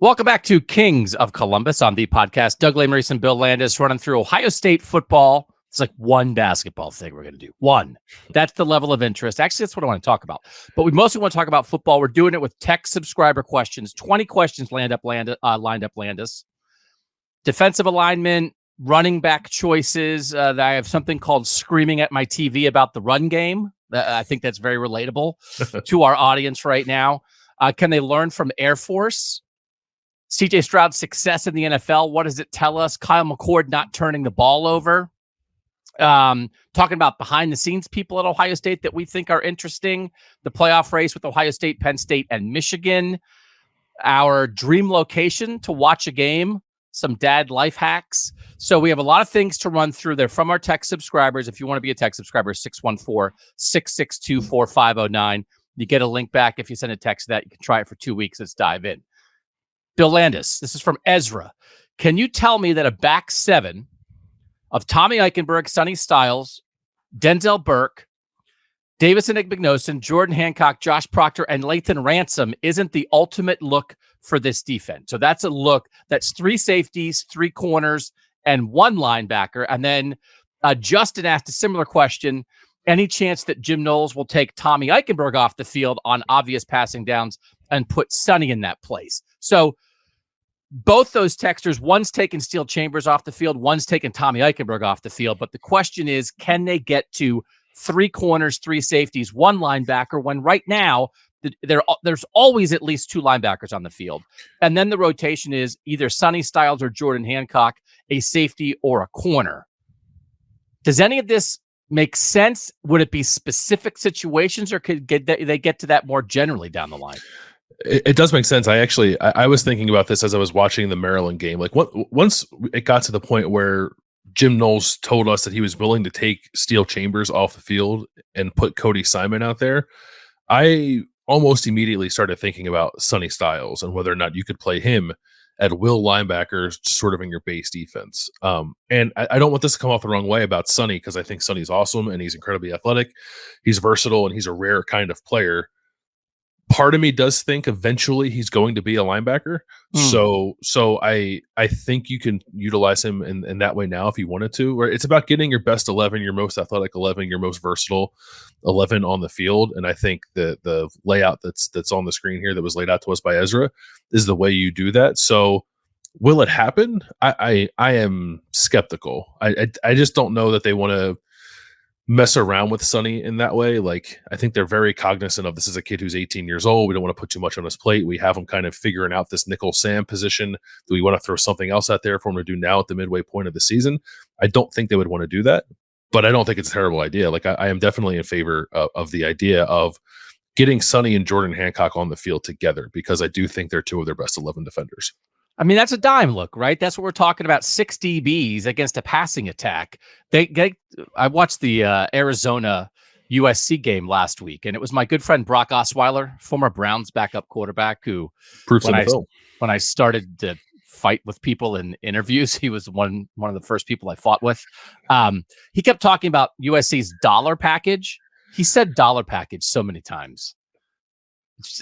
Welcome back to Kings of Columbus on the podcast. Doug Lesmerises and Bill Landis running through Ohio State football. It's like one basketball thing we're going to do. One. That's the level of interest. Actually, that's what I want to talk about. But we mostly want to talk about football. We're doing it with tech subscriber questions. 20 questions lined up, Landis. Defensive alignment, running back choices. I have something called screaming at my TV about the run game. I think that's very relatable to our audience right now. Can they learn from Air Force? CJ Stroud's success in the NFL, what does it tell us? Kyle McCord not turning the ball over. Talking about behind-the-scenes people at Ohio State that we think are interesting. The playoff race with Ohio State, Penn State, and Michigan. Our dream location to watch a game. Some dad life hacks. So we have a lot of things to run through there from our tech subscribers. If you want to be a tech subscriber, 614-662-4509. You get a link back if you send a text to that. You can try it for 2 weeks. Let's dive in. Bill Landis, this is from Ezra. Can you tell me that a back seven of Tommy Eichenberg, Sonny Styles, Denzel Burke, Davison Igbinosun, Jordan Hancock, Josh Proctor, and Lathan Ransom isn't the ultimate look for this defense? So that's a look. That's three safeties, three corners, and one linebacker. And then Justin asked a similar question. Any chance that Jim Knowles will take Tommy Eichenberg off the field on obvious passing downs and put Sonny in that place? So both those texters, one's taking Steel Chambers off the field, one's taking Tommy Eichenberg off the field. But the question is, can they get to three corners, three safeties, one linebacker, when right now there's always at least two linebackers on the field? And then the rotation is either Sonny Styles or Jordan Hancock, a safety or a corner. Does any of this make sense? Would it be specific situations, or could they get to that more generally down the line? It does make sense. I was thinking about this as I was watching the Maryland game. Like once it got to the point where Jim Knowles told us that he was willing to take Steel Chambers off the field and put Cody Simon out there, I almost immediately started thinking about Sonny Styles and whether or not you could play him at will linebackers sort of in your base defense. And I don't want this to come off the wrong way about Sonny, because I think Sonny's awesome and he's incredibly athletic. He's versatile and he's a rare kind of player. Part of me does think eventually he's going to be a linebacker. So I think you can utilize him in that way now if you wanted to. Where it's about getting your best 11, your most athletic 11, your most versatile 11 on the field. And I think the layout that's on the screen here that was laid out to us by Ezra is the way you do that. So will it happen? I am skeptical. I just don't know that they want to mess around with Sonny in that way. Like, I think they're very cognizant of, this is a kid who's 18 years old. We don't want to put too much on his plate. We have him kind of figuring out this nickel Sam position. Do we want to throw something else out there for him to do now at the midway point of the season? I don't think they would want to do that, but I don't think it's a terrible idea. Like, I am definitely in favor of the idea of getting Sonny and Jordan Hancock on the field together, because I do think they're two of their best 11 defenders. I mean, that's a dime look, right? That's what we're talking about. 6 DBs against a passing attack. I watched the Arizona USC game last week, and it was my good friend Brock Osweiler, former Browns backup quarterback, who when I started to fight with people in interviews, he was one of the first people I fought with. He kept talking about USC's dollar package. He said dollar package so many times.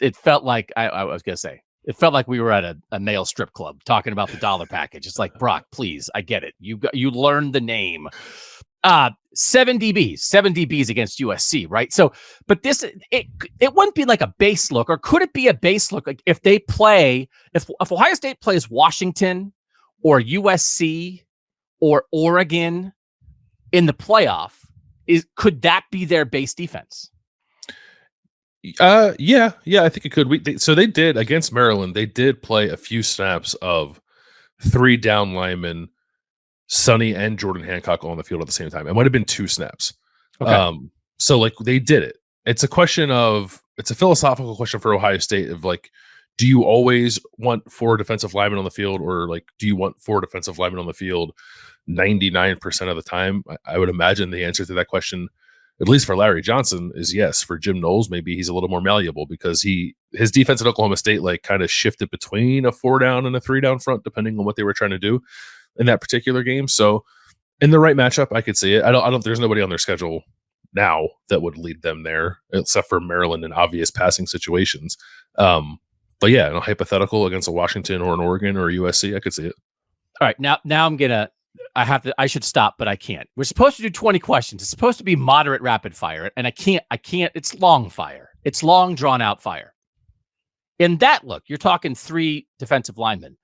It felt like I was going to say, it felt like we were at a male strip club talking about the dollar package. It's like, Brock, please, I get it. You learned the name. 7 DBs against USC, right? So, but it wouldn't be like a base look, or could it be a base look? Like if Ohio State plays Washington or USC or Oregon in the playoff, could that be their base defense? Yeah, I think it could. So they did against Maryland. They did play a few snaps of 3 down linemen, Sonny and Jordan Hancock on the field at the same time. It might have been 2 snaps. Okay. So like they did it. It's a philosophical question for Ohio State of like, do you always want 4 defensive linemen on the field, or like, do you want 4 defensive linemen on the field 99% of the time? I would imagine the answer to that question, at least for Larry Johnson, is yes. For Jim Knowles, maybe he's a little more malleable, because his defense at Oklahoma State like kind of shifted between a 4 down and a 3 down front, depending on what they were trying to do in that particular game. So in the right matchup, I could see it. There's nobody on their schedule now that would lead them there, except for Maryland in obvious passing situations. But yeah, in a hypothetical against a Washington or an Oregon or a USC, I could see it. All right, now I should stop, but I can't. We're supposed to do 20 questions. It's supposed to be moderate rapid fire, and I can't. It's long fire. It's long, drawn out fire. In that look, you're talking 3 defensive linemen.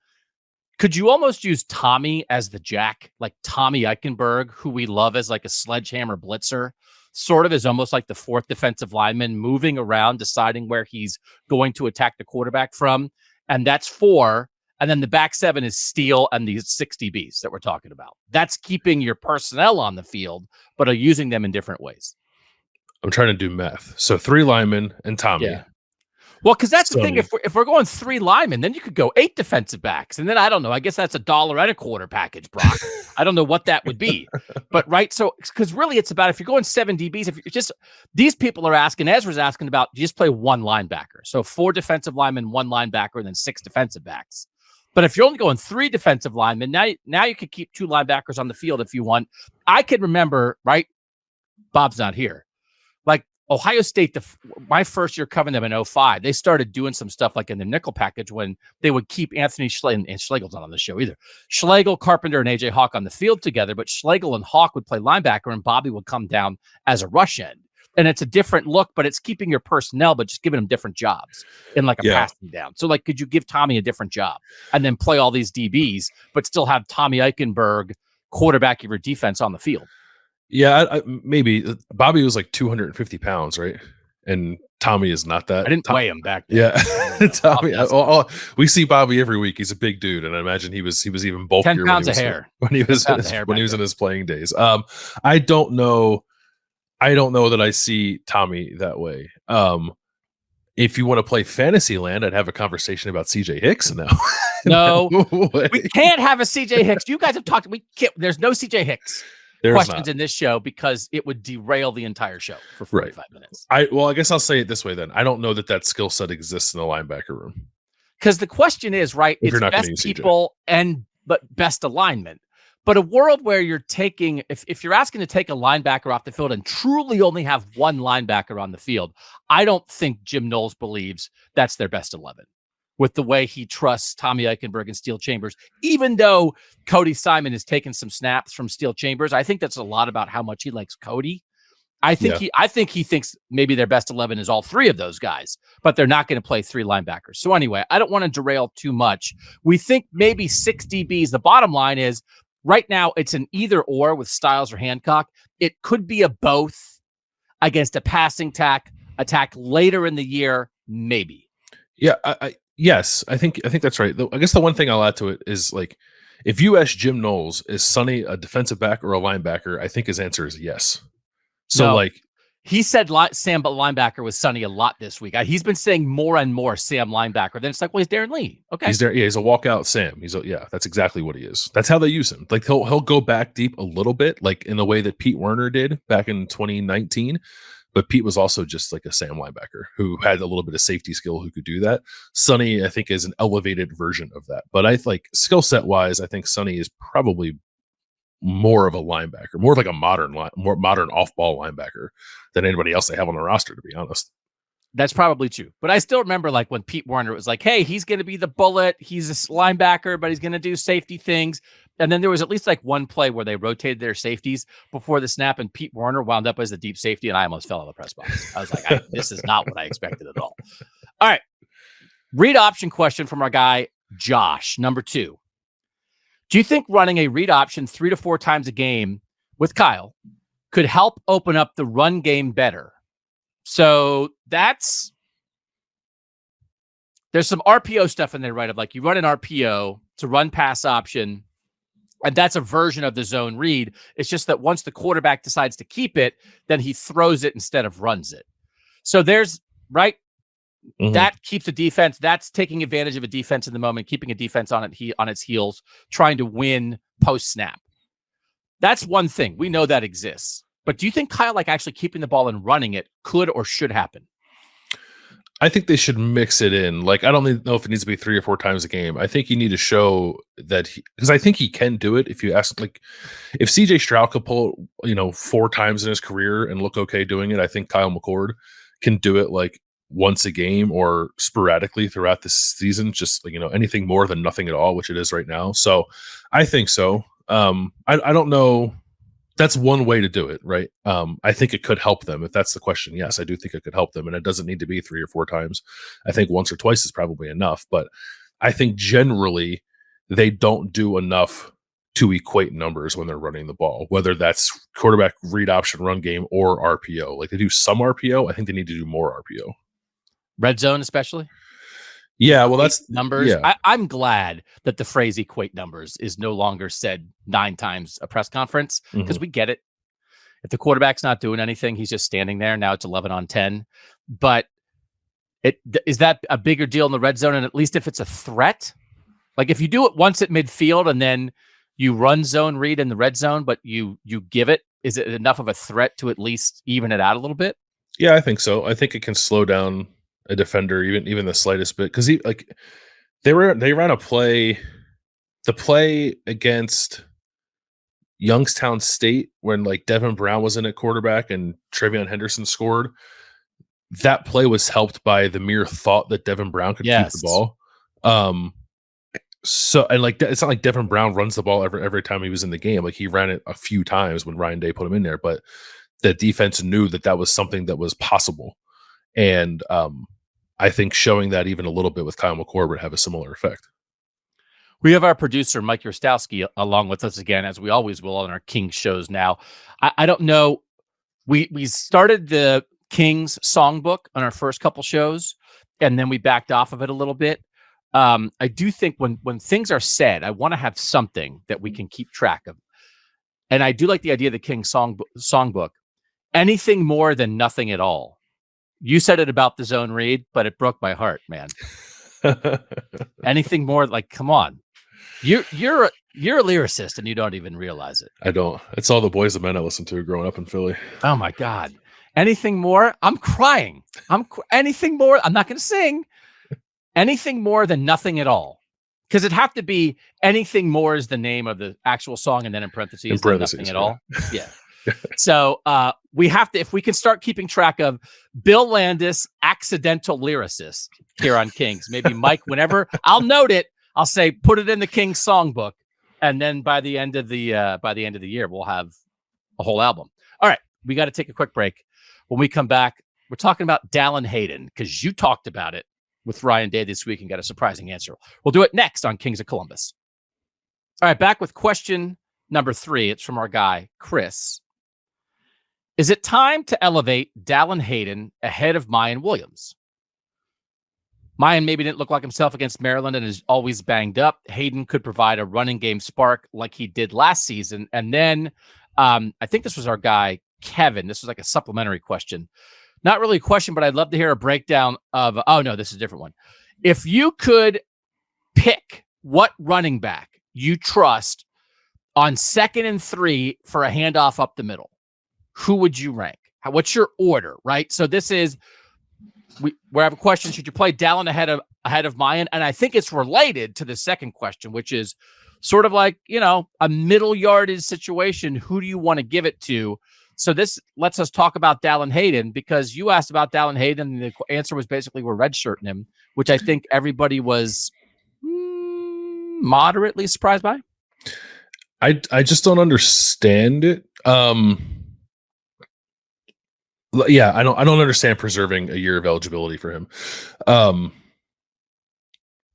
Could you almost use Tommy as the jack, like Tommy Eichenberg, who we love as like a sledgehammer blitzer, sort of is almost like the 4th defensive lineman, moving around, deciding where he's going to attack the quarterback from. And that's 4. And then the back 7 is Steele and these 6 DBs that we're talking about. That's keeping your personnel on the field, but are using them in different ways. I'm trying to do math. So 3 linemen and Tommy. Yeah. Well, because that's the thing. If we're going 3 linemen, then you could go 8 defensive backs, and then I don't know. I guess that's $1.25 package, Brock. I don't know what that would be, but right. So, because really, it's about if you're going 7 DBs. If you're just these people are asking, Ezra's asking about, you just play 1 linebacker. So 4 defensive linemen, 1 linebacker, and then 6 defensive backs. But if you're only going 3 defensive linemen, now you could keep 2 linebackers on the field if you want. I can remember, right? Bob's not here. Like Ohio State, my first year covering them in 2005, they started doing some stuff like in the nickel package when they would keep Anthony Schlegel, and Schlegel's not on the show either. Schlegel, Carpenter, and AJ Hawk on the field together, but Schlegel and Hawk would play linebacker, and Bobby would come down as a rush end. And it's a different look, but it's keeping your personnel, but just giving them different jobs in like a passing down. So like, could you give Tommy a different job and then play all these DBs, but still have Tommy Eichenberg quarterback your defense on the field? Yeah, maybe. Bobby was like 250 pounds, right? And Tommy is not that. I didn't weigh him back then. Yeah, Tommy. We see Bobby every week. He's a big dude, and I imagine he was even bulkier. 10 pounds of hair when he was in his playing days. I don't know that I see Tommy that way. If you want to play Fantasyland, I'd have a conversation about CJ Hicks now. No, we can't have a CJ Hicks. You guys have talked. We can't. There's no CJ Hicks questions in this show because it would derail the entire show for 45 minutes. I guess I'll say it this way then. I don't know that skill set exists in the linebacker room. Because the question is, right, it's best people but best alignment. But a world where you're taking, if you're asking to take a linebacker off the field and truly only have 1 linebacker on the field, I don't think Jim Knowles believes that's their best 11. With the way he trusts Tommy Eichenberg and Steele Chambers, even though Cody Simon has taken some snaps from Steele Chambers, I think that's a lot about how much he likes Cody. I think he thinks maybe their best 11 is all 3 of those guys, but they're not going to play 3 linebackers. So anyway, I don't want to derail too much. We think maybe 6 DBs. The bottom line is right now it's an either or with Styles or Hancock. It could be a both against a passing attack later in the year, maybe. Yeah, yes, I think that's right. I guess the one thing I'll add to it is, like, if you ask Jim Knowles, is Sonny a defensive back or a linebacker? I think his answer is yes. So, no, like, he said Sam linebacker was Sonny a lot this week. He's been saying more and more Sam linebacker. Then it's like, well, he's Darren Lee. Okay, he's there. Yeah, he's a walkout Sam. That's exactly what he is. That's how they use him. Like he'll go back deep a little bit, like in the way that Pete Werner did back in 2019. But Pete was also just like a Sam linebacker who had a little bit of safety skill who could do that. Sonny, I think, is an elevated version of that. But I like skill set wise, I think Sonny is probably more of a linebacker, more of like a more modern off-ball linebacker than anybody else they have on the roster, to be honest. That's probably true. But I still remember like when Pete Werner was like, hey, he's going to be the bullet. He's a linebacker, but he's going to do safety things. And then there was at least like one play where they rotated their safeties before the snap, and Pete Werner wound up as the deep safety, and I almost fell out of the press box. I was like, this is not what I expected at all. All right. Read option question from our guy, Josh, number 2. Do you think running a read option 3 to 4 times a game with Kyle could help open up the run game better? So there's some RPO stuff in there, right? Of like you run an RPO to run pass option, and that's a version of the zone read. It's just that once the quarterback decides to keep it, then he throws it instead of runs it. So there's, right? Mm-hmm. That keeps the defense. That's taking advantage of a defense in the moment, keeping a defense on its heels, trying to win post snap. That's one thing. We know that exists. But do you think Kyle, like actually keeping the ball and running it, could or should happen? I think they should mix it in. Like, I don't know if it needs to be 3 or 4 times a game. I think you need to show that because I think he can do it. If you ask, like, if CJ Stroud could pull, 4 times in his career and look okay doing it, I think Kyle McCord can do it. Like, once a game or sporadically throughout the season, just anything more than nothing at all, which it is right now. So I think so. I don't know. That's one way to do it, right? I think it could help them. If that's the question, yes, I do think it could help them. And it doesn't need to be 3 or 4 times. I think once or twice is probably enough. But I think generally they don't do enough to equate numbers when they're running the ball, whether that's quarterback read option run game or RPO. Like they do some RPO. I think they need to do more RPO. Red zone, especially. Yeah, well, that's numbers. Yeah. I'm glad that the phrase equate numbers is no longer said 9 times a press conference because we get it. If the quarterback's not doing anything, he's just standing there. Now it's 11 on 10. But is that a bigger deal in the red zone? And at least if it's a threat, like if you do it once at midfield and then you run zone read in the red zone, but you give it, is it enough of a threat to at least even it out a little bit? Yeah, I think so. I think it can slow down a defender even the slightest bit, because they ran a play, the play against Youngstown State when Devin Brown was in at quarterback and Travion Henderson scored. That play was helped by the mere thought that Devin Brown could keep the ball. So and it's not like Devin Brown runs the ball every time he was in the game. Like he ran it a few times when Ryan Day put him in there, but the defense knew that was something that was possible. And I think showing that even a little bit with Kyle McCord would have a similar effect. We have our producer, Mike Yurstowski, along with us again, as we always will on our Kings shows now. I don't know. We started the Kings songbook on our first couple shows, and then we backed off of it a little bit. I do think when things are said, I want to have something that we can keep track of. And I do like the idea of the Kings songbook. Anything more than nothing at all. You said it about the zone read, but it broke my heart, man. Anything more, come on. You're a lyricist and you don't even realize it. I don't. It's all the Boys and Men I listened to growing up in Philly. Oh my God. Anything more? I'm crying. Anything more? I'm not going to sing. Anything more than nothing at all. Because it'd have to be anything more is the name of the actual song, and then in parentheses nothing at all. Yeah. So we have to, if we can start keeping track of Bill Landis, accidental lyricist here on Kings, maybe Mike, whenever I'll note it, I'll say, put it in the Kings songbook. And then by the end of the year, we'll have a whole album. All right. We got to take a quick break. When we come back, we're talking about Dallin Hayden because you talked about it with Ryan Day this week and got a surprising answer. We'll do it next on Kings of Columbus. All right. Back with question number 3. It's from our guy, Chris. Is it time to elevate Dallin Hayden ahead of Mayan Williams? Mayan maybe didn't look like himself against Maryland and is always banged up. Hayden could provide a running game spark like he did last season. And then I think this was our guy, Kevin. This was like a supplementary question. Not really a question, but I'd love to hear a breakdown of, oh no, this is a different one. If you could pick what running back you trust on 2nd and 3 for a handoff up the middle, who would you rank? What's your order, right? So this is, we have a question. Should you play Dallin ahead of Mayan? And I think it's related to the second question, which is sort of like, a middle yardage situation. Who do you want to give it to? So this lets us talk about Dallin Hayden, because you asked about Dallin Hayden, and the answer was basically we're redshirting him, which I think everybody was moderately surprised by. I just don't understand it. Yeah, I don't understand preserving a year of eligibility for him.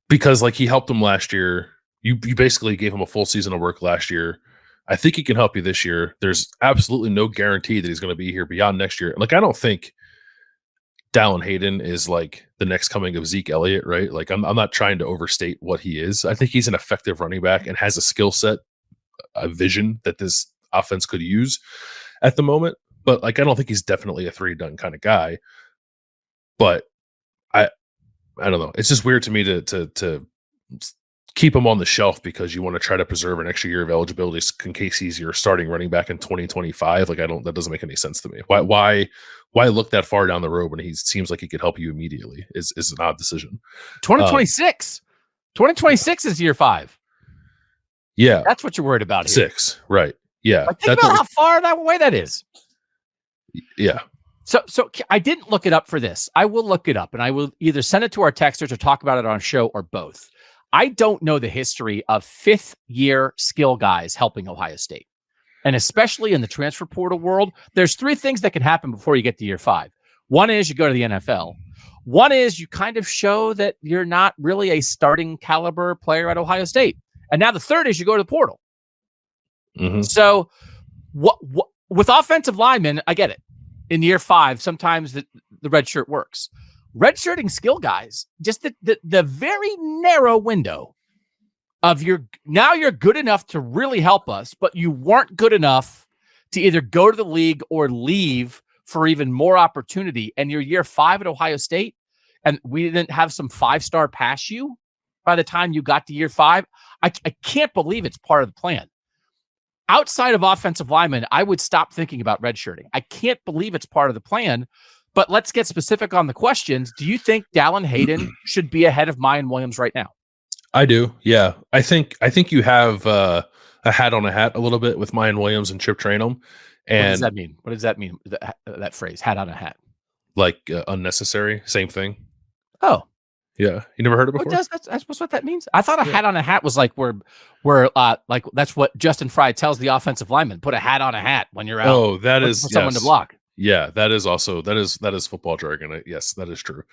Because he helped him last year. You basically gave him a full season of work last year. I think he can help you this year. There's absolutely no guarantee that he's going to be here beyond next year. I don't think Dallin Hayden is the next coming of Zeke Elliott, right? I'm not trying to overstate what he is. I think he's an effective running back and has a skill set, a vision that this offense could use at the moment. But I don't think he's definitely a 3-done kind of guy. But I don't know. It's just weird to me to keep him on the shelf because you want to try to preserve an extra year of eligibility in case he's your starting running back in 2025. That doesn't make any sense to me. Why look that far down the road when he seems like he could help you immediately is an odd decision. 2026. 2026 is year 5. Yeah. That's what you're worried about here. 6, right. Yeah. Think about how far that away that is. Yeah. So I didn't look it up for this. I will look it up, and I will either send it to our texters or talk about it on show or both. I don't know the history of fifth-year skill guys helping Ohio State. And especially in the transfer portal world, there's three things that can happen before you get to year 5. One is you go to the NFL. One is you kind of show that you're not really a starting caliber player at Ohio State. And now the third is you go to the portal. Mm-hmm. So what with offensive linemen, I get it. In year 5, sometimes the red shirt works. Redshirting skill guys, just the very narrow window of now you're good enough to really help us, but you weren't good enough to either go to the league or leave for even more opportunity. And you're year 5 at Ohio State, and we didn't have some 5-star pass you by the time you got to year 5. I can't believe it's part of the plan. Outside of offensive linemen, I would stop thinking about redshirting. I can't believe it's part of the plan. But let's get specific on the questions. Do you think Dallin Hayden should be ahead of Mayan Williams right now? I do. Yeah. I think you have a hat on a hat a little bit with Mayan Williams and Chip Trainum. And what does that mean? What does that mean? That phrase, hat on a hat. Like unnecessary. Same thing. Oh. Yeah. You never heard it before? That's what that means. I thought a hat on a hat was like where like that's what Justin Fry tells the offensive lineman, put a hat on a hat when you're out. Oh, that is for someone to block. Yeah, that is also that is football jargon. Yes, that is true.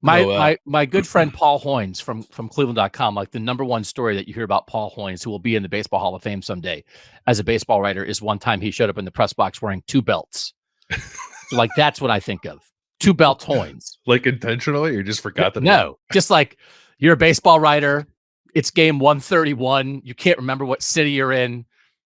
My good friend Paul Hoynes from Cleveland.com, like the number one story that you hear about Paul Hoynes, who will be in the Baseball Hall of Fame someday as a baseball writer, is one time he showed up in the press box wearing 2 belts. Like that's what I think of. 2 belt Hoynes. Like intentionally, or just forgot that? No, just like you're a baseball writer. It's game 131. You can't remember what city you're in.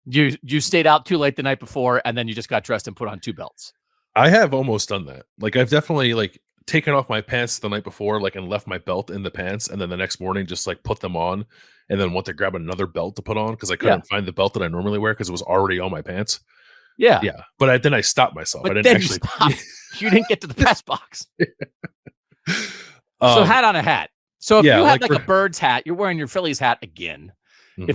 You stayed out too late the night before, and then you just got dressed and put on 2 belts. I have almost done that. Like I've definitely like taken off my pants the night before, like, and left my belt in the pants, and then the next morning just like put them on, and then went to grab another belt to put on because I couldn't find the belt that I normally wear because it was already on my pants. Yeah. But then I stopped myself. But I didn't actually. You didn't get to the press box. So hat on a hat. So if you had like a Birds hat, you're wearing your Phillies hat again. Mm-hmm.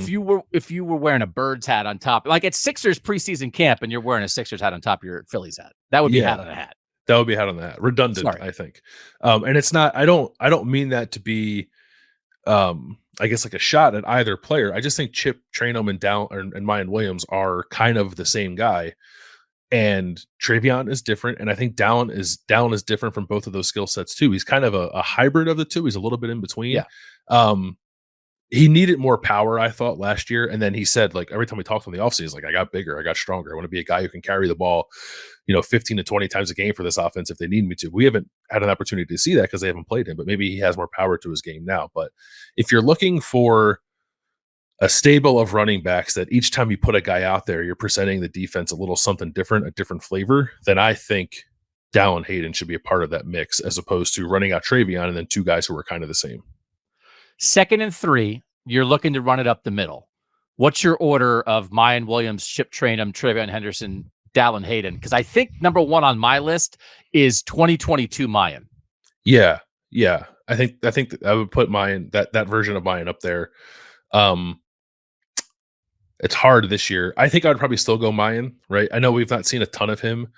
If you were wearing a Birds hat on top, like at Sixers preseason camp, and you're wearing a Sixers hat on top of your Phillies hat, that would be hat on a hat. That would be hat on the hat. Redundant, I think. And it's not. I don't mean that to be. I guess like a shot at either player. I just think Chip Trainum and Mayan Williams are kind of the same guy. And Travion is different, and I think Dallin is different from both of those skill sets too. He's kind of a hybrid of the two. He's a little bit in between. Yeah. He needed more power, I thought, last year, and then he said, like, every time we talked in the offseason, he's like, I got bigger, I got stronger. I want to be a guy who can carry the ball, 15 to 20 times a game for this offense if they need me to. We haven't had an opportunity to see that because they haven't played him, but maybe he has more power to his game now. But if you're looking for a stable of running backs that each time you put a guy out there, you're presenting the defense a little something different, a different flavor, then I think Dallin Hayden should be a part of that mix as opposed to running out Travion and then 2 guys who are kind of the same. 2nd and 3, you're looking to run it up the middle. What's your order of Mayan Williams, Chip Trainum, Travion Henderson, Dallin Hayden? Because I think number 1 on my list is 2022 Mayan. Yeah. I think I would put Mayan, that version of Mayan up there. It's hard this year. I think I'd probably still go Mayan, right? I know we've not seen a ton of him,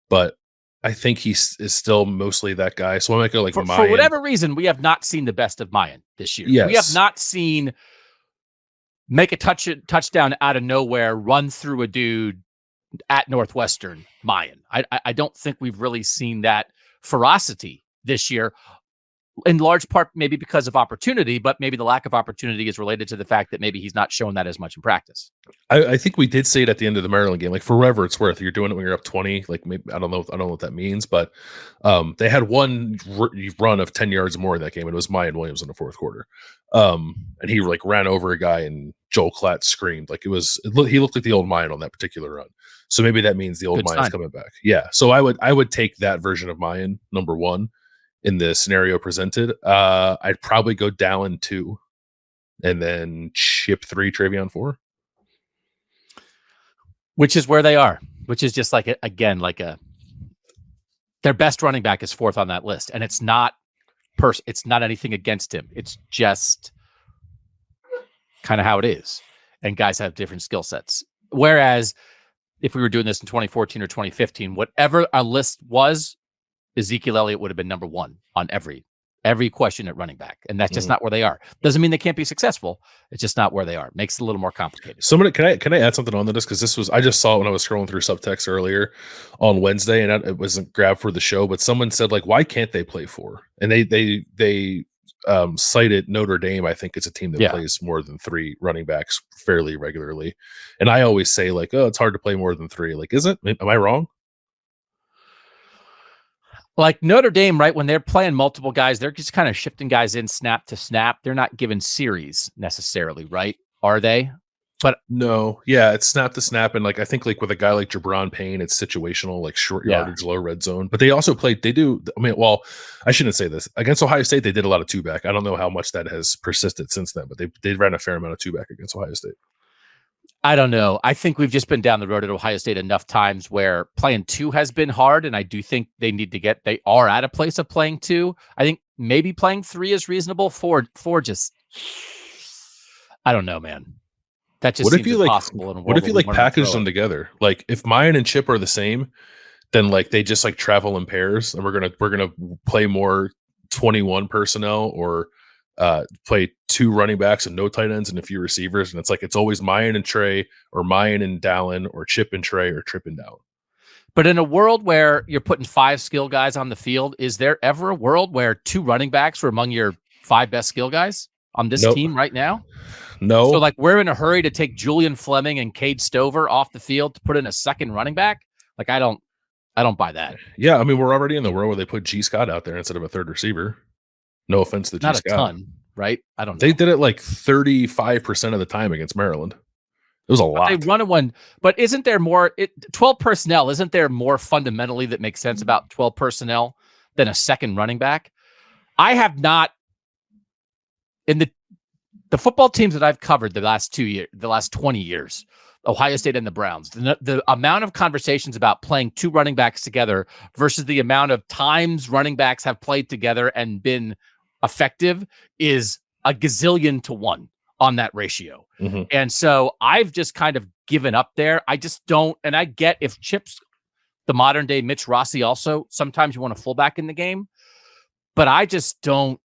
but I think he is still mostly that guy. So I might go like Mayan. For whatever reason, we have not seen the best of Mayan this year. Yes. We have not seen make a touchdown out of nowhere, run through a dude at Northwestern Mayan. I don't think we've really seen that ferocity this year, in large part maybe because of opportunity, but maybe the lack of opportunity is related to the fact that maybe he's not shown that as much in practice. I think we did say it at the end of the Maryland game, like for whatever it's worth, you're doing it when you're up 20, like maybe, I don't know what that means, but they had one run of 10 yards more in that game. And it was Mayan Williams in the 4th quarter. And he like ran over a guy and Joel Klatt screamed like he looked like the old Mayan on that particular run. So maybe that means the old Mayan's coming back. Yeah. So I would take that version of Mayan, number 1. In the scenario presented, I'd probably go Dallin 2 and then Chip 3, Travion 4. Which is where they are, which is just like, their best running back is 4th on that list. And it's not anything against him. It's just kind of how it is. And guys have different skill sets. Whereas if we were doing this in 2014 or 2015, whatever our list was, Ezekiel Elliott would have been number one on every question at running back. And that's just not where they are. Doesn't mean they can't be successful. It's just not where they are. Makes it a little more complicated. Somebody, can I add something on to this? Because I just saw it when I was scrolling through subtext earlier on Wednesday, and it wasn't grabbed for the show, but someone said, like, why can't they play 4? And they cited Notre Dame. I think it's a team that plays more than 3 running backs fairly regularly. And I always say, like, oh, it's hard to play more than 3. Like, is it? Am I wrong? Like Notre Dame, right? When they're playing multiple guys, they're just kind of shifting guys in snap to snap. They're not given series necessarily, right? Are they? But no, yeah, it's snap to snap. And like, I think like with a guy like Jabron Payne, it's situational, like short yardage, low red zone. But they also I shouldn't say this. Against Ohio State, they did a lot of 2-back. I don't know how much that has persisted since then, but they ran a fair amount of 2-back against Ohio State. I don't know. I think we've just been down the road at Ohio State enough times where playing 2 has been hard, and I do think they are at a place of playing 2. I think maybe playing 3 is reasonable. 4 just, I don't know, man. That just seems impossible. What if you like package them together? Like if Mayan and Chip are the same, then like they just like travel in pairs, and we're gonna play more 21 personnel, or play 2 running backs and no tight ends and a few receivers, and it's always Mayan and Trey, or Mayan and Dallin, or Chip and Trey, or Trip and Dallin. But in a world where you're putting 5 skill guys on the field, is there ever a world where 2 running backs were among your 5 best skill guys on this team right now? No. So like we're in a hurry to take Julian Fleming and Cade Stover off the field to put in a second running back? Like I don't buy that. Yeah, I mean we're already in the world where they put G. Scott out there instead of a third receiver. No offense to G. Scott. Not a ton, right? I don't know. They did it like 35% of the time against Maryland. It was a lot. They run one, but isn't there more 12 personnel? Isn't there more fundamentally that makes sense about 12 personnel than a second running back? I have not, in the football teams that I've covered the last 20 years, Ohio State and the Browns, the amount of conversations about playing 2 running backs together versus the amount of times running backs have played together and been effective is a gazillion to 1 on that ratio. Mm-hmm. And so I've just kind of given up there. I just don't, and I get if Chip's the modern day Mitch Rossi also, sometimes you want a fullback in the game, but I just don't,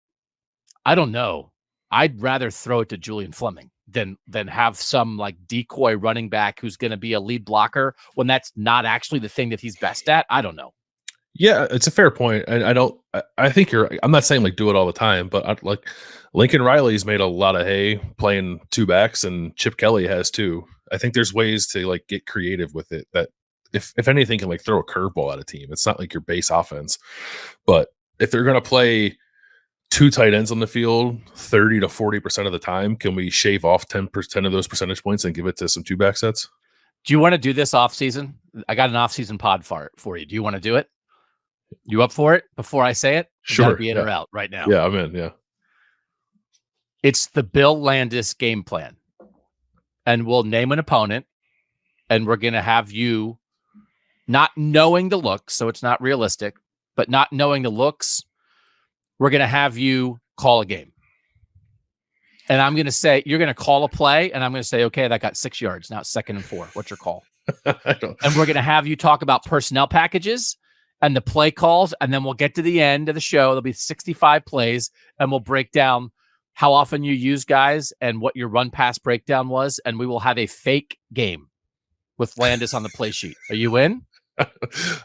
I don't know. I'd rather throw it to Julian Fleming than have some like decoy running back who's going to be a lead blocker when that's not actually the thing that he's best at. I don't know. Yeah, it's a fair point. I think I'm not saying like do it all the time, but like Lincoln Riley's made a lot of hay playing 2 backs, and Chip Kelly has too. I think there's ways to like get creative with it that if anything can like throw a curveball at a team. It's not like your base offense, but if they're going to play 2 tight ends on the field 30 to 40% of the time, can we shave off 10% of those percentage points and give it to some 2-back sets? Do you want to do this off season? I got an off season pod for you. Do you want to do it? You up for it before I say it? You sure. Be in or out right now. Yeah, I'm in. Yeah. It's the Bill Landis game plan. And we'll name an opponent, and we're going to have you not knowing the looks, so it's not realistic, but not knowing the looks, we're going to have you call a game. And I'm going to say, you're going to call a play, and I'm going to say, okay, that got 6 yards. Now it's 2nd and 4. What's your call? And we're going to have you talk about personnel packages and the play calls, and then we'll get to the end of the show. There'll be 65 plays, and we'll break down how often you use guys and what your run pass breakdown was, and we will have a fake game with Landis on the play sheet. Are you in?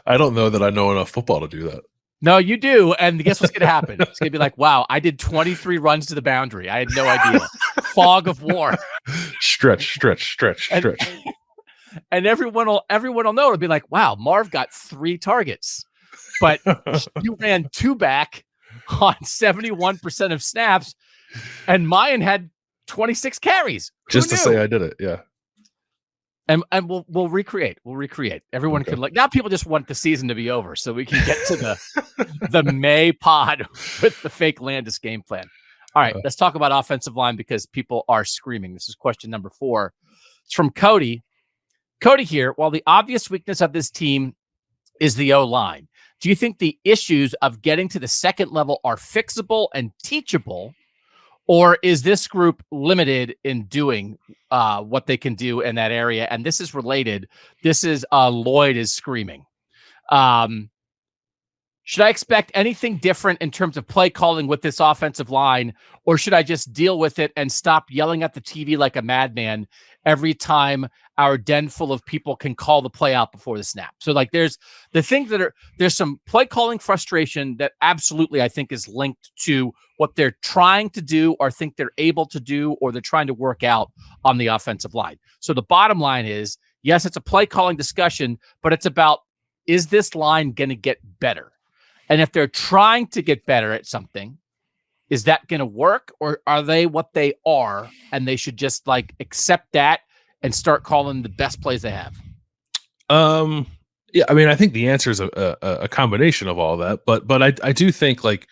I don't know that I know enough football to do that. No, you do. And guess what's going to happen? It's going to be like, wow, I did 23 runs to the boundary. I had no idea. Fog of war. Stretch. And everyone will know. It'll be like, wow, Marv got 3 targets, but you ran 2 back on 71% of snaps, and Mayan had 26 carries. Just to say I did it. Yeah. And we'll recreate. Everyone can now. People just want the season to be over so we can get to the May pod with the fake Landis game plan. All right, let's talk about offensive line because people are screaming. This is question number 4. It's from Cody. Cody here. While the obvious weakness of this team is the O-line, do you think the issues of getting to the second level are fixable and teachable, Or is this group limited in doing what they can do in that area? And this is related. This is Lloyd is screaming. Should I expect anything different in terms of play calling with this offensive line, or should I just deal with it and stop yelling at the TV like a madman every time our den full of people can call the play out before the snap? So like there's the things that there's some play calling frustration that absolutely I think is linked to what they're trying to do or think they're able to do or they're trying to work out on the offensive line. So the bottom line is, yes, it's a play calling discussion, but it's about, is this line going to get better? And if they're trying to get better at something, is that going to work, or are they what they are and they should just like accept that and start calling the best plays they have? Yeah, I mean, I think the answer is a combination of all that, but I do think like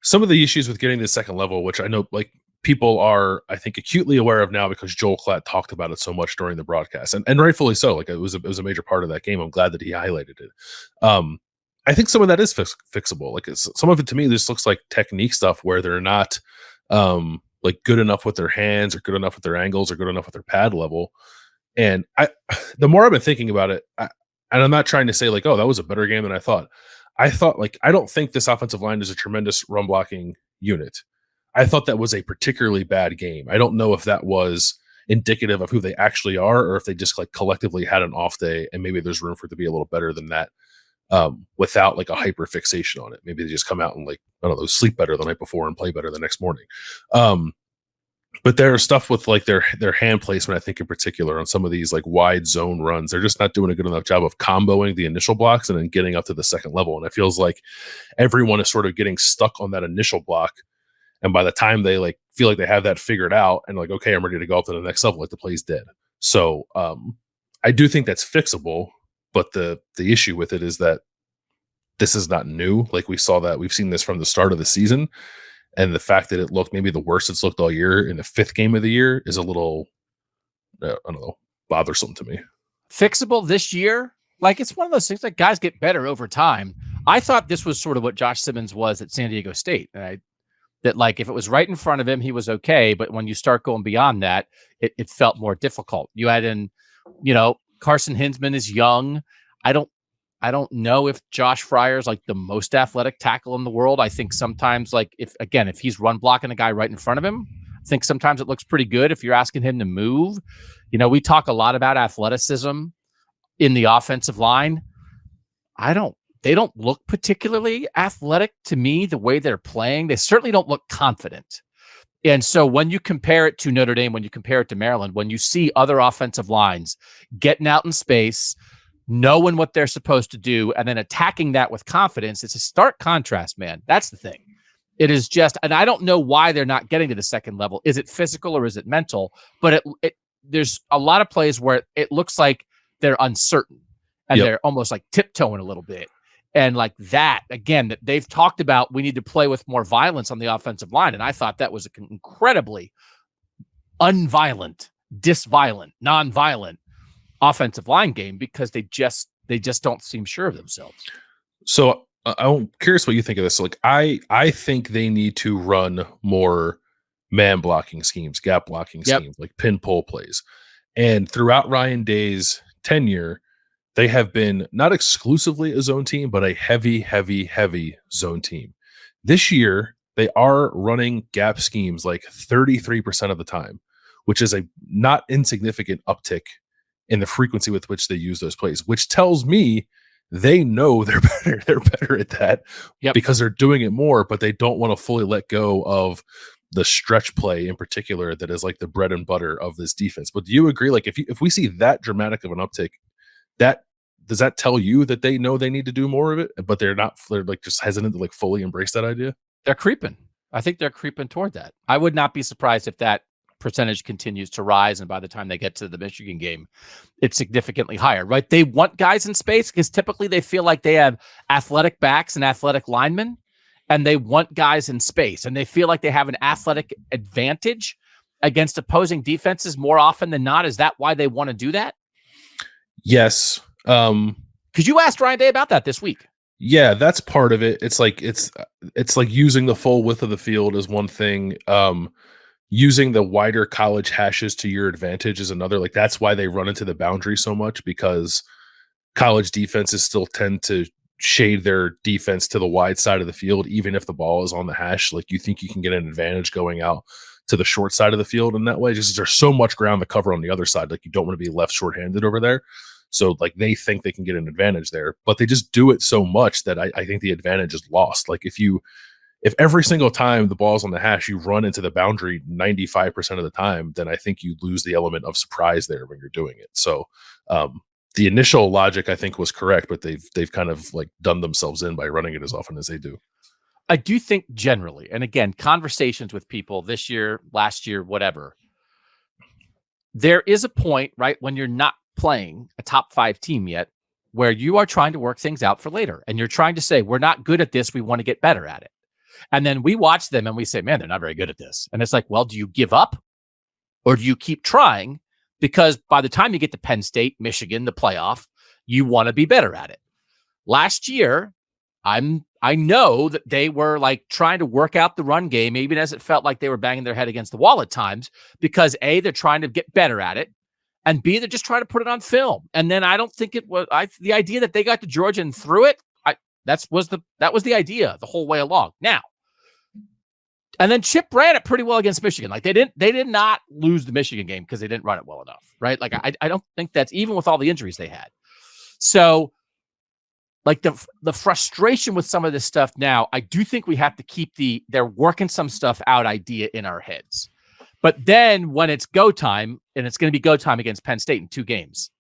some of the issues with getting to the second level, which I know like people are, I think, acutely aware of now because Joel Klatt talked about it so much during the broadcast, and rightfully so. Like it was a major part of that game. I'm glad that he highlighted it. I think some of that is fixable. Like some of it to me, this looks like technique stuff where they're not like good enough with their hands or good enough with their angles or good enough with their pad level. And the more I've been thinking about it, and I'm not trying to say like, oh, that was a better game than I thought. I thought like, I don't think this offensive line is a tremendous run blocking unit. I thought that was a particularly bad game. I don't know if that was indicative of who they actually are, or if they just like collectively had an off day and maybe there's room for it to be a little better than that. Without like a hyper fixation on it. Maybe they just come out and like, I don't know, sleep better the night before and play better the next morning. But there's stuff with like their hand placement, I think in particular on some of these like wide zone runs, they're just not doing a good enough job of comboing the initial blocks and then getting up to the second level. And it feels like everyone is sort of getting stuck on that initial block. And by the time they like feel like they have that figured out and like, okay, I'm ready to go up to the next level, like the play's dead. So I do think that's fixable. But the issue with it is that this is not new. Like we saw that, we've seen this from the start of the season. And the fact that it looked maybe the worst it's looked all year in the 5th game of the year is a little, I don't know, bothersome to me. Fixable this year? Like it's one of those things that guys get better over time. I thought this was sort of what Josh Simmons was at San Diego State. Right? That like if it was right in front of him, he was okay. But when you start going beyond that, it felt more difficult. You had in, Carson Hinsman is young. I don't know if Josh Fryer's like the most athletic tackle in the world. I think sometimes like if he's run blocking a guy right in front of him, I think sometimes it looks pretty good if you're asking him to move. We talk a lot about athleticism in the offensive line. They don't look particularly athletic to me the way they're playing. They certainly don't look confident. And so when you compare it to Notre Dame, when you compare it to Maryland, when you see other offensive lines getting out in space, knowing what they're supposed to do, and then attacking that with confidence, it's a stark contrast, man. That's the thing. It is just, and I don't know why they're not getting to the second level. Is it physical or is it mental? But there's a lot of plays where it looks like they're uncertain and they're almost like tiptoeing a little bit. And like that, again, that they've talked about, we need to play with more violence on the offensive line. And I thought that was an incredibly unviolent, disviolent, non-violent offensive line game because they just don't seem sure of themselves. So I'm curious what you think of this. So, like, I think they need to run more man blocking schemes, gap blocking schemes, like pin pull plays. And throughout Ryan Day's tenure, they have been not exclusively a zone team, but a heavy zone team. This year, they are running gap schemes like 33% of the time, which is a not insignificant uptick in the frequency with which they use those plays, which tells me they know they're better. They're better at that because they're doing it more, but they don't want to fully let go of the stretch play in particular that is like the bread and butter of this defense. But do you agree? Like if we see that dramatic of an uptick, does that tell you that they know they need to do more of it, but they're like just hesitant to like fully embrace that idea? They're creeping. I think they're creeping toward that. I would not be surprised if that percentage continues to rise, and by the time they get to the Michigan game, it's significantly higher, right? They want guys in space because typically they feel like they have athletic backs and athletic linemen, and they want guys in space, and they feel like they have an athletic advantage against opposing defenses more often than not. Is that why they want to do that? Yes. Because you asked Ryan Day about that this week. Yeah, that's part of it. It's like using the full width of the field is one thing. Using the wider college hashes to your advantage is another. Like that's why they run into the boundary so much, because college defenses still tend to shade their defense to the wide side of the field, even if the ball is on the hash. Like you think you can get an advantage going out to the short side of the field in that way. Just there's so much ground to cover on the other side. Like you don't want to be left shorthanded over there. So like they think they can get an advantage there, but they just do it so much that I think the advantage is lost. Like if every single time the ball's on the hash, you run into the boundary 95% of the time, then I think you lose the element of surprise there when you're doing it. So the initial logic I think was correct, but they've kind of like done themselves in by running it as often as they do. I do think generally, and again, conversations with people this year, last year, whatever, there is a point, right, when you're not playing a top 5 team yet, where you are trying to work things out for later. And you're trying to say, we're not good at this. We want to get better at it. And then we watch them and we say, man, they're not very good at this. And it's like, well, do you give up or do you keep trying? Because by the time you get to Penn State, Michigan, the playoff, you want to be better at it. Last year, I know that they were like trying to work out the run game, even as it felt like they were banging their head against the wall at times, because A, they're trying to get better at it, and B, they're just trying to put it on film. And then I don't think it was the idea that they got to Georgia and threw it. That was the idea the whole way along. Now, and then Chip ran it pretty well against Michigan. Like they did not lose the Michigan game because they didn't run it well enough, right? Like I don't think that's even with all the injuries they had. So like the frustration with some of this stuff now, I do think we have to keep they're working some stuff out idea in our heads. But then when it's go time, and it's going to be go time against Penn State in 2 games,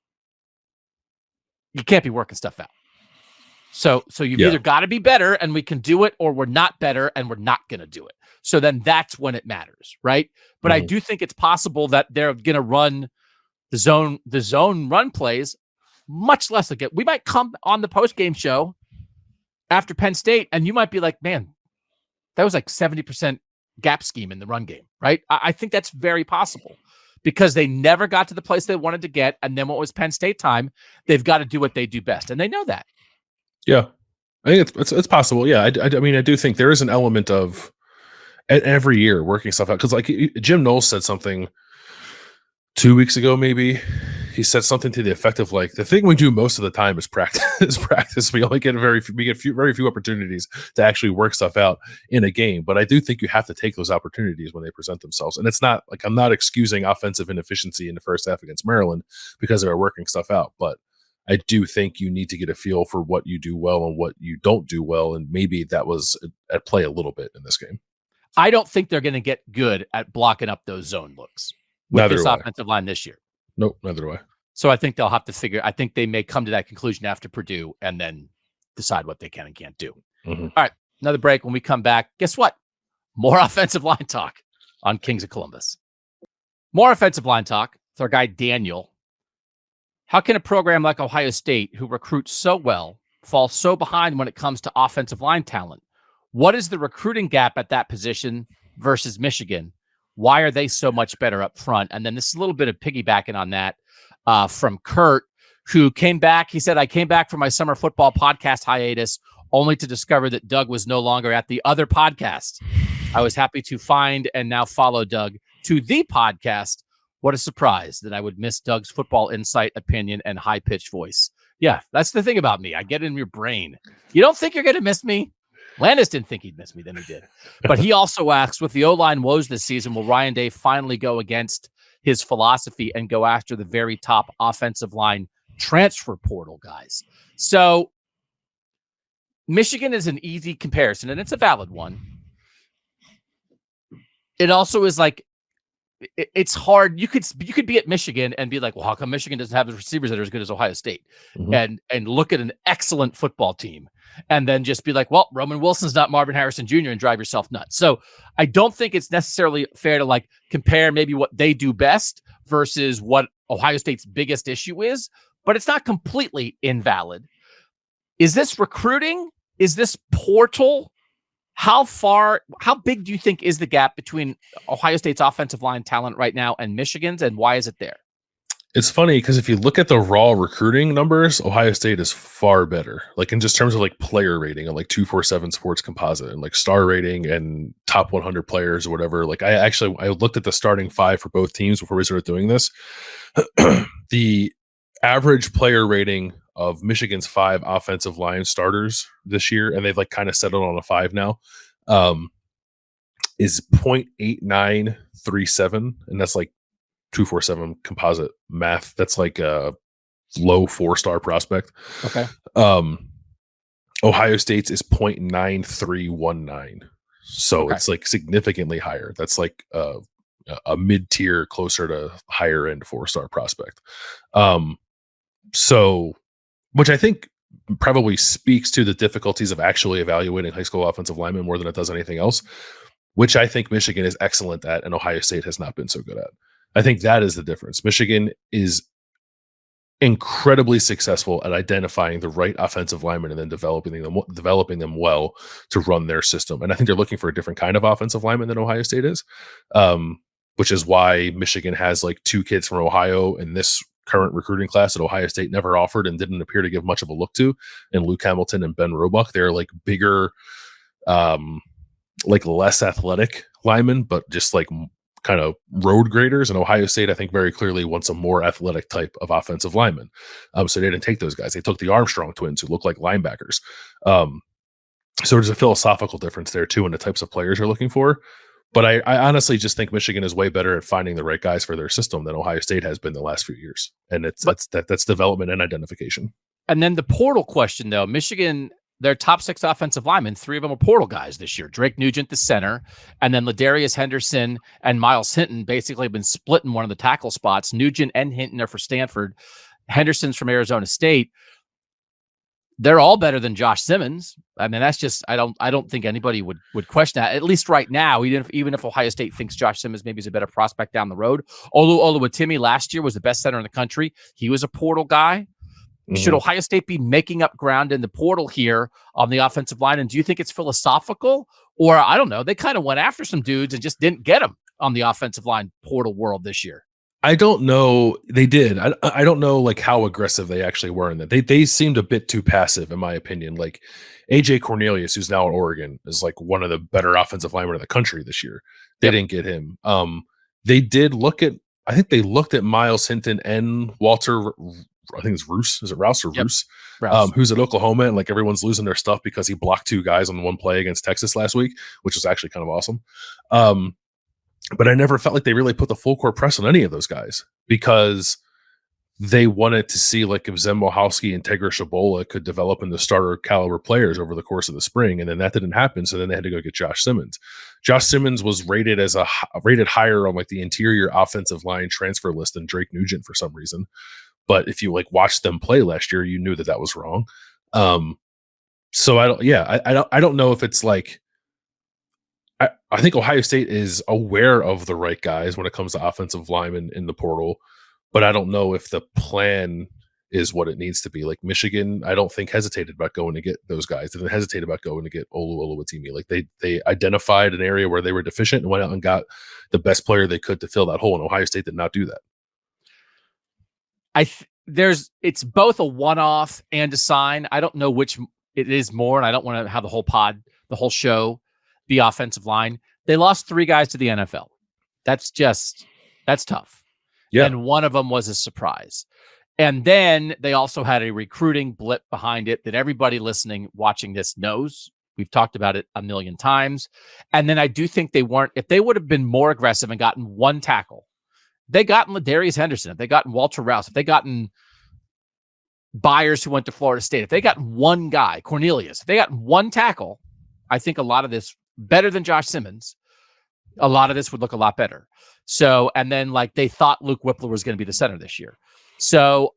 you can't be working stuff out. So you've either got to be better and we can do it, or we're not better and we're not going to do it. So then that's when it matters, right? But I do think it's possible that they're going to run the zone run plays much less again. We might come on the post-game show after Penn State and you might be like, man, that was like 70% gap scheme in the run game, right? I think that's very possible because they never got to the place they wanted to get. And then what was Penn State time? They've got to do what they do best. And they know that. Yeah, I think it's possible. Yeah, I mean, I do think there is an element of every year working stuff out. Because like Jim Knowles said something 2 weeks ago, maybe he said something to the effect of like, the thing we do most of the time is practice. We only get very few opportunities to actually work stuff out in a game. But I do think you have to take those opportunities when they present themselves. And it's not like I'm not excusing offensive inefficiency in the first half against Maryland because they were working stuff out, but I do think you need to get a feel for what you do well and what you don't do well. And maybe that was at play a little bit in this game. I don't think they're going to get good at blocking up those zone looks with this offensive line this year. Nope, neither do I. So I think they'll have to I think they may come to that conclusion after Purdue and then decide what they can and can't do. All right, another break. When we come back, guess what? More offensive line talk on Kings of Columbus. More offensive line talk with our guy Daniel. How can a program like Ohio State, who recruits so well, fall so behind when it comes to offensive line talent? What is the recruiting gap at that position versus Michigan? Why are they so much better up front? And then this is a little bit of piggybacking on that from Kurt, who came back. He said, I came back from my summer football podcast hiatus only to discover that Doug was no longer at the other podcast. I was happy to find and now follow Doug to the podcast. What a surprise that I would miss Doug's football insight, opinion, and high-pitched voice. Yeah, that's the thing about me. I get in your brain. You don't think you're going to miss me? Landis didn't think he'd miss me, then he did. But he also asks, with the O-line woes this season, will Ryan Day finally go against his philosophy and go after the very top offensive line transfer portal guys? So Michigan is an easy comparison, and it's a valid one. It also is like, it's hard. You could be at Michigan and be like, well, how come Michigan doesn't have the receivers that are as good as Ohio State? And look at an excellent football team and then just be like, well, Roman Wilson's not Marvin Harrison Jr. and drive yourself nuts. So I don't think it's necessarily fair to like compare maybe what they do best versus what Ohio State's biggest issue is, but it's not completely invalid. Is this recruiting? Is this portal? How big do you think is the gap between Ohio State's offensive line talent right now and Michigan's, and why is it there? It's funny because if you look at the raw recruiting numbers, Ohio State is far better. Like in just terms of like player rating and like 247 Sports Composite and like star rating and top 100 players or whatever. Like I looked at the starting five for both teams before we started doing this. The average player rating of Michigan's 5 offensive line starters this year, and they've like kind of settled on a 5 now, is 0.8937, and that's like 247 composite math. That's like a low 4-star prospect. Okay. Ohio State's is 0.9319. So it's like significantly higher. That's like a mid-tier, closer to higher end 4-star prospect. So, which I think probably speaks to the difficulties of actually evaluating high school offensive linemen more than it does anything else, which I think Michigan is excellent at and Ohio State has not been so good at. I think that is the difference. Michigan is incredibly successful at identifying the right offensive linemen and then developing them well to run their system. And I think they're looking for a different kind of offensive lineman than Ohio State is, which is why Michigan has like 2 kids from Ohio in this current recruiting class that Ohio State never offered and didn't appear to give much of a look to, and Luke Hamilton and Ben Roebuck. They're like bigger, like less athletic linemen, but just like kind of road graders. And Ohio State, I think, very clearly wants a more athletic type of offensive lineman. So they didn't take those guys. They took the Armstrong twins who look like linebackers. So there's a philosophical difference there too in the types of players you're looking for. But I honestly just think Michigan is way better at finding the right guys for their system than Ohio State has been the last few years. And that's development and identification. And then the portal question, though, Michigan, their top 6 offensive linemen, 3 of them are portal guys this year. Drake Nugent, the center, and then Ladarius Henderson and Miles Hinton basically have been splitting one of the tackle spots. Nugent and Hinton are for Stanford. Henderson's from Arizona State. They're all better than Josh Simmons. I mean, that's just, I don't think anybody would question that, at least right now, even if Ohio State thinks Josh Simmons maybe is a better prospect down the road. Oluwatimi last year was the best center in the country. He was a portal guy. Mm-hmm. Should Ohio State be making up ground in the portal here on the offensive line? And do you think it's philosophical, or I don't know, they kind of went after some dudes and just didn't get them on the offensive line portal world this year? I don't know. They did. I don't know like how aggressive they actually were in that. They seemed a bit too passive, in my opinion. Like AJ Cornelius, who's now at Oregon, is like one of the better offensive linemen in the country this year. They didn't get him. They did look at. I think they looked at Miles Hinton and Walter. I think it's Roos. Is it Rouse or Roos? Who's at Oklahoma, and like everyone's losing their stuff because he blocked 2 guys on one play against Texas last week, which was actually kind of awesome. But I never felt like they really put the full court press on any of those guys because they wanted to see like if Zem Mohalski and Tegra Shabola could develop into starter caliber players over the course of the spring. And then that didn't happen. So then they had to go get Josh Simmons. Josh Simmons was rated rated higher on like the interior offensive line transfer list than Drake Nugent for some reason. But if you like watched them play last year, you knew that was wrong. So I don't know if it's like, I think Ohio State is aware of the right guys when it comes to offensive linemen in the portal, but I don't know if the plan is what it needs to be. Like Michigan, I don't think hesitated about going to get those guys. They didn't hesitate about going to get Oluwatimi. Like they identified an area where they were deficient and went out and got the best player they could to fill that hole. And Ohio State did not do that. It's both a one-off and a sign. I don't know which it is more, and I don't want to have the whole show, the offensive line. They lost 3 guys to the NFL. That's tough. Yeah. And one of them was a surprise. And then they also had a recruiting blip behind it that everybody watching this knows. We've talked about it a million times. And then I do think if they would have been more aggressive and gotten 1 tackle, they gotten Ladarius Henderson, if they gotten Walter Rouse, if they gotten Byers who went to Florida State, if they gotten 1 guy, Cornelius, if they gotten 1 tackle, I think a lot of this, better than Josh Simmons, a lot of this would look a lot better. So, and then like they thought Luke Whippler was going to be the center this year. So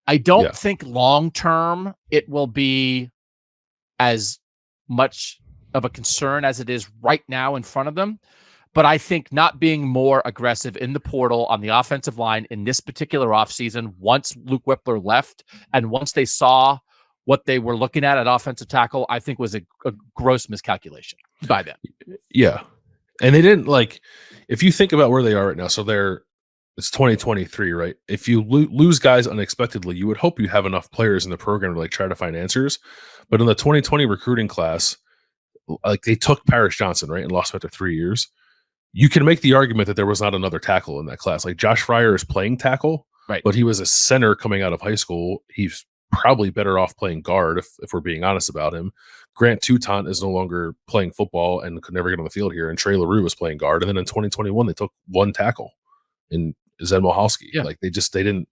I don't think long-term it will be as much of a concern as it is right now in front of them. But I think not being more aggressive in the portal on the offensive line in this particular offseason, once Luke Whippler left and once they saw what they were looking at offensive tackle, I think was a gross miscalculation by them. Yeah. And they didn't if you think about where they are right now, so they're it's 2023, right? If you lose guys unexpectedly, you would hope you have enough players in the program to like try to find answers. But in the 2020 recruiting class, like they took Paris Johnson, right, and lost him after 3 years. You can make the argument that there was not another tackle in that class. Like Josh Fryer is playing tackle, Right. but he was a center coming out of high school. He's probably better off playing guard if we're being honest about him. Grant Toutant is no longer playing football and could never get on the field here. And Trey LaRue was playing guard. And then in 2021, they took one tackle in Zen Mohalski. Yeah. Like they didn't,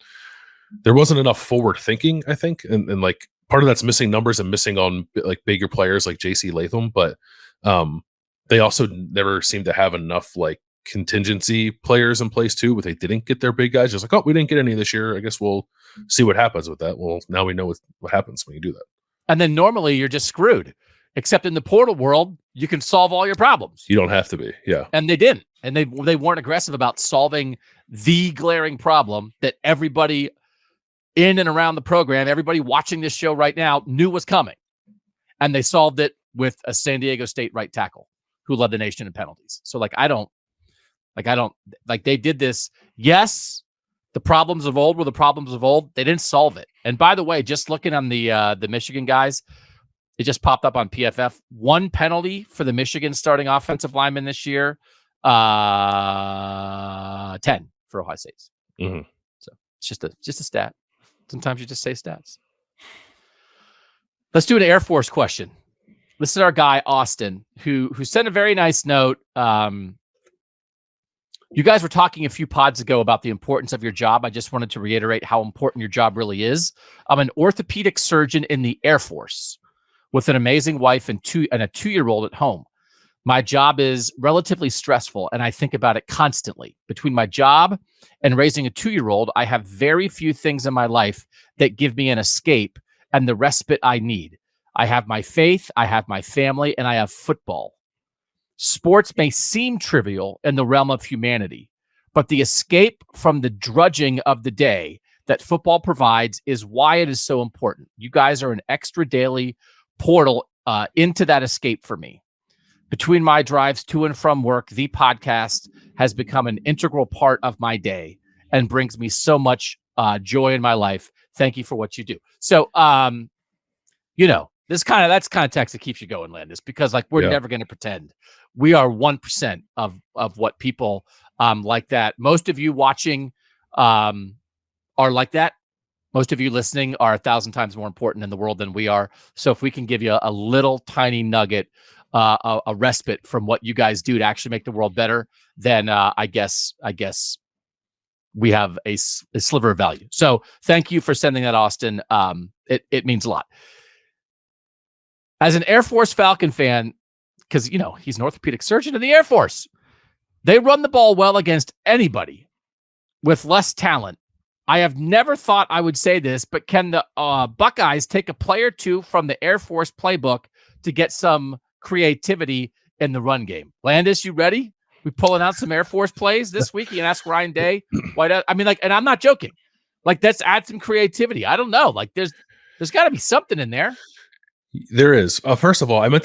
there wasn't enough forward thinking, I think. And like part of that's missing numbers and missing on like bigger players like JC Latham. But they also never seem to have enough like contingency players in place too, but they didn't get their big guys. Just like, oh, we didn't get any this year. I guess we'll see what happens with that. Well, now we know what happens when you do that. And then normally you're just screwed. Except in the portal world, you can solve all your problems. You don't have to be. Yeah. And they didn't. And they weren't aggressive about solving the glaring problem that everybody in and around the program, everybody watching this show right now knew was coming. And they solved it with a San Diego State right tackle who led the nation in penalties. So they did this. Yes, the problems of old were the problems of old. They didn't solve it. And by the way, just looking on the Michigan guys, it just popped up on PFF. One penalty for the Michigan starting offensive lineman this year. 10 for Ohio State's. Mm-hmm. So it's just a stat. Sometimes you just say stats. Let's do an Air Force question. This is our guy, Austin, who sent a very nice note. You guys were talking a few pods ago about the importance of your job. I just wanted to reiterate how important your job really is. I'm an orthopedic surgeon in the Air Force with an amazing wife and a 2-year-old at home. My job is relatively stressful, and I think about it constantly. Between my job and raising a 2-year-old, I have very few things in my life that give me an escape and the respite I need. I have my faith, I have my family, and I have football. Sports may seem trivial in the realm of humanity, but the escape from the drudging of the day that football provides is why it is so important. You guys are an extra daily portal into that escape for me. Between my drives to and from work, the podcast has become an integral part of my day and brings me so much joy in my life. Thank you for what you do. So, that's kind of text that keeps you going, Landis, because like we're never going to pretend we are 1% of what people like that. Most of you watching are like that. Most of you listening are 1,000 times more important in the world than we are. So if we can give you a little tiny nugget, a respite from what you guys do to actually make the world better, then I guess we have a sliver of value. So thank you for sending that, Austin. It means a lot. As an Air Force Falcon fan, because, he's an orthopedic surgeon in the Air Force, they run the ball well against anybody with less talent. I have never thought I would say this, but can the Buckeyes take a play or two from the Air Force playbook to get some creativity in the run game? Landis, you ready? We pulling out some Air Force plays this week. You can ask Ryan Day. And I'm not joking. Like, let's add some creativity. I don't know. Like, there's got to be something in there. There is. First of all, I meant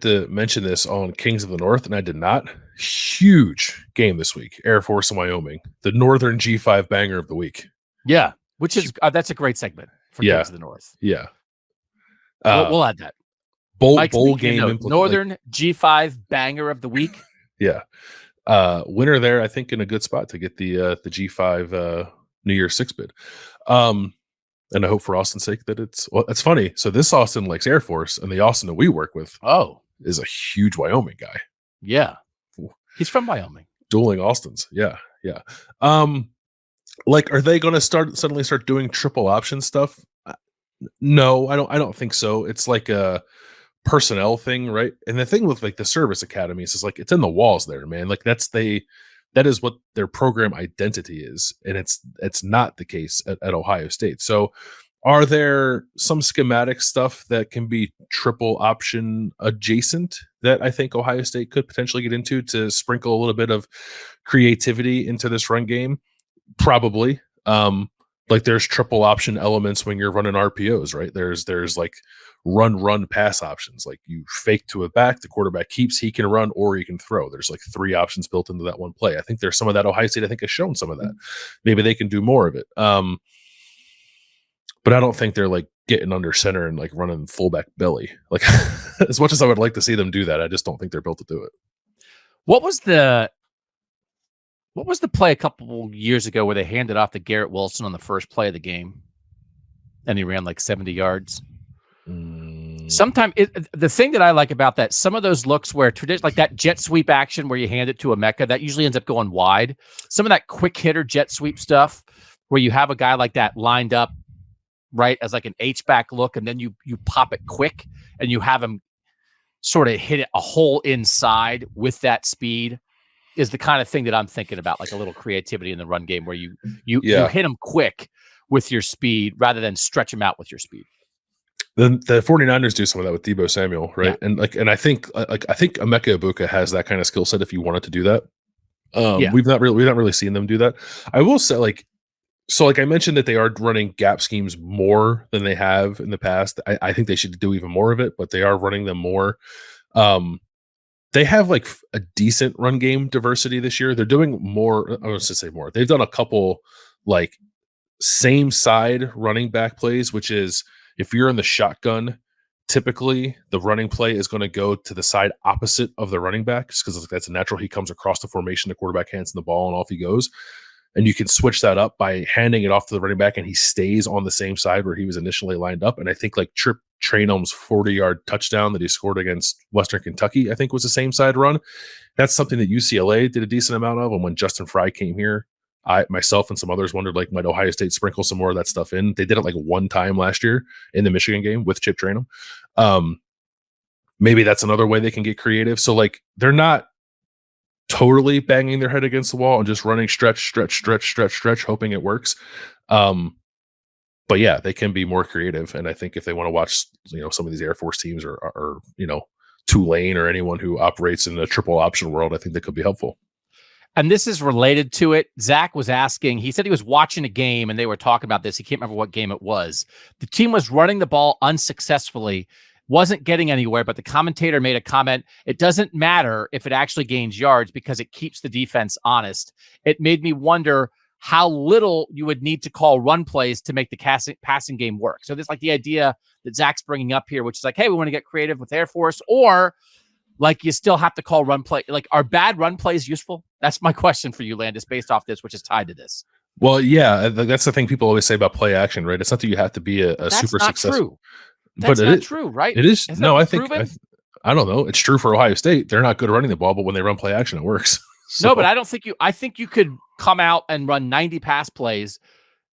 to mention this on Kings of the North, and I did not. Huge game this week, Air Force and Wyoming, the Northern G5 banger of the week. Yeah, which is that's a great segment for Kings of the North. Yeah, we'll add that. Bowl game, Northern G5 banger of the week. Yeah, winner there. I think in a good spot to get the G5 New Year's 6 bid. And I hope for Austin's sake that it's funny. So this Austin likes Air Force, and the Austin that we work with is a huge Wyoming guy. Yeah. He's from Wyoming. Dueling Austins. Yeah. Yeah. Like, are they going to suddenly start doing triple option stuff? No, I don't think so. It's like a personnel thing, right? And the thing with like the service academies is like it's in the walls there, man. Like that is what their program identity is, and it's not the case at Ohio State. So are there some schematic stuff that can be triple option adjacent that I think Ohio State could potentially get into to sprinkle a little bit of creativity into this run game? Probably. Like there's triple option elements when you're running RPOs, right? There's like run pass options. Like you fake to a back, the quarterback keeps, he can run or he can throw. There's like 3 options built into that one play. I think there's some of that. Ohio State, I think, has shown some of that. Maybe they can do more of it. But I don't think they're like getting under center and like running fullback belly. Like as much as I would like to see them do that, I just don't think they're built to do it. What was the play a couple years ago where they handed off to Garrett Wilson on the first play of the game and he ran like 70 yards? Sometimes the thing that I like about that, some of those looks where like that jet sweep action where you hand it to a Mecca, that usually ends up going wide. Some of that quick hitter jet sweep stuff where you have a guy like that lined up, right, as like an H-back look, and then you pop it quick and you have him sort of hit it a hole inside with that speed, is the kind of thing that I'm thinking about, like a little creativity in the run game where you hit them quick with your speed rather than stretch them out with your speed. The 49ers do some of that with Deebo Samuel, right? Yeah. And I think Emeka Egbuka has that kind of skill set if you wanted to do that. We've not really seen them do that. I will say, like I mentioned that they are running gap schemes more than they have in the past. I think they should do even more of it, but they are running them more. They have like a decent run game diversity this year. They're doing more. I was to say more. They've done a couple like same side running back plays, which is if you're in the shotgun, typically the running play is going to go to the side opposite of the running back because that's a natural. He comes across the formation, the quarterback hands him the ball, and off he goes. And you can switch that up by handing it off to the running back, and he stays on the same side where he was initially lined up. And I think like Trip Trainum's 40-yard touchdown that he scored against Western Kentucky, I think was the same side run. That's something that UCLA did a decent amount of. And when Justin Fry came here, myself and some others wondered, like, might Ohio State sprinkle some more of that stuff in? They did it like one time last year in the Michigan game with Chip Trainum. Maybe that's another way they can get creative. So like they're not totally banging their head against the wall and just running stretch, hoping it works. But yeah, they can be more creative. And I think if they want to watch, some of these Air Force teams or Tulane or anyone who operates in a triple option world, I think that could be helpful. And this is related to it. Zach was asking, he said he was watching a game and they were talking about this. He can't remember what game it was. The team was running the ball unsuccessfully, wasn't getting anywhere, but the commentator made a comment. It doesn't matter if it actually gains yards because it keeps the defense honest. It made me wonder how little you would need to call run plays to make the passing game work. So there's like the idea that Zach's bringing up here, which is like, hey, we want to get creative with Air Force, or like you still have to call run play. Like, are bad run plays useful? That's my question for you, Landis, based off this, which is tied to this. Well, yeah, that's the thing people always say about play action, right? It's not that you have to be a super successful. True. That's not true, right? It is. No, I think I don't know. It's true for Ohio State. They're not good at running the ball, but when they run play action, it works. So. No, but I think you could come out and run 90 pass plays,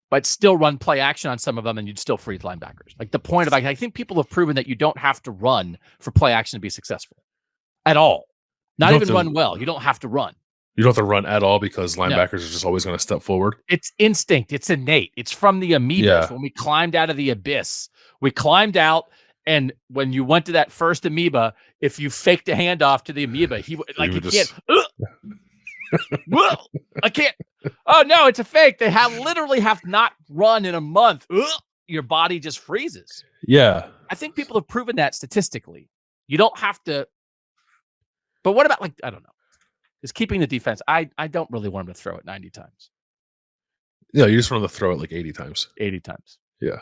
but still run play action on some of them, and you'd still freeze linebackers. Like the point of, I think people have proven that you don't have to run for play action to be successful at all. Not even run well. You don't have to run. You don't have to run at all because linebackers are just always going to step forward. It's instinct. It's innate. It's from the amoebas. Yeah. When we climbed out of the abyss, we climbed out, and when you went to that first amoeba, if you faked a handoff to the amoeba, he can't. I can't. Oh no, it's a fake. They literally have not run in a month. Your body just freezes. Yeah, I think people have proven that statistically. You don't have to. But what about, like, I don't know, is keeping the defense? I don't really want him to throw it 90 times. Yeah, you just want him to throw it like 80 times. 80 times. Yeah.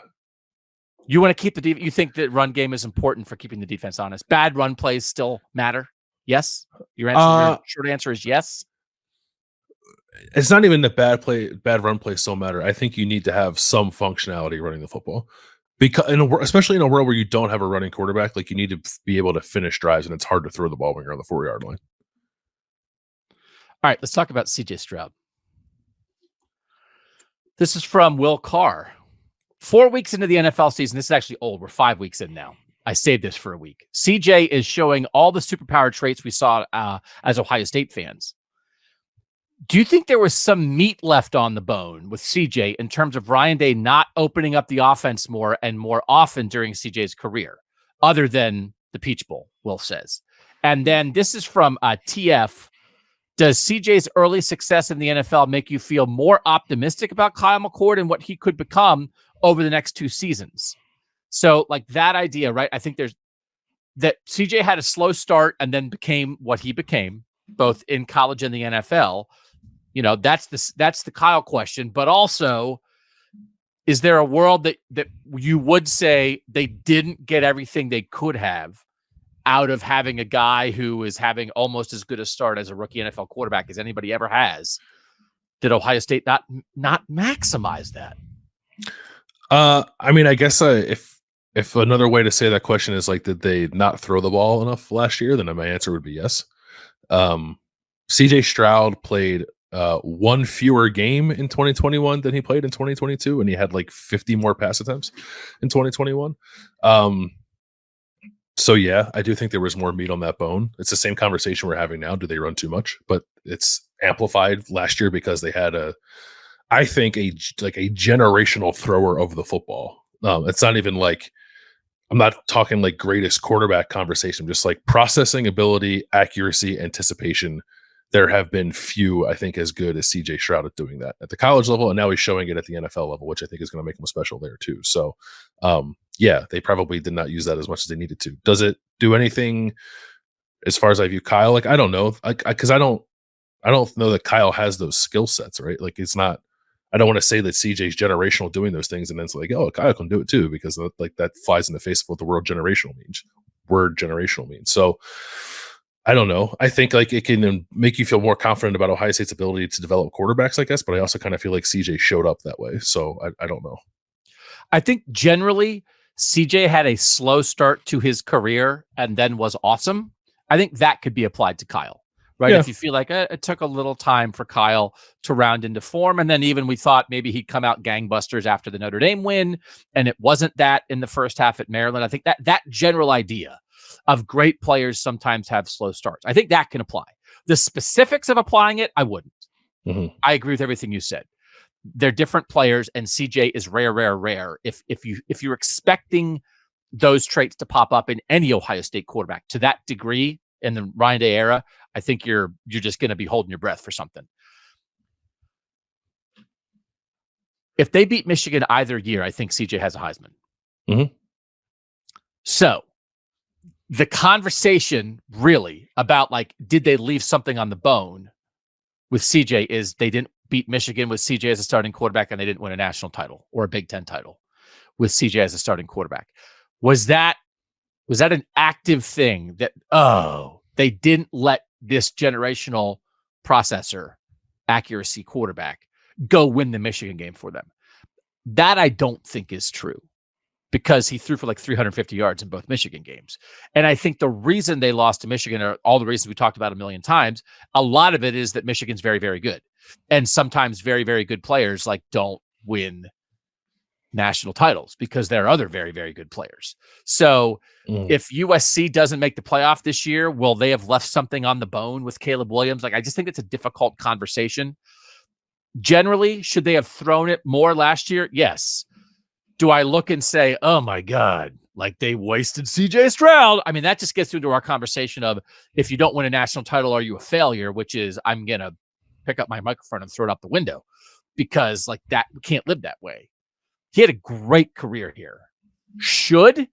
You want to keep the defense. You think that run game is important for keeping the defense honest. Bad run plays still matter. Yes. Your short answer is yes. It's not even that bad run plays still matter. I think you need to have some functionality running the football, because especially in a world where you don't have a running quarterback, like you need to be able to finish drives, and it's hard to throw the ball when you're on the 4-yard line. All right, let's talk about CJ Stroud. This is from Will Carr. 4 weeks into the NFL season, this is actually old. We're 5 weeks in now. I saved this for a week. CJ is showing all the superpower traits we saw as Ohio State fans. Do you think there was some meat left on the bone with CJ in terms of Ryan Day not opening up the offense more and more often during CJ's career, other than the Peach Bowl, Will says? And then this is from TF. Does CJ's early success in the NFL make you feel more optimistic about Kyle McCord and what he could become over the next 2 seasons? So like that idea, right? I think there's that CJ had a slow start and then became what he became, both in college and the NFL. You know, that's the Kyle question. But also, is there a world that you would say they didn't get everything they could have out of having a guy who is having almost as good a start as a rookie NFL quarterback as anybody ever has? Did Ohio State not maximize that? I mean, I guess if another way to say that question is like, did they not throw the ball enough last year? Then my answer would be yes. CJ Stroud played one fewer game in 2021 than he played in 2022, and he had like 50 more pass attempts in 2021. So yeah, I do think there was more meat on that bone. It's the same conversation we're having now. Do they run too much? But it's amplified last year because they had I think a generational thrower of the football. It's not even like, I'm not talking like greatest quarterback conversation, just like processing ability, accuracy, anticipation. There have been few, I think, as good as CJ Stroud at doing that at the college level, and now he's showing it at the NFL level, which I think is going to make him special there too. So, yeah, they probably did not use that as much as they needed to. Does it do anything as far as I view Kyle? Like, I don't know, because I don't know that Kyle has those skill sets, right? Like, it's not. I don't want to say that CJ's generational doing those things, and then it's like, oh, Kyle can do it too, because like that flies in the face of what the word generational means. So I don't know. I think like it can make you feel more confident about Ohio State's ability to develop quarterbacks, I guess, but I also kind of feel like CJ showed up that way. So I don't know. I think generally CJ had a slow start to his career and then was awesome. I think that could be applied to Kyle, right? Yeah. If you feel like it took a little time for Kyle to round into form, and then even we thought maybe he'd come out gangbusters after the Notre Dame win, and it wasn't that in the first half at Maryland. I think that general idea of great players sometimes have slow starts, I think that can apply. The specifics of applying it, I wouldn't. Mm-hmm. I agree with everything you said. They're different players, and CJ is rare. If you're expecting those traits to pop up in any Ohio State quarterback to that degree in the Ryan Day era, I think you're just going to be holding your breath for something. If they beat Michigan either year, I think CJ has a Heisman. Mm-hmm. So the conversation really about like, did they leave something on the bone with CJ is they didn't beat Michigan with CJ as a starting quarterback, and they didn't win a national title or a Big Ten title with CJ as a starting quarterback. Was that an active thing that, they didn't let this generational processor accuracy quarterback go win the Michigan game for them? That I don't think is true, because he threw for like 350 yards in both Michigan games. And I think the reason they lost to Michigan are all the reasons we talked about a million times. A lot of it is that Michigan's very, very good. And sometimes very, very good players like don't win national titles because there are other very, very good players. So if USC doesn't make the playoff this year, will they have left something on the bone with Caleb Williams? Like, I just think it's a difficult conversation. Generally, should they have thrown it more last year? Yes. Do I look and say, oh my God, like they wasted CJ Stroud? I mean, that just gets into our conversation of, if you don't win a national title, are you a failure? Which is, I'm going to pick up my microphone and throw it out the window, because like that, we can't live that way. He had a great career here. Could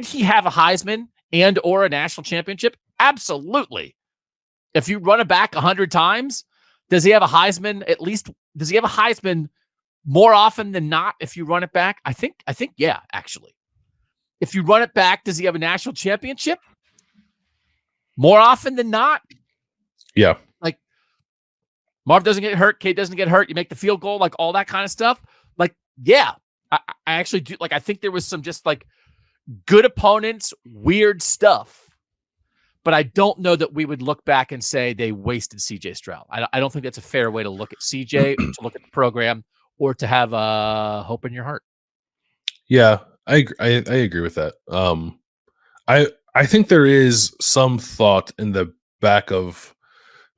he have a Heisman and or a national championship? Absolutely. If you run it back 100 times, does he have a Heisman? At least, does he have a Heisman more often than not if you run it back? I think yeah, actually. If you run it back, does he have a national championship? More often than not? Yeah. Like, Marv doesn't get hurt, Kate doesn't get hurt, you make the field goal, like all that kind of stuff. Like, yeah, I actually do. Like, I think there was some just like good opponents, weird stuff. But I don't know that we would look back and say they wasted CJ Stroud. I don't think that's a fair way to look at CJ, to look at the program, or to have hope in your heart. Yeah, I agree with that. I think there is some thought in the back of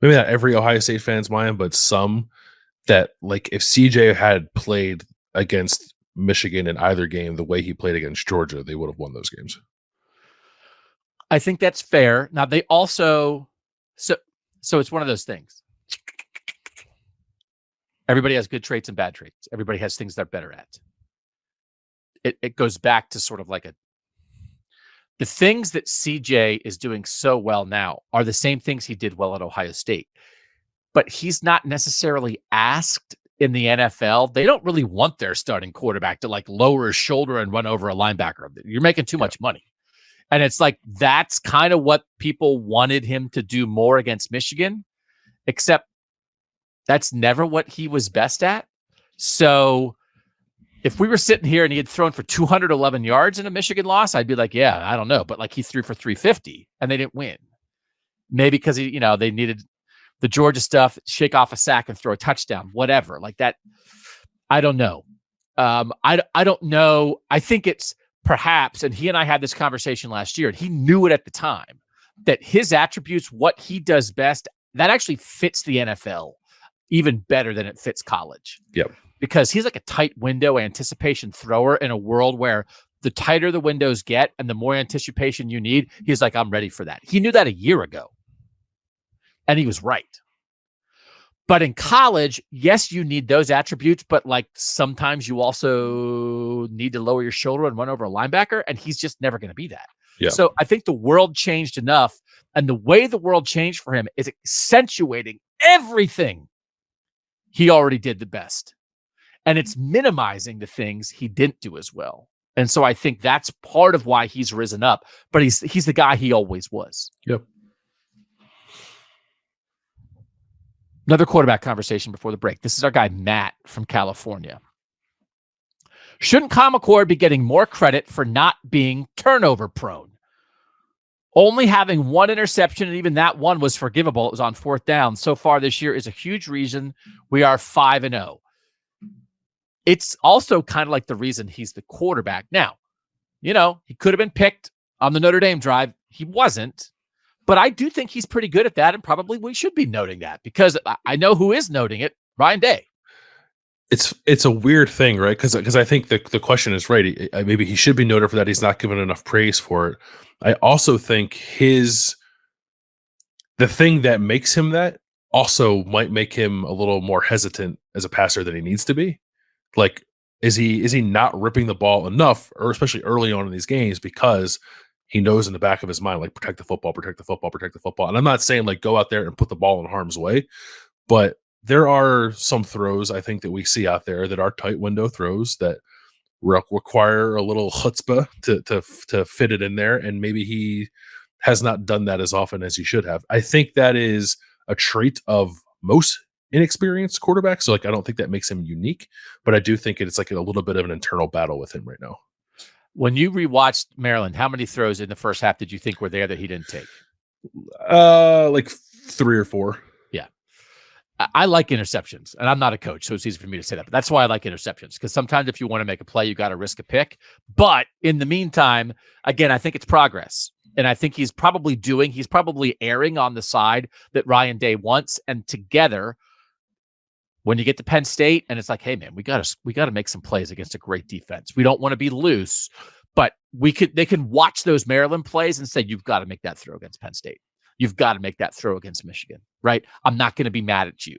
maybe not every Ohio State fan's mind, but some, that like if CJ had played against Michigan in either game the way he played against Georgia, they would have won those games. I think that's fair. Now they also, so So it's one of those things. Everybody has good traits and bad traits. Everybody has things they're better at. It goes back to sort of like the things that CJ is doing so well now are the same things he did well at Ohio State. But he's not necessarily asked in the NFL. They don't really want their starting quarterback to like lower his shoulder and run over a linebacker. You're making too much money. And it's like, that's kind of what people wanted him to do more against Michigan, except that's never what he was best at. So if we were sitting here and he had thrown for 211 yards in a Michigan loss, I'd be like, yeah, I don't know. But like he threw for 350 and they didn't win. Maybe because they needed the Georgia stuff, shake off a sack and throw a touchdown, whatever. Like that. I don't know. I don't know. I think it's perhaps, and he and I had this conversation last year, and he knew it at the time, that his attributes, what he does best, that actually fits the NFL even better than it fits college. Yep. Because he's like a tight window anticipation thrower in a world where the tighter the windows get and the more anticipation you need, he's like, I'm ready for that. He knew that a year ago. And he was right. But in college, yes, you need those attributes, but like sometimes you also need to lower your shoulder and run over a linebacker, and he's just never going to be that. Yeah. So I think the world changed enough, and the way the world changed for him is accentuating everything he already did the best. And it's minimizing the things he didn't do as well. And so I think that's part of why he's risen up, but he's the guy he always was. Yep. Another quarterback conversation before the break. This is our guy, Matt from California. Shouldn't Kyle McCord be getting more credit for not being turnover prone? Only having one interception, and even that one was forgivable. It was on 4th down. So far this year is a huge reason we are 5-0. It's also kind of like the reason he's the quarterback. Now, he could have been picked on the Notre Dame drive. He wasn't. But I do think he's pretty good at that, and probably we should be noting that because I know who is noting it, Ryan Day. It's a weird thing, right? Because I think the question is right. Maybe he should be noted for that. He's not given enough praise for it. I also think the thing that makes him that also might make him a little more hesitant as a passer than he needs to be. Like, is he not ripping the ball enough, or especially early on in these games, because he knows in the back of his mind, like, protect the football, protect the football, protect the football. And I'm not saying like go out there and put the ball in harm's way, but there are some throws I think that we see out there that are tight window throws that require a little chutzpah to fit it in there. And maybe he has not done that as often as he should have. I think that is a trait of most inexperienced quarterbacks. So like, I don't think that makes him unique, but I do think it's like a little bit of an internal battle with him right now. When you rewatched Maryland, how many throws in the first half did you think were there that he didn't take? Like 3 or 4. Yeah. I like interceptions, and I'm not a coach, so it's easy for me to say that. But that's why I like interceptions, because sometimes if you want to make a play, you got to risk a pick. But in the meantime, again, I think it's progress. And I think he's probably erring on the side that Ryan Day wants. And together, when you get to Penn State and it's like, hey man, we got to make some plays against a great defense. We don't want to be loose, but they can watch those Maryland plays and say, you've got to make that throw against Penn State. You've got to make that throw against Michigan, right? I'm not going to be mad at you.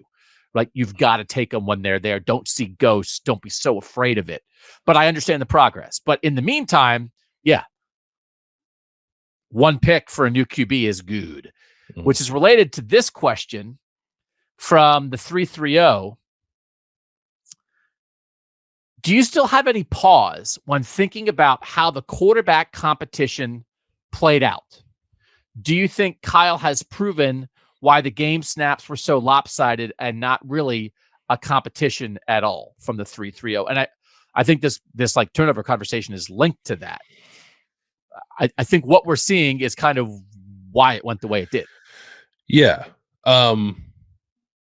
Like, you've got to take them when they're there. Don't see ghosts. Don't be so afraid of it. But I understand the progress. But in the meantime, yeah, one pick for a new QB is good, which is related to this question from the 330. Do you still have any pause when thinking about how the quarterback competition played out? Do you think Kyle has proven why the game snaps were so lopsided and not really a competition at all, from the 330? And I think this like turnover conversation is linked to that. I think what we're seeing is kind of why it went the way it did. Yeah.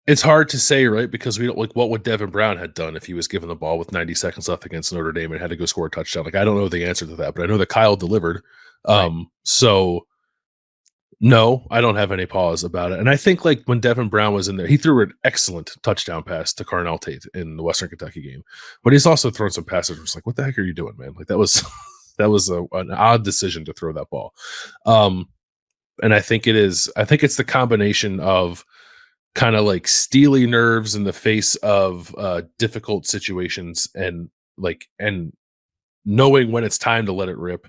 It's hard to say, right? Because we don't, like, what would Devin Brown had done if he was given the ball with 90 seconds left against Notre Dame and had to go score a touchdown? Like, I don't know the answer to that, but I know that Kyle delivered. Right. So no, I don't have any pause about it. And I think, like, when Devin Brown was in there, he threw an excellent touchdown pass to Carnell Tate in the Western Kentucky game, but he's also thrown some passes where it's like, what the heck are you doing, man? Like, that was an odd decision to throw that ball. And I think it's the combination of kind of like steely nerves in the face of difficult situations, and knowing when it's time to let it rip,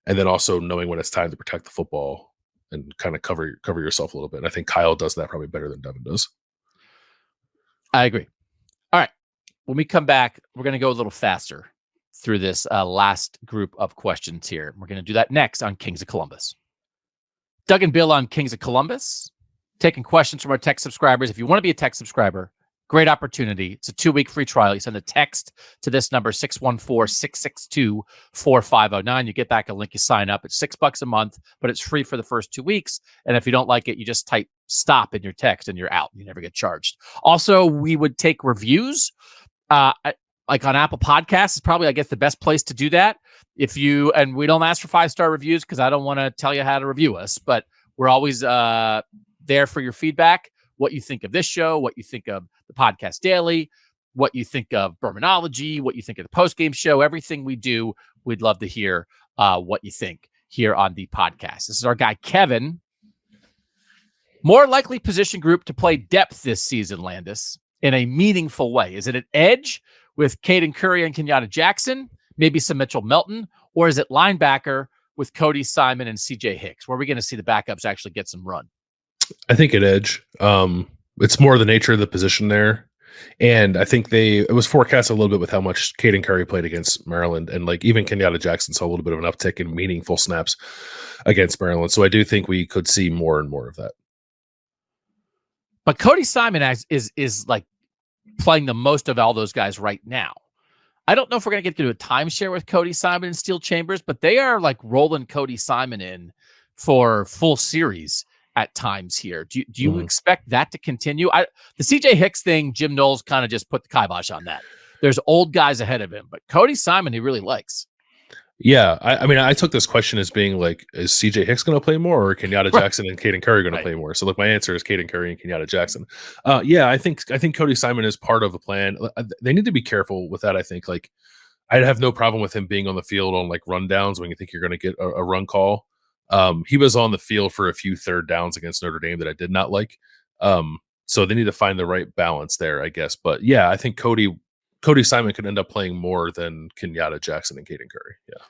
and then also knowing when it's time to protect the football and kind of cover yourself a little bit. And I think Kyle does that probably better than Devin does. I agree. All right. When we come back, we're going to go a little faster through this last group of questions here. We're going to do that next on Kings of Columbus. Doug and Bill on Kings of Columbus, taking questions from our tech subscribers. If you want to be a tech subscriber, great opportunity. It's a 2-week free trial. You send a text to this number, 614-662-4509. You get back a link. You sign up. It's $6 a month, but it's free for the first 2 weeks. And if you don't like it, you just type stop in your text and you're out. You never get charged. Also, we would take reviews. Like on Apple Podcasts is probably, I guess, the best place to do that. And we don't ask for 5-star reviews because I don't want to tell you how to review us, but we're always there for your feedback. What you think of this show, what you think of the podcast daily, what you think of Bermanology, what you think of the post-game show, everything we do, we'd love to hear what you think here on the podcast. This is our guy, Kevin. More likely position group to play depth this season, Landis, in a meaningful way. Is it an edge with Caden Curry and Kenyatta Jackson, maybe some Mitchell Melton, or is it linebacker with Cody Simon and CJ Hicks? Where are we going to see the backups actually get some run? I think at edge. It's more the nature of the position there. And I think it was forecast a little bit with how much Caden Curry played against Maryland. And like even Kenyatta Jackson saw a little bit of an uptick in meaningful snaps against Maryland. So I do think we could see more and more of that. But Cody Simon is like playing the most of all those guys right now. I don't know if we're going to get to a timeshare with Cody Simon and Steel Chambers, but they are like rolling Cody Simon in for full series at times here. Do you expect that to continue? The CJ Hicks thing, Jim Knowles kind of just put the kibosh on that. There's old guys ahead of him, but Cody Simon, he really likes. Yeah, I mean, I took this question as being like, is CJ Hicks going to play more, or Kenyatta Jackson and Caden Curry going to play more? So, look, my answer is Caden Curry and Kenyatta Jackson. Yeah, I think Cody Simon is part of the plan. They need to be careful with that. I think like I'd have no problem with him being on the field on like rundowns when you think you're going to get a run call. He was on the field for a few third downs against Notre Dame that I did not like. So they need to find the right balance there, I guess. But yeah, I think Cody Simon could end up playing more than Kenyatta Jackson and Caden Curry. Yeah.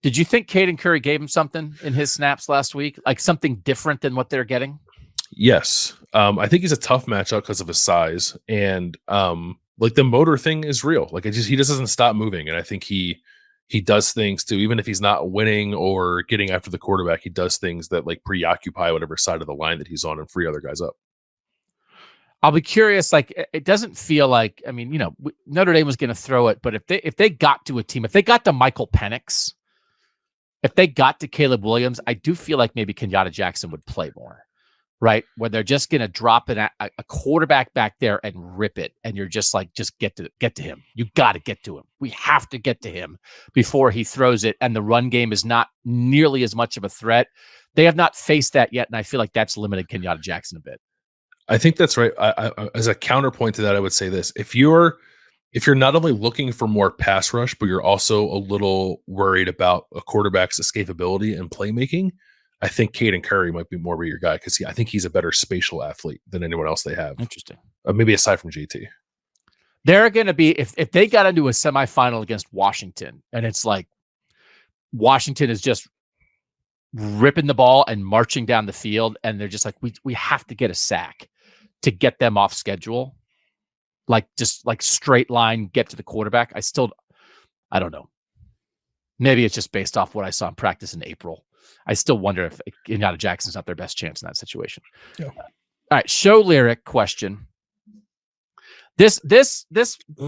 Did you think Caden Curry gave him something in his snaps last week? Like something different than what they're getting? Yes. I think he's a tough matchup because of his size. And like the motor thing is real. Like he just doesn't stop moving. And I think he does things too, even if he's not winning or getting after the quarterback, he does things that like preoccupy whatever side of the line that he's on and free other guys up. I'll be curious. Like, it doesn't feel like, I mean, Notre Dame was going to throw it, but if they got to a team, if they got to Michael Penix, if they got to Caleb Williams, I do feel like maybe Kenyatta Jackson would play more, right? Where they're just going to drop a quarterback back there and rip it. And you're just like, just get to him. You got to get to him. We have to get to him before he throws it. And the run game is not nearly as much of a threat. They have not faced that yet. And I feel like that's limited Kenyatta Jackson a bit. I think that's right. I, as a counterpoint to that, I would say this: if you're not only looking for more pass rush, but you're also a little worried about a quarterback's escapability and playmaking, I think Caden Curry might be more of your guy because I think he's a better spatial athlete than anyone else they have. Interesting. Maybe aside from JT. They're going to be, if they got into a semifinal against Washington, and it's like Washington is just ripping the ball and marching down the field, and they're just like, we have to get a sack to get them off schedule, like just like straight line, get to the quarterback. I don't know. Maybe it's just based off what I saw in practice in April. I still wonder if Kenyatta Jackson's not their best chance in that situation. Yeah. All right. Show lyric question. This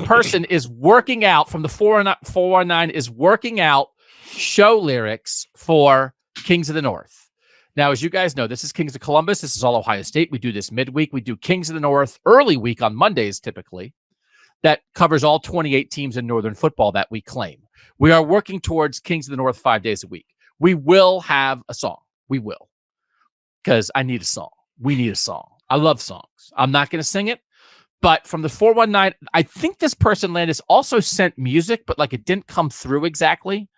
person is working out from the 419 is working out show lyrics for Kings of the North. Now, as you guys know, this is Kings of Columbus. This is all Ohio State. We do this midweek. We do Kings of the North early week on Mondays, typically. That covers all 28 teams in Northern football that we claim. We are working towards Kings of the North 5 days a week. We will have a song. We will. Because I need a song. We need a song. I love songs. I'm not going to sing it. But from the 419, I think this person, Landis, also sent music, but like it didn't come through exactly.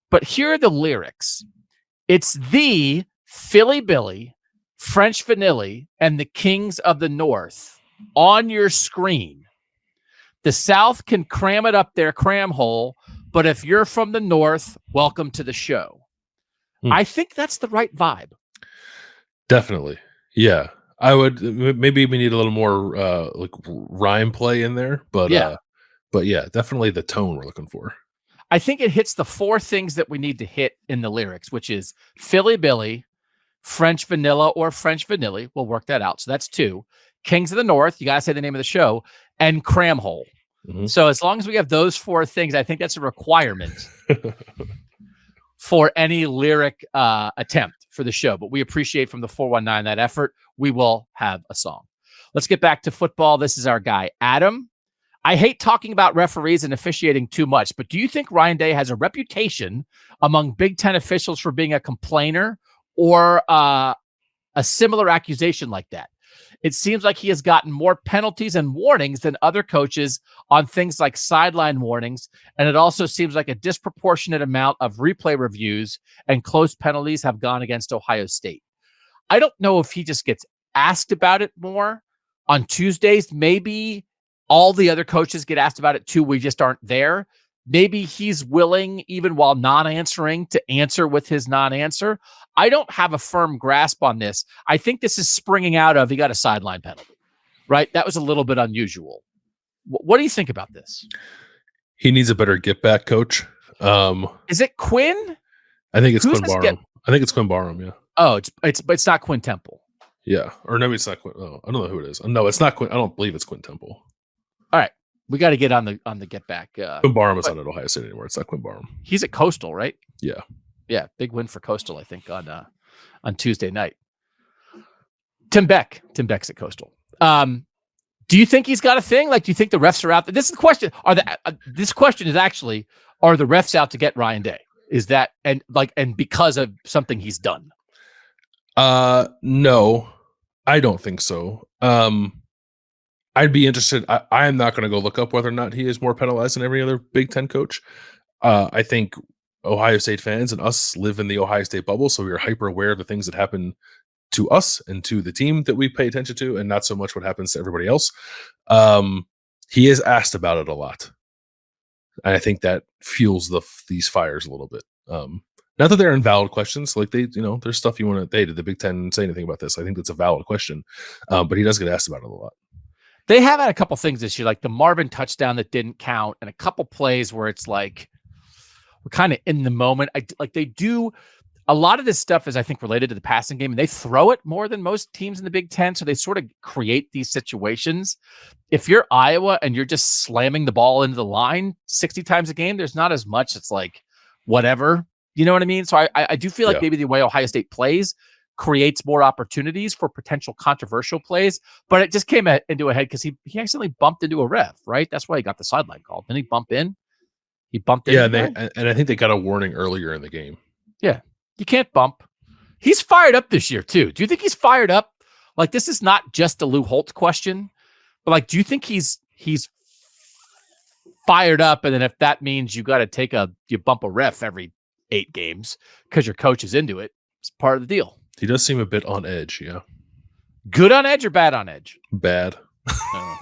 But here are the lyrics. It's the Philly Billy French Vanilla and the Kings of the North on your screen, the South can cram it up their cram hole, but if you're from the North, welcome to the show. I think that's the right vibe. Definitely. Yeah. I would, maybe we need a little more like rhyme play in there, but yeah, definitely the tone we're looking for. I think it hits the 4 things that we need to hit in the lyrics, which is Philly Billy, French Vanilla or French Vanilla. We'll work that out. So that's 2. Kings of the North, you got to say the name of the show, and cram hole. So as long as we have those 4 things, I think that's a requirement for any lyric attempt for the show. But we appreciate from the 419 that effort. We will have a song. Let's get back to football. This is our guy, Adam. I hate talking about referees and officiating too much, but do you think Ryan Day has a reputation among Big Ten officials for being a complainer or a similar accusation like that? It seems like he has gotten more penalties and warnings than other coaches on things like sideline warnings, and it also seems like a disproportionate amount of replay reviews and close penalties have gone against Ohio State. I don't know if he just gets asked about it more on Tuesdays. Maybe all the other coaches get asked about it too. We just aren't there. Maybe he's willing, even while non-answering, to answer with his non-answer. I don't have a firm grasp on this. I think this is springing out of he got a sideline penalty, right? That was a little bit unusual. What do you think about this? He needs a better get back coach. Is it Quinn? I think it's Quinn Barham. I think it's Quinn Barham. Yeah. Oh, it's not Quinn Temple. Yeah, or maybe it's not Quinn. Oh, I don't know who it is. No, it's not Quinn. I don't believe it's Quinn Temple. All right. We got to get on the get back. Quinn Barham is not at Ohio State anymore. It's not Quinn Barham. He's at Coastal, right? Yeah. Yeah. Big win for Coastal, I think, on Tuesday night. Tim Beck's at Coastal. Do you think he's got a thing? Like, do you think the refs are out there? This is the question. This question is actually, are the refs out to get Ryan Day? Is that and because of something he's done? No, I don't think so. I'd be interested. I am not going to go look up whether or not he is more penalized than every other Big Ten coach. I think Ohio State fans and us live in the Ohio State bubble, so we are hyper aware of the things that happen to us and to the team that we pay attention to, and not so much what happens to everybody else. He is asked about it a lot, and I think that fuels these fires a little bit. Not that they're invalid questions, like there's stuff you want to. Hey, did the Big Ten say anything about this? I think that's a valid question, but he does get asked about it a lot. They have had a couple things this year, like the Marvin touchdown that didn't count, and a couple plays where it's like we're kind of in the moment. They do a lot of this stuff is, I think, related to the passing game, and they throw it more than most teams in the Big Ten, so they sort of create these situations. If you're Iowa and you're just slamming the ball into the line 60 times a game, there's not as much. It's like whatever, you know what I mean? So I do feel like maybe the way Ohio State plays creates more opportunities for potential controversial plays, but it just came into a head because he accidentally bumped into a ref, right? That's why he got the sideline call. Didn't he bump in? He bumped in. Yeah, and I think they got a warning earlier in the game. Yeah, you can't bump. He's fired up this year too. Do you think he's fired up? Like, this is not just a Lou Holtz question, but like, do you think he's fired up? And then if that means you bump a ref every 8 games because your coach is into it, it's part of the deal. He does seem a bit on edge, yeah. Good on edge or bad on edge? Bad. Oh.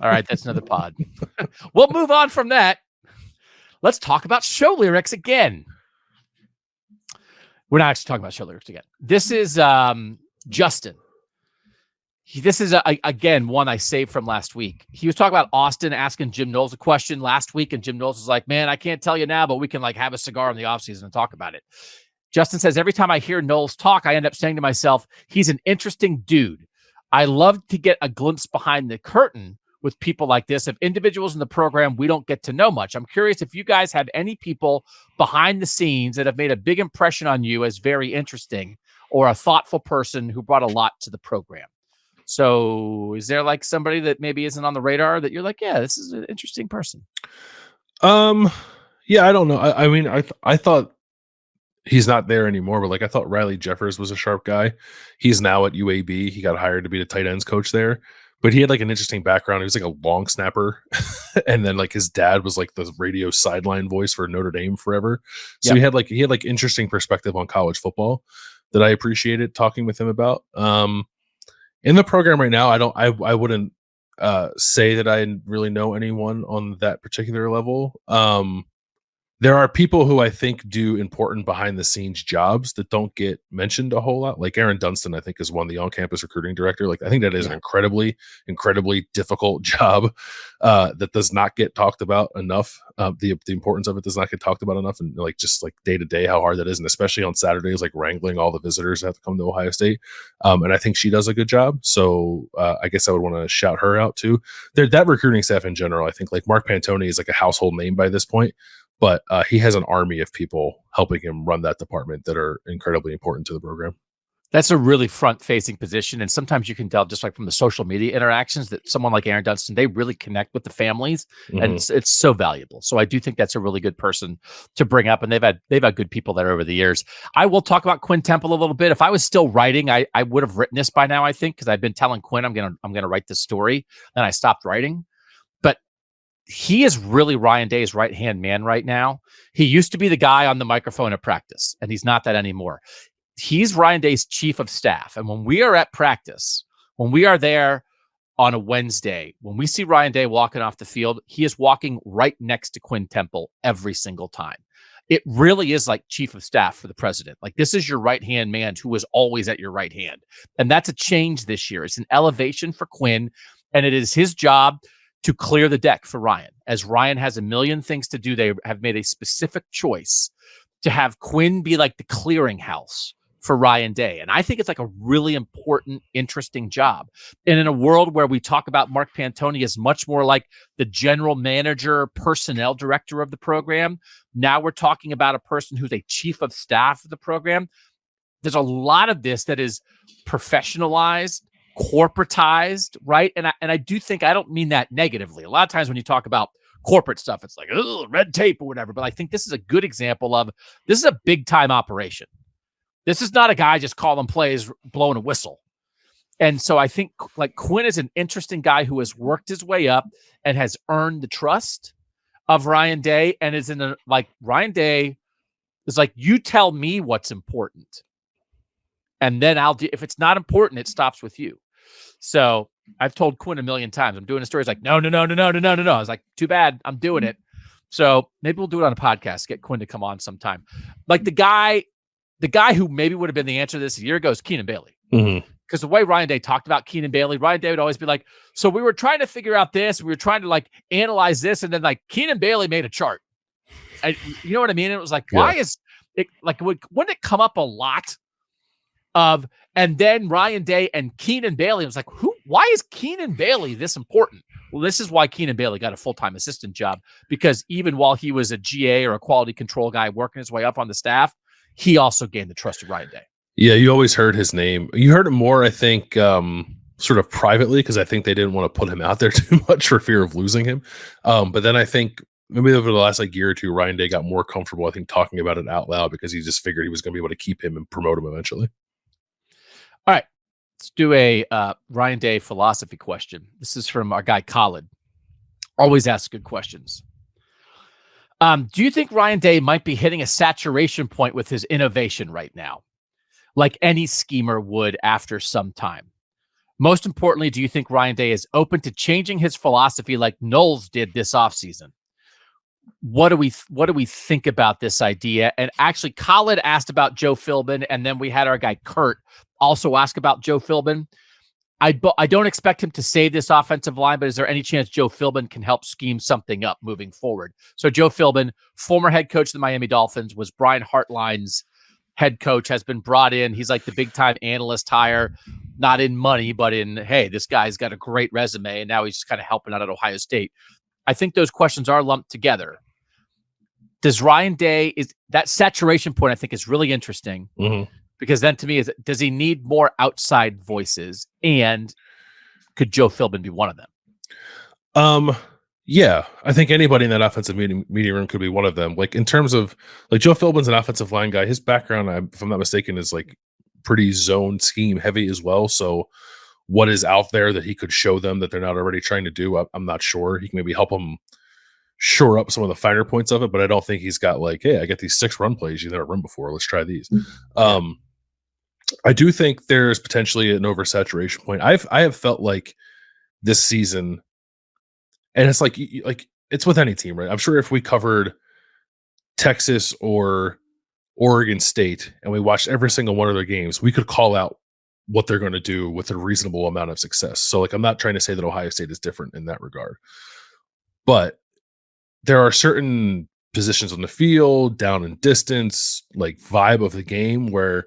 All right, that's another pod. We'll move on from that. Let's talk about show lyrics again. We're not actually talking about show lyrics again. This is Justin. This is, again, one I saved from last week. He was talking about Austin asking Jim Knowles a question last week, and Jim Knowles was like, man, I can't tell you now, but we can have a cigar in the offseason and talk about it. Justin says, every time I hear Knowles talk, I end up saying to myself, he's an interesting dude. I love to get a glimpse behind the curtain with people like this. Of individuals in the program we don't get to know much. I'm curious if you guys have any people behind the scenes that have made a big impression on you as very interesting, or a thoughtful person who brought a lot to the program. So is there somebody that maybe isn't on the radar that you're like, yeah, this is an interesting person? Yeah, I don't know. I mean, I thought he's not there anymore, but I thought Riley Jeffers was a sharp guy. He's now at UAB. He got hired to be the tight ends coach there, but he had an interesting background. He was a long snapper. And then his dad was the radio sideline voice for Notre Dame forever. So he had interesting perspective on college football. that I appreciated talking with him about. In the program right now, I wouldn't say that I really know anyone on that particular level. There are people who I think do important behind the scenes jobs that don't get mentioned a whole lot. Like Aaron Dunstan, I think, is one, the on-campus recruiting director. Like, I think that is an incredibly, incredibly difficult job that does not get talked about enough. The importance of it does not get talked about enough, and like just like day to day, how hard that is, and especially on Saturdays, like wrangling all the visitors that have to come to Ohio State. And I think she does a good job. So I guess I would want to shout her out too. That recruiting staff in general, I think, like Mark Pantoni is like a household name by this point. But he has an army of people helping him run that department that are incredibly important to the program. That's a really front-facing position, and sometimes you can tell just like from the social media interactions that someone like Aaron Dunstan, they really connect with the families, and it's so valuable. So I do think that's a really good person to bring up, and they've had good people there over the years. I will talk about Quinn Temple a little bit. If I was still writing, I would have written this by now, I think, because I've been telling Quinn I'm gonna write this story, then I stopped writing. But he is really Ryan Day's right-hand man right now. He used to be the guy on the microphone at practice, and he's not that anymore. He's Ryan Day's chief of staff. And when we are at practice, when we are there on a Wednesday, when we see Ryan Day walking off the field, he is walking right next to Quinn Temple every single time. It really is like chief of staff for the president. Like, this is your right-hand man who is always at your right hand. And that's a change this year. It's an elevation for Quinn, and it is his job to clear the deck for Ryan. As Ryan has a million things to do, they have made a specific choice to have Quinn be like the clearinghouse for Ryan Day. And I think it's like a really important, interesting job. And in a world where we talk about Mark Pantoni as much more like the general manager, personnel director of the program, now we're talking about a person who's a chief of staff of the program. There's a lot of this that is professionalized, corporatized, right? And I do think, I don't mean that negatively. A lot of times when you talk about corporate stuff, it's like, oh, red tape or whatever. But I think this is a good example of, this is a big time operation. This is not a guy just calling plays, blowing a whistle. And so I think like Quinn is an interesting guy who has worked his way up and has earned the trust of Ryan Day, and is in a, like, Ryan Day is like, you tell me what's important, and then I'll do. If it's not important, it stops with you. So I've told Quinn a million times, I'm doing a story. He's like, no. I was like, too bad, I'm doing it. So maybe we'll do it on a podcast, get Quinn to come on sometime. Like the guy who maybe would have been the answer to this a year ago is Keenan Bailey. Because the way Ryan Day talked about Keenan Bailey, Ryan Day would always be like, so we were trying to figure out this, we were trying to like analyze this, and then like Keenan Bailey made a chart. And you know what I mean? And it was like, why is it like, wouldn't it come up a lot of, and then Ryan Day and Keenan Bailey, was like, why is Keenan Bailey this important? Well, this is why Keenan Bailey got a full-time assistant job, because even while he was a GA or a quality control guy working his way up on the staff, he also gained the trust of Ryan Day. Yeah, you always heard his name. You heard it more, I think, sort of privately, because I think they didn't want to put him out there too much for fear of losing him. But then I think maybe over the last like year or two, Ryan Day got more comfortable, I think, talking about it out loud, because he just figured he was going to be able to keep him and promote him eventually. All right, let's do a Ryan Day philosophy question. This is from our guy Khalid. Always asks good questions. Do you think Ryan Day might be hitting a saturation point with his innovation right now, like any schemer would after some time? Most importantly, do you think Ryan Day is open to changing his philosophy like Knowles did this offseason? What do we think about this idea? And actually, Khalid asked about Joe Philbin, and then we had our guy Kurt also ask about Joe Philbin. I don't expect him to save this offensive line, but is there any chance Joe Philbin can help scheme something up moving forward? So Joe Philbin, former head coach of the Miami Dolphins, was Brian Hartline's head coach, has been brought in. He's like the big time analyst hire, not in money, but in, hey, this guy's got a great resume, and now he's just kind of helping out at Ohio State. I think those questions are lumped together. Does Ryan Day, is that saturation point, I think, is really interesting. Because then to me, does he need more outside voices? And could Joe Philbin be one of them? Yeah, I think anybody in that offensive meeting room could be one of them. Like in terms of like Joe Philbin's an offensive line guy. His background, if I'm not mistaken, is like pretty zone scheme heavy as well. So what is out there that he could show them that they're not already trying to do? I'm not sure. He can maybe help them shore up some of the finer points of it, but I don't think he's got like, hey, I got these 6 run plays you've never run before. Let's try these. I do think there's potentially an oversaturation point. I have felt like this season, and it's like it's with any team, right? I'm sure if we covered Texas or Oregon State and we watched every single one of their games, we could call out what they're going to do with a reasonable amount of success. So like, I'm not trying to say that Ohio State is different in that regard, but there are certain positions on the field, down and distance, like vibe of the game where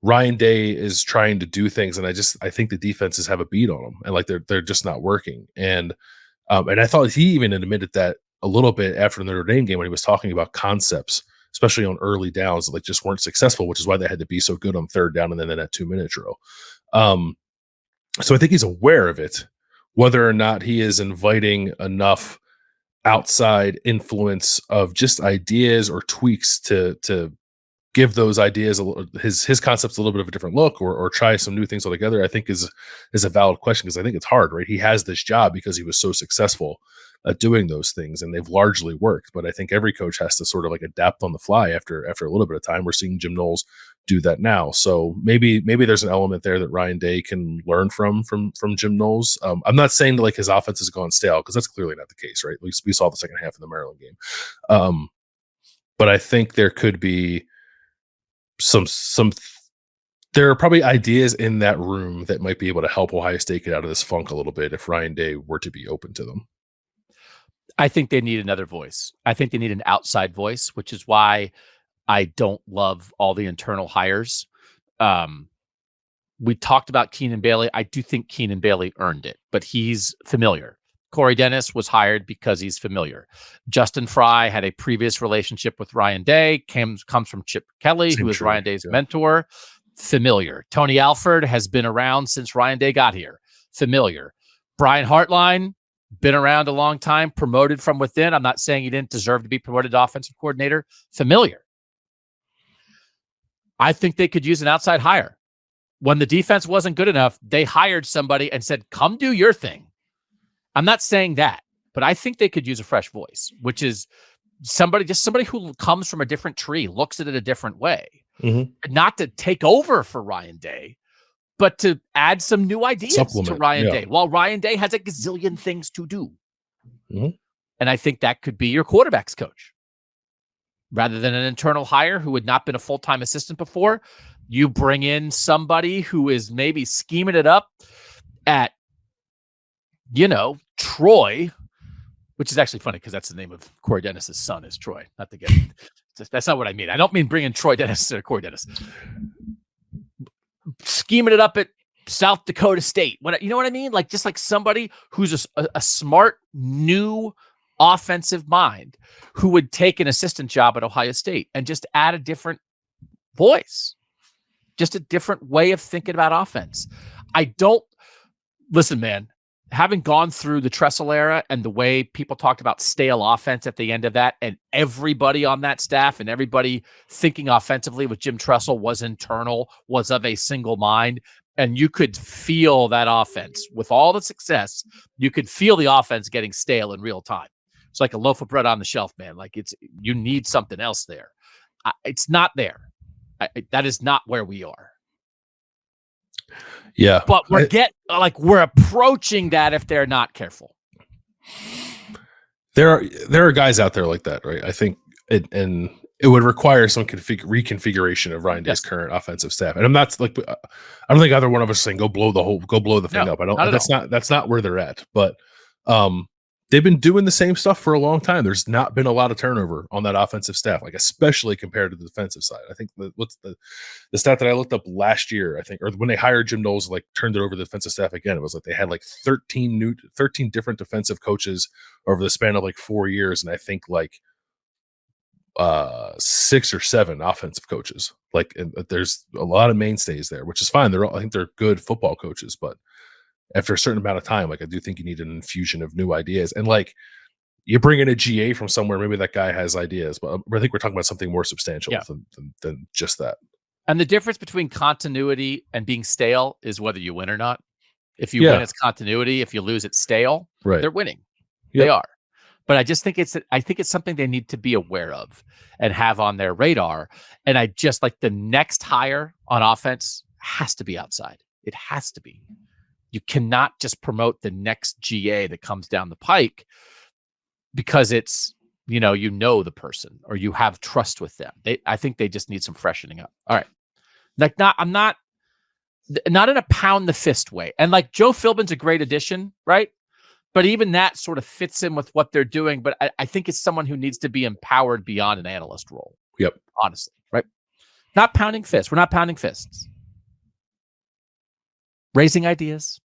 Ryan Day is trying to do things, and I think the defenses have a beat on them, and like they're just not working. And I thought he even admitted that a little bit after the Notre Dame game when he was talking about concepts, especially on early downs, that like just weren't successful, which is why they had to be so good on third down and then in that 2-minute drill. So I think he's aware of it. Whether or not he is inviting enough outside influence of just ideas or tweaks to give those ideas his concepts a little bit of a different look, or try some new things altogether, I think is a valid question, because I think it's hard, right? He has this job because he was so successful at doing those things, and they've largely worked. But I think every coach has to sort of like adapt on the fly after a little bit of time. We're seeing Jim Knowles do that now, so maybe there's an element there that Ryan Day can learn from Jim Knowles. I'm not saying that like his offense has gone stale, because that's clearly not the case, right? At least we saw the second half of the Maryland game. But I think there could be there are probably ideas in that room that might be able to help Ohio State get out of this funk a little bit if Ryan Day were to be open to them. I think they need another voice. I think they need an outside voice, which is why I don't love all the internal hires. We talked about Keenan Bailey. I do think Keenan Bailey earned it, but he's familiar. Corey Dennis was hired because he's familiar. Justin Fry had a previous relationship with Ryan Day, comes from Chip Kelly, who was Ryan Day's mentor. Familiar. Tony Alford has been around since Ryan Day got here. Familiar. Brian Hartline, been around a long time, promoted from within. I'm not saying he didn't deserve to be promoted to offensive coordinator. Familiar. I think they could use an outside hire. When the defense wasn't good enough, they hired somebody and said, come do your thing. I'm not saying that, but I think they could use a fresh voice, which is somebody who comes from a different tree, looks at it a different way. Mm-hmm. Not to take over for Ryan Day, but to add some new ideas to Ryan Day, while Ryan Day has a gazillion things to do. Mm-hmm. And I think that could be your quarterback's coach. Rather than an internal hire who had not been a full-time assistant before, you bring in somebody who is maybe scheming it up at, Troy, which is actually funny because that's the name of Corey Dennis's son is Troy. Not to get that's not what I mean. I don't mean bringing Troy Dennis or Corey Dennis. Scheming it up at South Dakota State. You know what I mean? Like just like somebody who's a smart new offensive mind who would take an assistant job at Ohio State and just add a different voice, just a different way of thinking about offense. Listen, man. Having gone through the Tressel era and the way people talked about stale offense at the end of that, and everybody on that staff and everybody thinking offensively with Jim Tressel was internal, was of a single mind, and you could feel that offense with all the success. You could feel the offense getting stale in real time. It's like a loaf of bread on the shelf, man. Like you need something else there. It's not there. That is not where we are. Yeah, but we're approaching that if they're not careful. There are guys out there like that, right? I think and it would require some reconfiguration of Ryan Day's current offensive staff. And I'm not like I don't think either one of us is saying go blow the thing up. I don't. That's not where they're at. But they've been doing the same stuff for a long time. There's not been a lot of turnover on that offensive staff, like especially compared to the defensive side. I think what's the stat that I looked up last year, I think, or when they hired Jim Knowles, like turned it over to the defensive staff again, it was like they had like 13 different defensive coaches over the span of like 4 years. And I think like 6 or 7 offensive coaches. Like, and there's a lot of mainstays there, which is fine. I think they're good football coaches, but after a certain amount of time, like I do think you need an infusion of new ideas. And like you bring in a GA from somewhere, maybe that guy has ideas, but I think we're talking about something more substantial than just that. And the difference between continuity and being stale is whether you win or not. If you win, it's continuity. If you lose, it's stale. Right. They're winning. Yep. They are. But I just think it's something they need to be aware of and have on their radar. And I just like the next hire on offense has to be outside. It has to be. You cannot just promote the next GA that comes down the pike because it's, you know the person or you have trust with them. I think they just need some freshening up. All right. Like I'm not in a pound the fist way. And like Joe Philbin's a great addition, right? But even that sort of fits in with what they're doing. But I think it's someone who needs to be empowered beyond an analyst role. Yep. Honestly, right? Not pounding fists. We're not pounding fists. Raising ideas.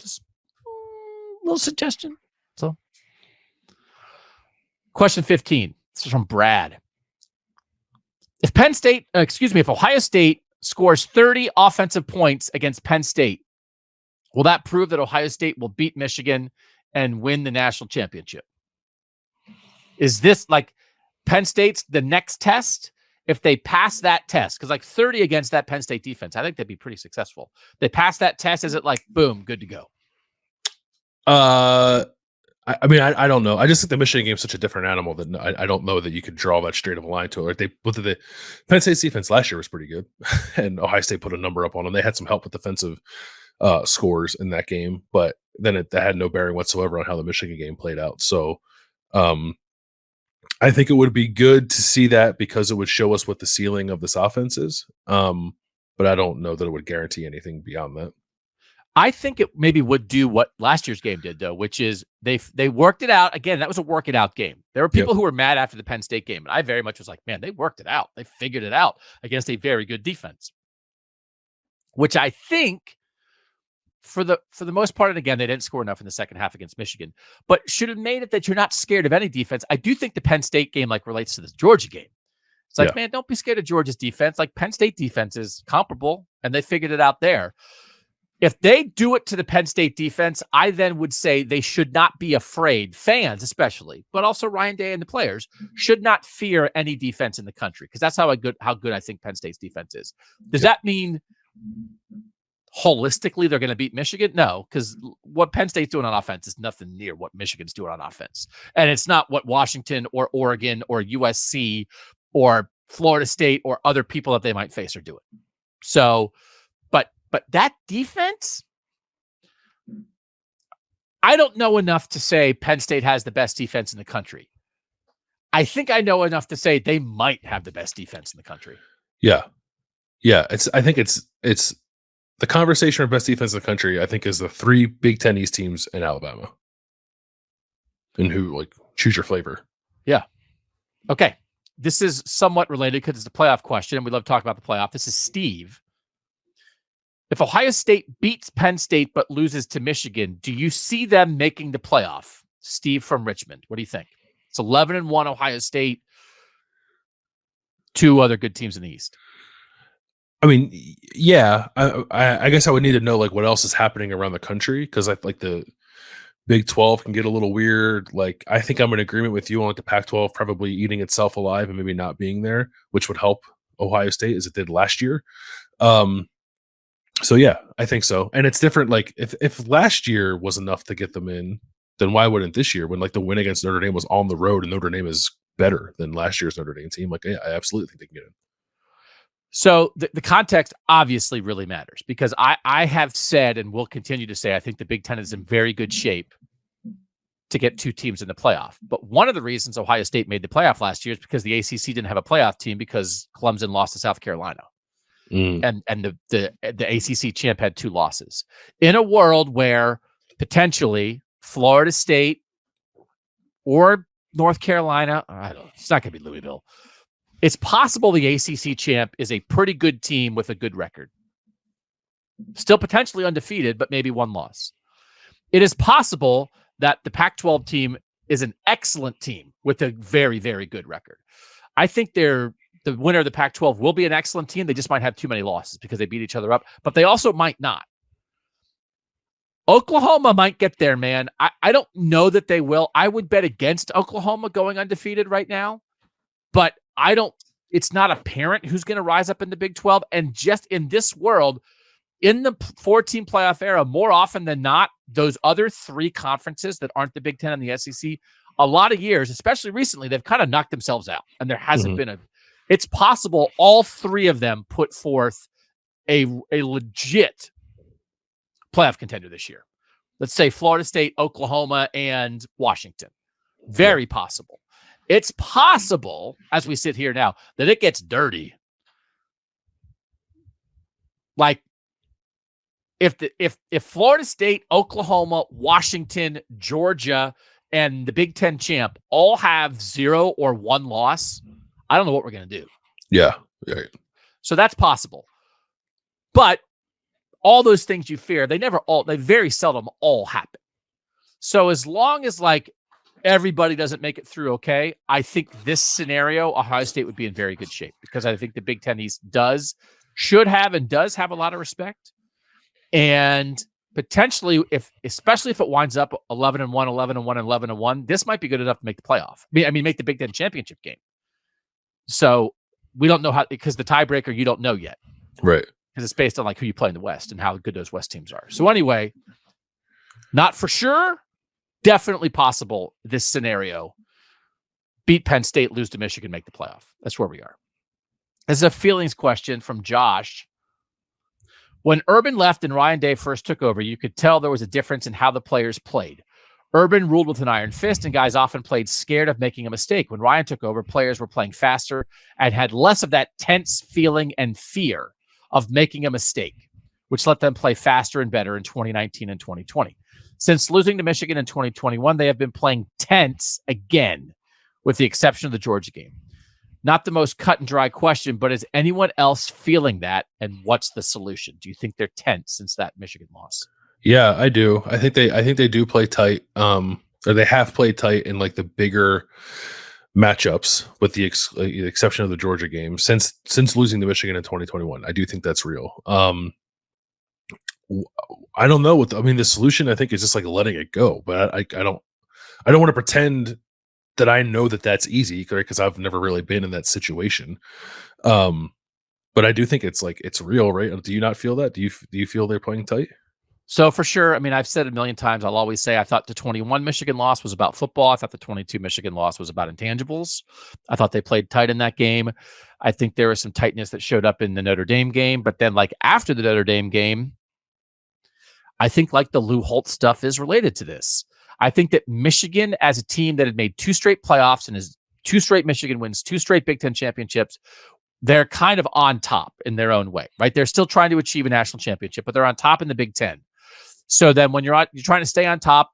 Just a little suggestion. So, question 15. This is from Brad. If Ohio State scores 30 offensive points against Penn State, will that prove that Ohio State will beat Michigan and win the national championship? Is this like Penn State's the next test? If they pass that test, because like 30 against that Penn State defense, I think they'd be pretty successful. They pass that test, is it like, boom, good to go? I don't know. I just think the Michigan game is such a different animal that I don't know that you could draw that straight of a line to it. The Penn State's defense last year was pretty good, and Ohio State put a number up on them. They had some help with defensive scores in that game, but then that had no bearing whatsoever on how the Michigan game played out. So, I think it would be good to see that because it would show us what the ceiling of this offense is. But I don't know that it would guarantee anything beyond that. I think it maybe would do what last year's game did, though, which is they worked it out. Again, that was a work it out game. There were people who were mad after the Penn State game, and I very much was like, man, they worked it out. They figured it out against a very good defense, which I think for the most part, and again, they didn't score enough in the second half against Michigan, but should have made it that you're not scared of any defense. I do think the Penn State game like relates to the Georgia game. It's like, man, don't be scared of Georgia's defense. Like Penn State defense is comparable, and they figured it out there. If they do it to the Penn State defense, I then would say they should not be afraid, fans especially, but also Ryan Day and the players should not fear any defense in the country because that's how good I think Penn State's defense is. Does that mean holistically they're going to beat Michigan? No, because what Penn State's doing on offense is nothing near what Michigan's doing on offense. And it's not what Washington or Oregon or USC or Florida State or other people that they might face are doing. So, but that defense, I don't know enough to say Penn State has the best defense in the country. I think I know enough to say they might have the best defense in the country. Yeah. I think it's the conversation of best defense in the country, I think, is the 3 Big Ten East teams in Alabama. And who, choose your flavor. Yeah. Okay. This is somewhat related because it's a playoff question, and we love talking about the playoff. This is Steve. If Ohio State beats Penn State but loses to Michigan, do you see them making the playoff? Steve from Richmond. What do you think? It's 11-1 Ohio State. 2 other good teams in the East. I mean, yeah, I guess I would need to know what else is happening around the country because the Big 12 can get a little weird. I think I'm in agreement with you on the Pac-12 probably eating itself alive and maybe not being there, which would help Ohio State as it did last year. So yeah, I think so. And it's different. If last year was enough to get them in, then why wouldn't this year when the win against Notre Dame was on the road and Notre Dame is better than last year's Notre Dame team? Yeah, I absolutely think they can get in. So the context obviously really matters because I have said and will continue to say I think the Big Ten is in very good shape to get 2 teams in the playoff. But one of the reasons Ohio State made the playoff last year is because the ACC didn't have a playoff team because Clemson lost to South Carolina. And the ACC champ had 2 losses. In a world where potentially Florida State or North Carolina, it's not going to be Louisville. It's possible the ACC champ is a pretty good team with a good record. Still potentially undefeated, but maybe 1 loss. It is possible that the Pac-12 team is an excellent team with a very, very good record. I think the winner of the Pac-12 will be an excellent team. They just might have too many losses because they beat each other up, but they also might not. Oklahoma might get there, man. I don't know that they will. I would bet against Oklahoma going undefeated right now, but it's not apparent who's going to rise up in the Big 12. And just in this world, in the 4-team playoff era, more often than not, those other 3 conferences that aren't the Big 10 and the SEC, a lot of years, especially recently, they've kind of knocked themselves out. And there hasn't been it's possible all 3 of them put forth a legit playoff contender this year. Let's say Florida State, Oklahoma, and Washington. Very possible. It's possible, as we sit here now, that it gets dirty. Like, if Florida State, Oklahoma, Washington, Georgia, and the Big Ten champ all have 0 or 1 loss, I don't know what we're going to do. Yeah. Right. So that's possible. But all those things you fear, they very seldom all happen. So as long as like everybody doesn't make it through okay, I think this scenario, Ohio State would be in very good shape, because I think the Big Ten East should have and does have a lot of respect. And potentially, especially if it winds up 11-1, 11-1, 11-1, this might be good enough to make the playoff. I mean, make the Big Ten championship game. So we don't know how, because the tiebreaker you don't know yet, right? Because it's based on like who you play in the West and how good those West teams are. So anyway, not for sure, definitely possible. This scenario: beat Penn State, lose to Michigan, make the playoff. That's where we are. This is a feelings question from Josh. When Urban left and Ryan Day first took over, you could tell there was a difference in how the players played. Urban ruled with an iron fist, and guys often played scared of making a mistake. When Ryan took over, players were playing faster and had less of that tense feeling and fear of making a mistake, which let them play faster and better in 2019 and 2020. Since losing to Michigan in 2021, they have been playing tense again, with the exception of the Georgia game. Not the most cut and dry question, but is anyone else feeling that? And what's the solution? Do you think they're tense since that Michigan loss? Yeah, I do. I think they do play tight. Or they have played tight in like the bigger matchups, with the exception of the Georgia game since losing to Michigan in 2021. I do think that's real. I don't know the solution, I think, is just like letting it go. But I don't want to pretend that I know that that's easy, because I've never really been in that situation. But I do think it's real, right? Do you not feel that? Do you feel they're playing tight? So for sure, I mean, I've said it a million times. I'll always say I thought the 21 Michigan loss was about football. I thought the 22 Michigan loss was about intangibles. I thought they played tight in that game. I think there was some tightness that showed up in the Notre Dame game. But then like after the Notre Dame game, I think like the Lou Holtz stuff is related to this. I think that Michigan, as a team that had made 2 straight playoffs and is 2 straight Michigan wins, 2 straight Big Ten championships, they're kind of on top in their own way, right? They're still trying to achieve a national championship, but they're on top in the Big Ten. So then when you're trying to stay on top,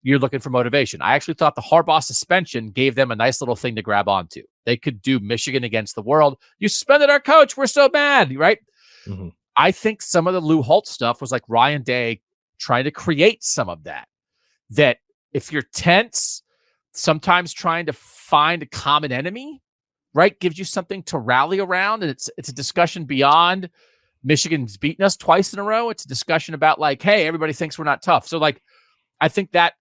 you're looking for motivation. I actually thought the Harbaugh suspension gave them a nice little thing to grab onto. They could do Michigan against the world. You suspended our coach. We're so mad, right? Mm-hmm. I think some of the Lou Holtz stuff was like Ryan Day trying to create some of that. That if you're tense, sometimes trying to find a common enemy, right, gives you something to rally around. And it's a discussion beyond Michigan's beaten us twice in a row. It's a discussion about like, hey, everybody thinks we're not tough. So like, I think that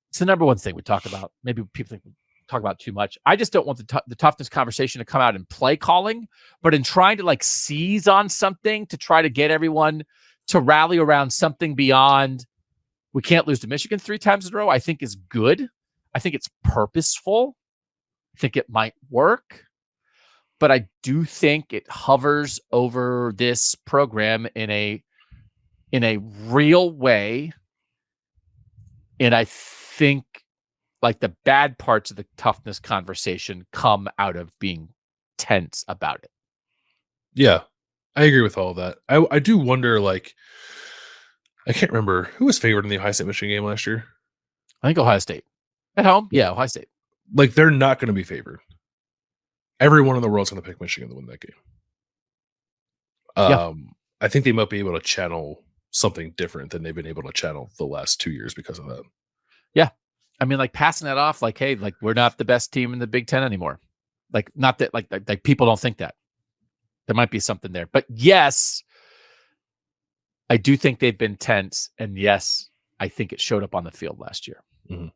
it's the number one thing we talk about. Maybe people think we talk about too much. I just don't want the toughness conversation to come out in play calling, but in trying to like seize on something to try to get everyone to rally around something beyond we can't lose to Michigan 3 times in a row, I think is good. I think it's purposeful. I think it might work. But I do think it hovers over this program in a real way. And I think like the bad parts of the toughness conversation come out of being tense about it. Yeah, I agree with all of that. I do wonder, like, I can't remember who was favored in the Ohio State Michigan game last year. I think Ohio State at home. Yeah, Ohio State. Like, they're not going to be favored. Everyone in the world's going to pick Michigan to win that game. I think they might be able to channel something different than they've been able to channel the last 2 years because of that. Yeah. I mean, like passing that off, like, hey, like we're not the best team in the Big Ten anymore. Like, not that, like people don't think that. There might be something there. But yes, I do think they've been tense. And yes, I think it showed up on the field last year. Mm-hmm.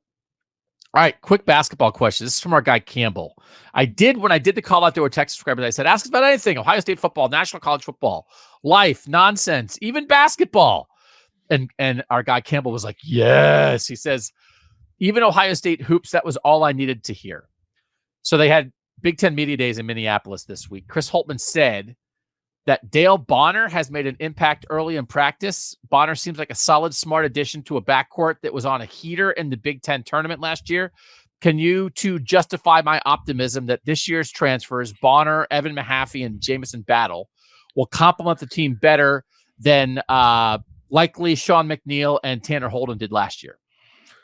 All right, quick basketball question. This is from our guy Campbell. When I did the call out there with Texas subscribers, I said, ask us about anything: Ohio State football, national college football, life, nonsense, even basketball. And our guy Campbell was like, yes. He says, even Ohio State hoops, that was all I needed to hear. So they had Big Ten Media Days in Minneapolis this week. Chris Holtmann said that Dale Bonner has made an impact early in practice. Bonner seems like a solid, smart addition to a backcourt that was on a heater in the Big Ten tournament last year. Can you two justify my optimism that this year's transfers, Bonner, Evan Mahaffey, and Jamison Battle, will complement the team better than likely Sean McNeil and Tanner Holden did last year?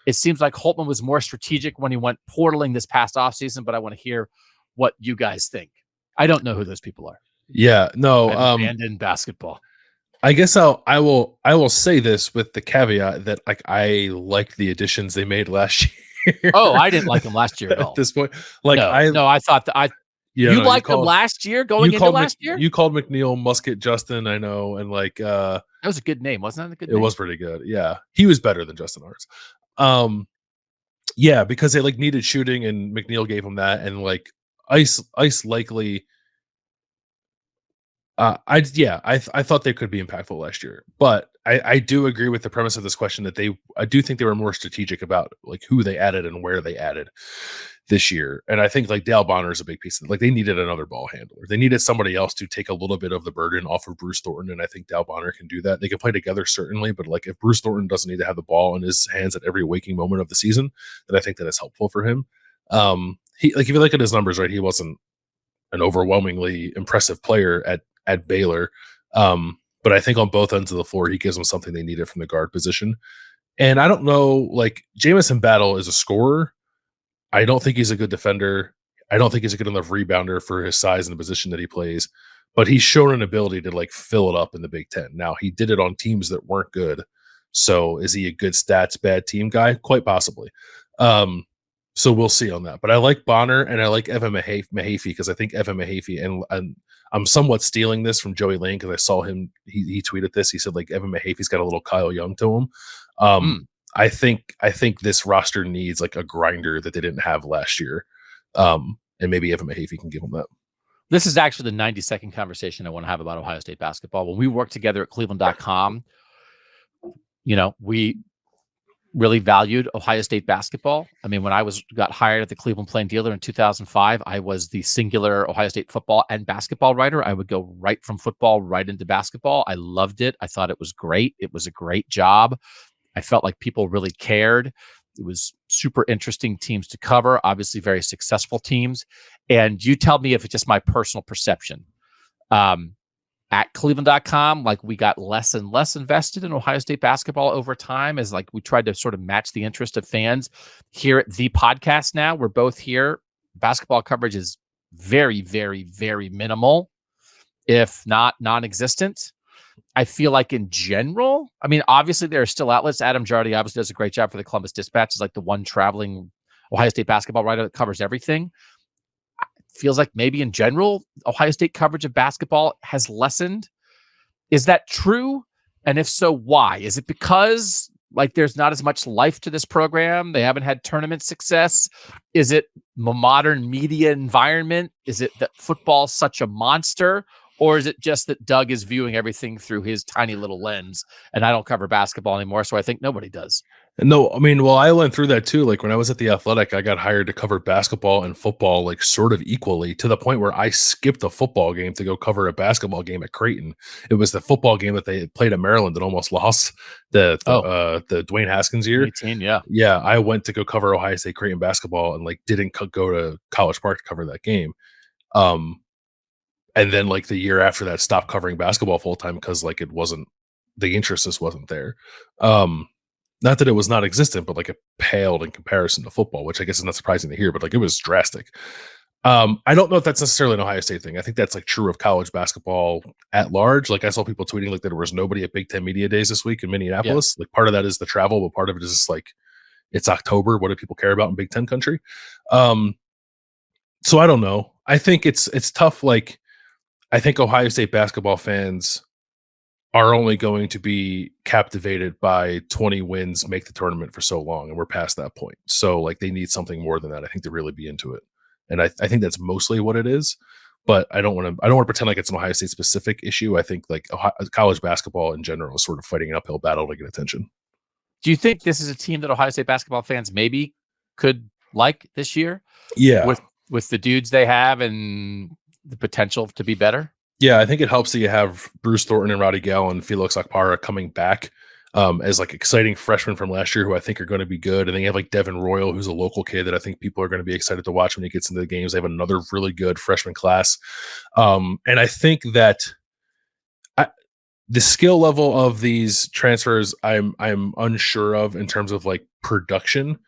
It seems like Holtman was more strategic when he went portaling this past offseason, but I want to hear what you guys think. I don't know who those people are. Yeah, no. I've abandoned basketball. I guess I will say this with the caveat that like I liked the additions they made last year. Oh, I didn't like them last year at all. At this point, like I thought that you liked them last year going into last year. You called McNeil Musket Justin, I know, and like that was a good name, wasn't that a good name? It was pretty good. Yeah, he was better than Justin Arts. Yeah, because they like needed shooting, and McNeil gave him that, and like Ice likely. I thought they could be impactful last year, but I do agree with the premise of this question that I do think they were more strategic about like who they added and where they added this year. And I think like Dale Bonner is a big piece of it. Like they needed another ball handler. They needed somebody else to take a little bit of the burden off of Bruce Thornton. And I think Dale Bonner can do that. They can play together certainly, but like if Bruce Thornton doesn't need to have the ball in his hands at every waking moment of the season, then I think that is helpful for him. He like if you look at his numbers, right, he wasn't an overwhelmingly impressive player at Baylor. But I think on both ends of the floor, he gives them something they needed from the guard position. And I don't know, like Jamison Battle is a scorer. I don't think he's a good defender. I don't think he's a good enough rebounder for his size and the position that he plays, but he's shown an ability to like fill it up in the Big Ten. Now he did it on teams that weren't good. So is he a good stats, bad team guy? Quite possibly. So we'll see on that, but I like Bonner and I like Evan Mahaffey because I think Evan Mahaffey and I'm somewhat stealing this from Joey Lane because I saw him. He tweeted this. He said like Evan Mahaffey's got a little Kyle Young to him. I think this roster needs like a grinder that they didn't have last year, and maybe Evan Mahaffey can give them that. This is actually the 90-second conversation I want to have about Ohio State basketball. When we worked together at Cleveland.com, we really valued Ohio State basketball. I mean, when I got hired at the Cleveland Plain Dealer in 2005, I was the singular Ohio State football and basketball writer. I would go right from football right into basketball. I loved it. I thought it was great. It was a great job. I felt like people really cared. It was super interesting teams to cover, obviously very successful teams. And you tell me if it's just my personal perception. At Cleveland.com, like we got less and less invested in Ohio State basketball over time as like we tried to sort of match the interest of fans. Here at the podcast now, we're both here. Basketball coverage is very, very, very minimal, if not non-existent. I feel like in general, I mean, obviously there are still outlets. Adam Jardy obviously does a great job for the Columbus Dispatch. Is like the one traveling Ohio State basketball writer that covers everything. Feels like maybe in general, Ohio State coverage of basketball has lessened. Is that true? And if so, why? Is it because like there's not as much life to this program? They haven't had tournament success? Is it a modern media environment? Is it that football's such a monster? Or is it just that Doug is viewing everything through his tiny little lens and I don't cover basketball anymore, so I think nobody does? No, I mean, well, I went through that too. Like when I was at The Athletic, I got hired to cover basketball and football like sort of equally to the point where I skipped a football game to go cover a basketball game at Creighton. It was the football game that they played at Maryland and almost lost the Dwayne Haskins year. 18, yeah. Yeah, I went to go cover Ohio State Creighton basketball and like didn't go to College Park to cover that game. And then like the year after that, stopped covering basketball full time because like it wasn't, the interest just wasn't there. Not that it was not existent, but like it paled in comparison to football, which I guess is not surprising to hear, but like it was drastic. I don't know if that's necessarily an Ohio State thing. I think that's like true of college basketball at large. Like I saw people tweeting like that there was nobody at Big Ten Media Days this week in Minneapolis. Yeah. Like part of that is the travel, but part of it is just like it's October. What do people care about in Big Ten country? So I don't know. I think it's tough. Like I think Ohio State basketball fans are only going to be captivated by 20 wins, make the tournament for so long. And we're past that point. So like they need something more than that, I think, to really be into it. And I think that's mostly what it is, but I don't want to pretend like it's an Ohio State specific issue. I think like college basketball in general is sort of fighting an uphill battle to get attention. Do you think this is a team that Ohio State basketball fans maybe could like this year? Yeah. With the dudes they have and the potential to be better? Yeah, I think it helps that you have Bruce Thornton and Roddy Gale and Felix Akpara coming back as like exciting freshmen from last year who I think are going to be good. And then you have like Devin Royal, who's a local kid that I think people are going to be excited to watch when he gets into the games. They have another really good freshman class. And I think that the skill level of these transfers, I'm unsure of in terms of like production.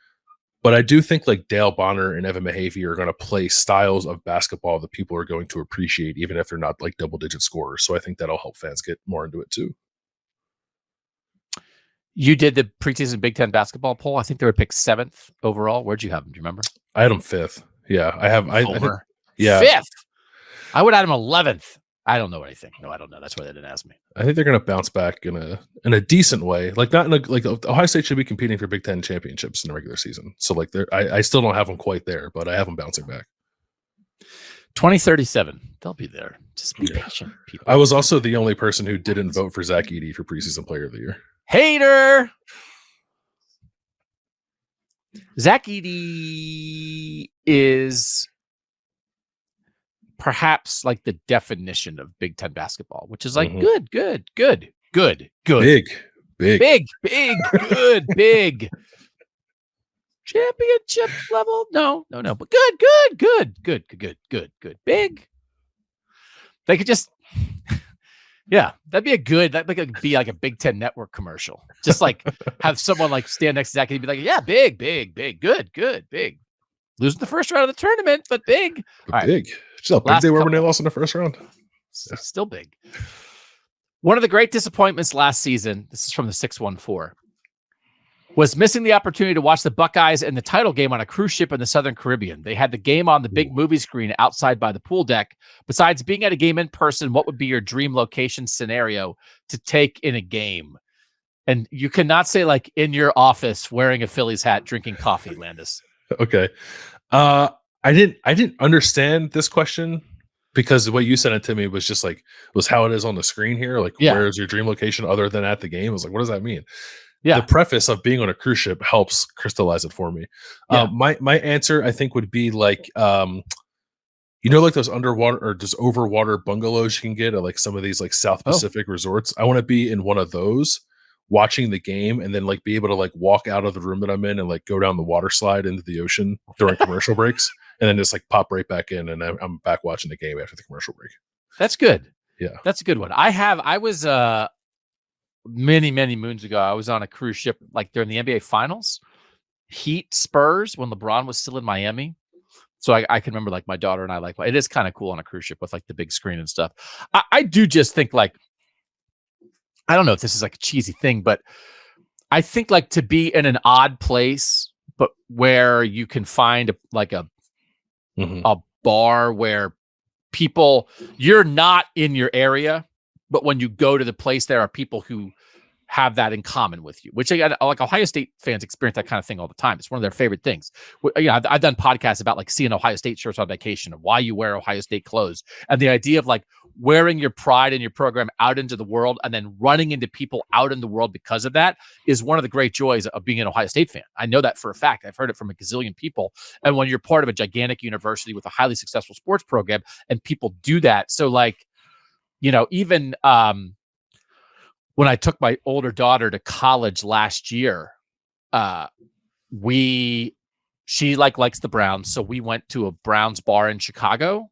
But I do think like Dale Bonner and Evan Mahavy are going to play styles of basketball that people are going to appreciate, even if they're not like double-digit scorers. So I think that'll help fans get more into it too. You did the preseason Big Ten basketball poll. I think they were picked 7th overall. Where'd you have them? Do you remember? I had them 5th. Yeah, I have. I think, yeah, 5th. I would add them 11th. I don't know what I think. No, I don't know. That's why they didn't ask me. I think they're going to bounce back in a decent way. Like not in a, like Ohio State should be competing for Big Ten championships in the regular season. So like I still don't have them quite there, but I have them bouncing back. 2037, they'll be there. Just be patient, people. I was also the only person who didn't vote for Zach Edey for preseason player of the year. Hater. Zach Edey is perhaps like the definition of Big Ten basketball, which is like good, big, big championship level. No, but good, big. They could just, yeah, that'd be that'd be like a Big Ten Network commercial. Just like have someone like stand next to Zach and be like, yeah, big, good, big. Losing the first round of the tournament, but big. But big. Just how big they were when they lost in the first round. Still big. One of the great disappointments last season, this is from the 614, was missing the opportunity to watch the Buckeyes in the title game on a cruise ship in the Southern Caribbean. They had the game on the big movie screen outside by the pool deck. Besides being at a game in person, what would be your dream location scenario to take in a game? And you cannot say like in your office wearing a Phillies hat, drinking coffee, Landis. Okay. I didn't understand this question because the way you sent it to me was just like, was how it is on the screen here. Like, where's your dream location other than at the game? I was like, what does that mean? Yeah. The preface of being on a cruise ship helps crystallize it for me. Yeah. My answer, I think, would be like, like those underwater or just overwater bungalows you can get at like some of these like South Pacific resorts. I want to be in one of those watching the game and then like be able to like walk out of the room that I'm in and like go down the water slide into the ocean during commercial breaks and then just like pop right back in and I'm back watching the game after the commercial break. That's good. Yeah. That's a good one. I was many moons ago, I was on a cruise ship like during the NBA finals, Heat Spurs, when LeBron was still in Miami. So I can remember like my daughter and I like, it is kind of cool on a cruise ship with like the big screen and stuff. I do just think like, I don't know if this is like a cheesy thing, but I think like to be in an odd place, but where you can find a bar where people, you're not in your area, but when you go to the place, there are people who have that in common with you, which like Ohio State fans experience that kind of thing all the time. It's one of their favorite things. I've done podcasts about like seeing Ohio State shirts on vacation and why you wear Ohio State clothes. And the idea of like wearing your pride and your program out into the world and then running into people out in the world because of that is one of the great joys of being an Ohio State fan. I know that for a fact. I've heard it from a gazillion people. And when you're part of a gigantic university with a highly successful sports program and people do that. So like, even when I took my older daughter to college last year, she likes the Browns. So we went to a Browns bar in Chicago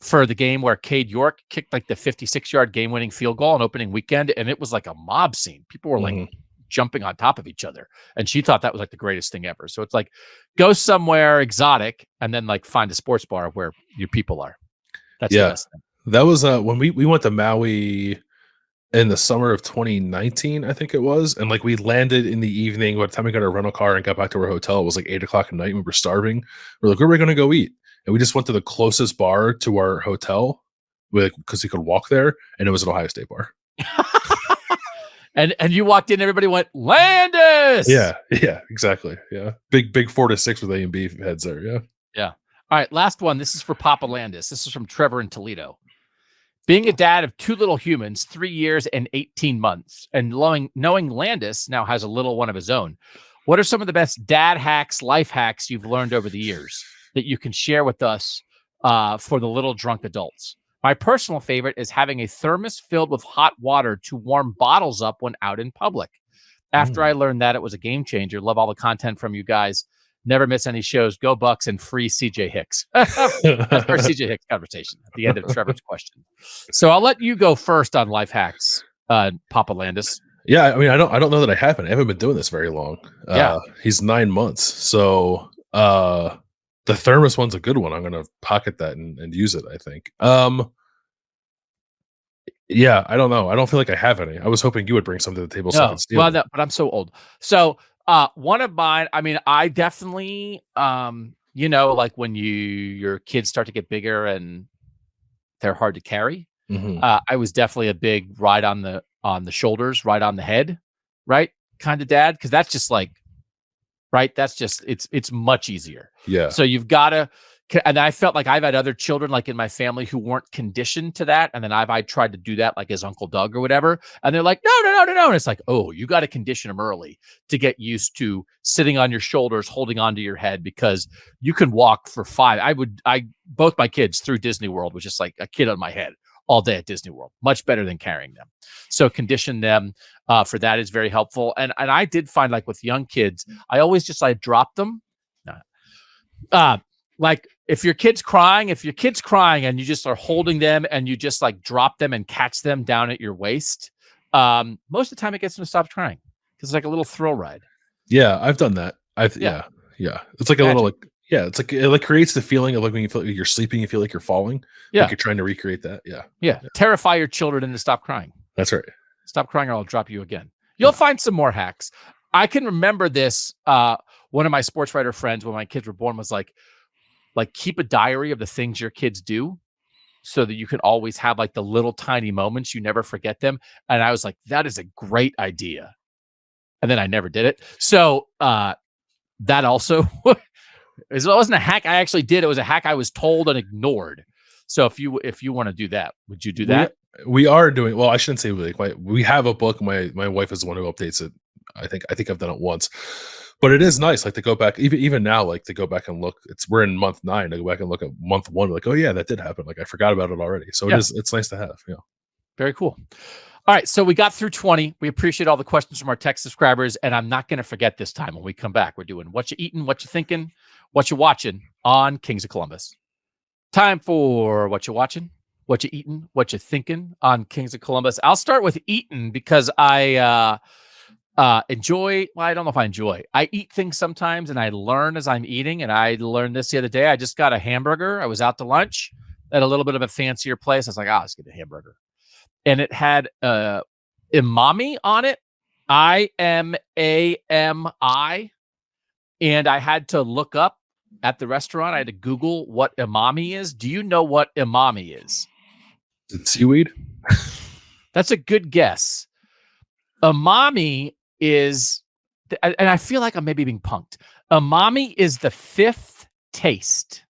for the game where Cade York kicked like the 56-yard game-winning field goal on opening weekend. And it was like a mob scene. People were like jumping on top of each other. And she thought that was like the greatest thing ever. So it's like, go somewhere exotic and then like find a sports bar where your people are. That's the best thing. That was when we went to Maui in the summer of 2019, I think it was. And like we landed in the evening. By the time we got our rental car and got back to our hotel, it was like 8:00 at night. We were starving. We're like, where are we going to go eat? And we just went to the closest bar to our hotel because we could walk there. And it was an Ohio State bar. and you walked in, everybody went, Landis. Yeah, exactly. Yeah. Big 4 to 6 with A and B heads there. Yeah. Yeah. All right. Last one. This is for Papa Landis. This is from Trevor in Toledo. Being a dad of 2 little humans, 3 years and 18 months, and knowing Landis now has a little one of his own, what are some of the best dad hacks, life hacks you've learned over the years that you can share with us for the little drunk adults? My personal favorite is having a thermos filled with hot water to warm bottles up when out in public. After I learned that, it was a game changer. Love all the content from you guys. Never miss any shows. Go Bucks and free CJ Hicks. That's our CJ Hicks conversation at the end of Trevor's question. So I'll let you go first on life hacks, Papa Landis. Yeah, I mean, I don't know that I haven't. I haven't been doing this very long. Yeah. He's 9 months. So the thermos one's a good one. I'm gonna pocket that and use it, I think. Yeah, I don't know. I don't feel like I have any. I was hoping you would bring something to the table so I can steal. Well, no, but I'm so old. So one of mine, I mean, I definitely like when your kids start to get bigger and they're hard to carry. I was definitely a big ride on the shoulders, right on the head, right? Kind of dad. Cause that's just like, right. That's just, it's much easier. Yeah. So you've got to, and I felt like I've had other children like in my family who weren't conditioned to that. And then I tried to do that like as Uncle Doug or whatever. And they're like, no. And it's like, oh, you got to condition them early to get used to sitting on your shoulders, holding onto your head, because you can walk for 5. Both my kids through Disney World was just like a kid on my head all day at Disney World, much better than carrying them. So condition them for that is very helpful. And I did find like with young kids, I always just drop them. Like if your kid's crying and you just are holding them and you just like drop them and catch them down at your waist, most of the time it gets them to stop crying because it's like a little thrill ride. Yeah, I've done that. Yeah. It's like a little like, yeah, it's like it like creates the feeling of like when you feel like you're sleeping, you feel like you're falling. Yeah. Like you're trying to recreate that. Yeah. Terrify your children into stop crying. That's right. Stop crying or I'll drop you again. You'll find some more hacks. I can remember this. One of my sports writer friends when my kids were born was like keep a diary of the things your kids do so that you can always have like the little tiny moments. You never forget them. And I was like, that is a great idea. And then I never did it. So that also it wasn't a hack I actually did. It was a hack I was told and ignored. So if you want to do that, would you do that? We are doing, well, I shouldn't say we have a book. My wife is the one who updates it. I think I've done it once. But it is nice, like to go back, even now, like to go back and look. We're in month 9 to go back and look at month 1. Like, oh yeah, that did happen. Like I forgot about it already. So it's nice to have. Yeah, very cool. All right, so we got through 20. We appreciate all the questions from our tech subscribers, and I'm not going to forget this time when we come back. We're doing what you eating, what you thinking, what you watching on Kings of Columbus. Time for what you watching, what you eating, what you thinking on Kings of Columbus. I'll start with eating because I enjoy. Well, I don't know if I enjoy. I eat things sometimes and I learn as I'm eating. And I learned this the other day. I just got a hamburger. I was out to lunch at a little bit of a fancier place. I was like, let's get a hamburger. And it had umami on it. IMAMI. And I had to look up at the restaurant. I had to Google what umami is. Do you know what umami is? Is it seaweed? That's a good guess. Umami is, and I feel like I'm maybe being punked. Umami is the 5th taste.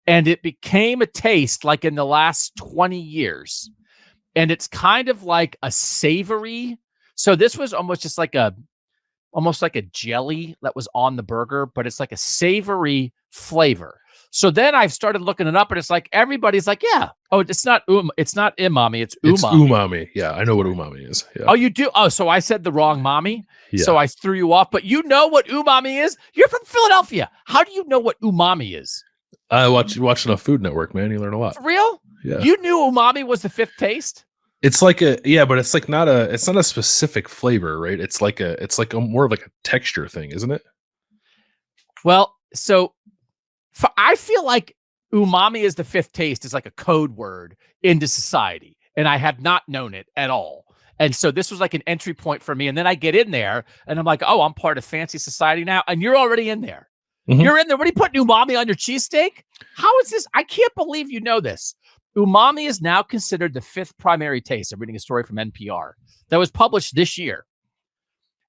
And it became a taste like in the last 20 years. And it's kind of like a savory. So this was almost just like almost like a jelly that was on the burger, but it's like a savory flavor. So then I've started looking it up and it's like, everybody's like, yeah. Oh, it's not umami, it's umami. It's umami. Yeah, I know what umami is. Yeah. Oh, you do? Oh, so I said the wrong mommy. Yeah. So I threw you off, but you know what umami is? You're from Philadelphia. How do you know what umami is? I watch enough Food Network, man. You learn a lot. For real? Yeah. You knew umami was the 5th taste? It's like but it's like it's not a specific flavor, right? It's like a more of like a texture thing, isn't it? Well, so I feel like umami is the 5th taste is like a code word into society. And I have not known it at all. And so this was like an entry point for me. And then I get in there and I'm like, oh, I'm part of fancy society now. And you're already in there. Mm-hmm. You're in there. What are you putting umami on your cheesesteak? How is this? I can't believe you know this. Umami is now considered the 5th primary taste. I'm reading a story from NPR that was published this year.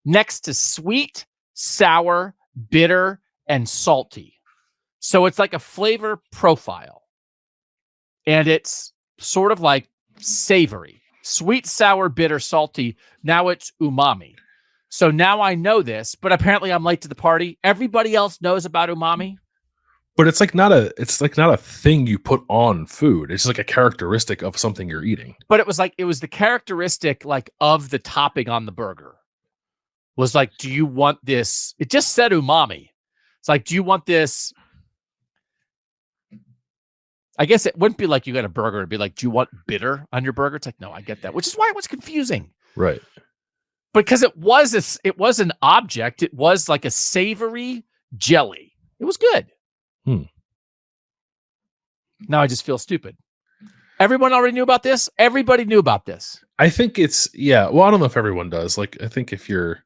Next to sweet, sour, bitter, and salty. So it's like a flavor profile. And it's sort of like savory. Sweet, sour, bitter, salty. Now it's umami. So now I know this, but apparently I'm late to the party. Everybody else knows about umami. But it's like not a thing you put on food. It's like a characteristic of something you're eating. But it was the characteristic like of the topping on the burger. Was like, do you want this? It just said umami. It's like, do you want this? I guess it wouldn't be like you got a burger. It'd be like, do you want bitter on your burger? It's like, no, I get that, which is why it was confusing. Right. Because it was an object. It was like a savory jelly. It was good. Now I just feel stupid. Everyone already knew about this. Everybody knew about this. I think it's well, I don't know if everyone does. Like, I think if you're,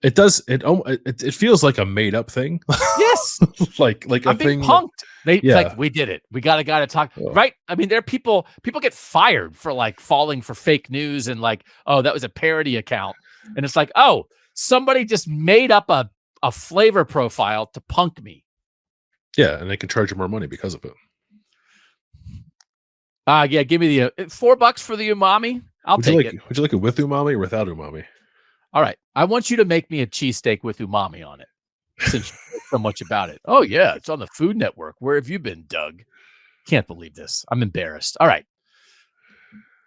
it feels like a made up thing. Yes, like I'm a thing. being punked. Like, we did it. We got a guy to talk. Oh. Right? I mean, there are people get fired for like falling for fake news and like, oh, that was a parody account, and it's like, oh, somebody just made up a flavor profile to punk me. Yeah, and they can charge you more money because of it. Yeah, give me the $4 for the umami. I'll take it. Would you like it with umami or without umami? All right. I want you to make me a cheesesteak with umami on it, since you know so much about it. Oh, yeah. It's on the Food Network. Where have you been, Doug? Can't believe this. I'm embarrassed. All right.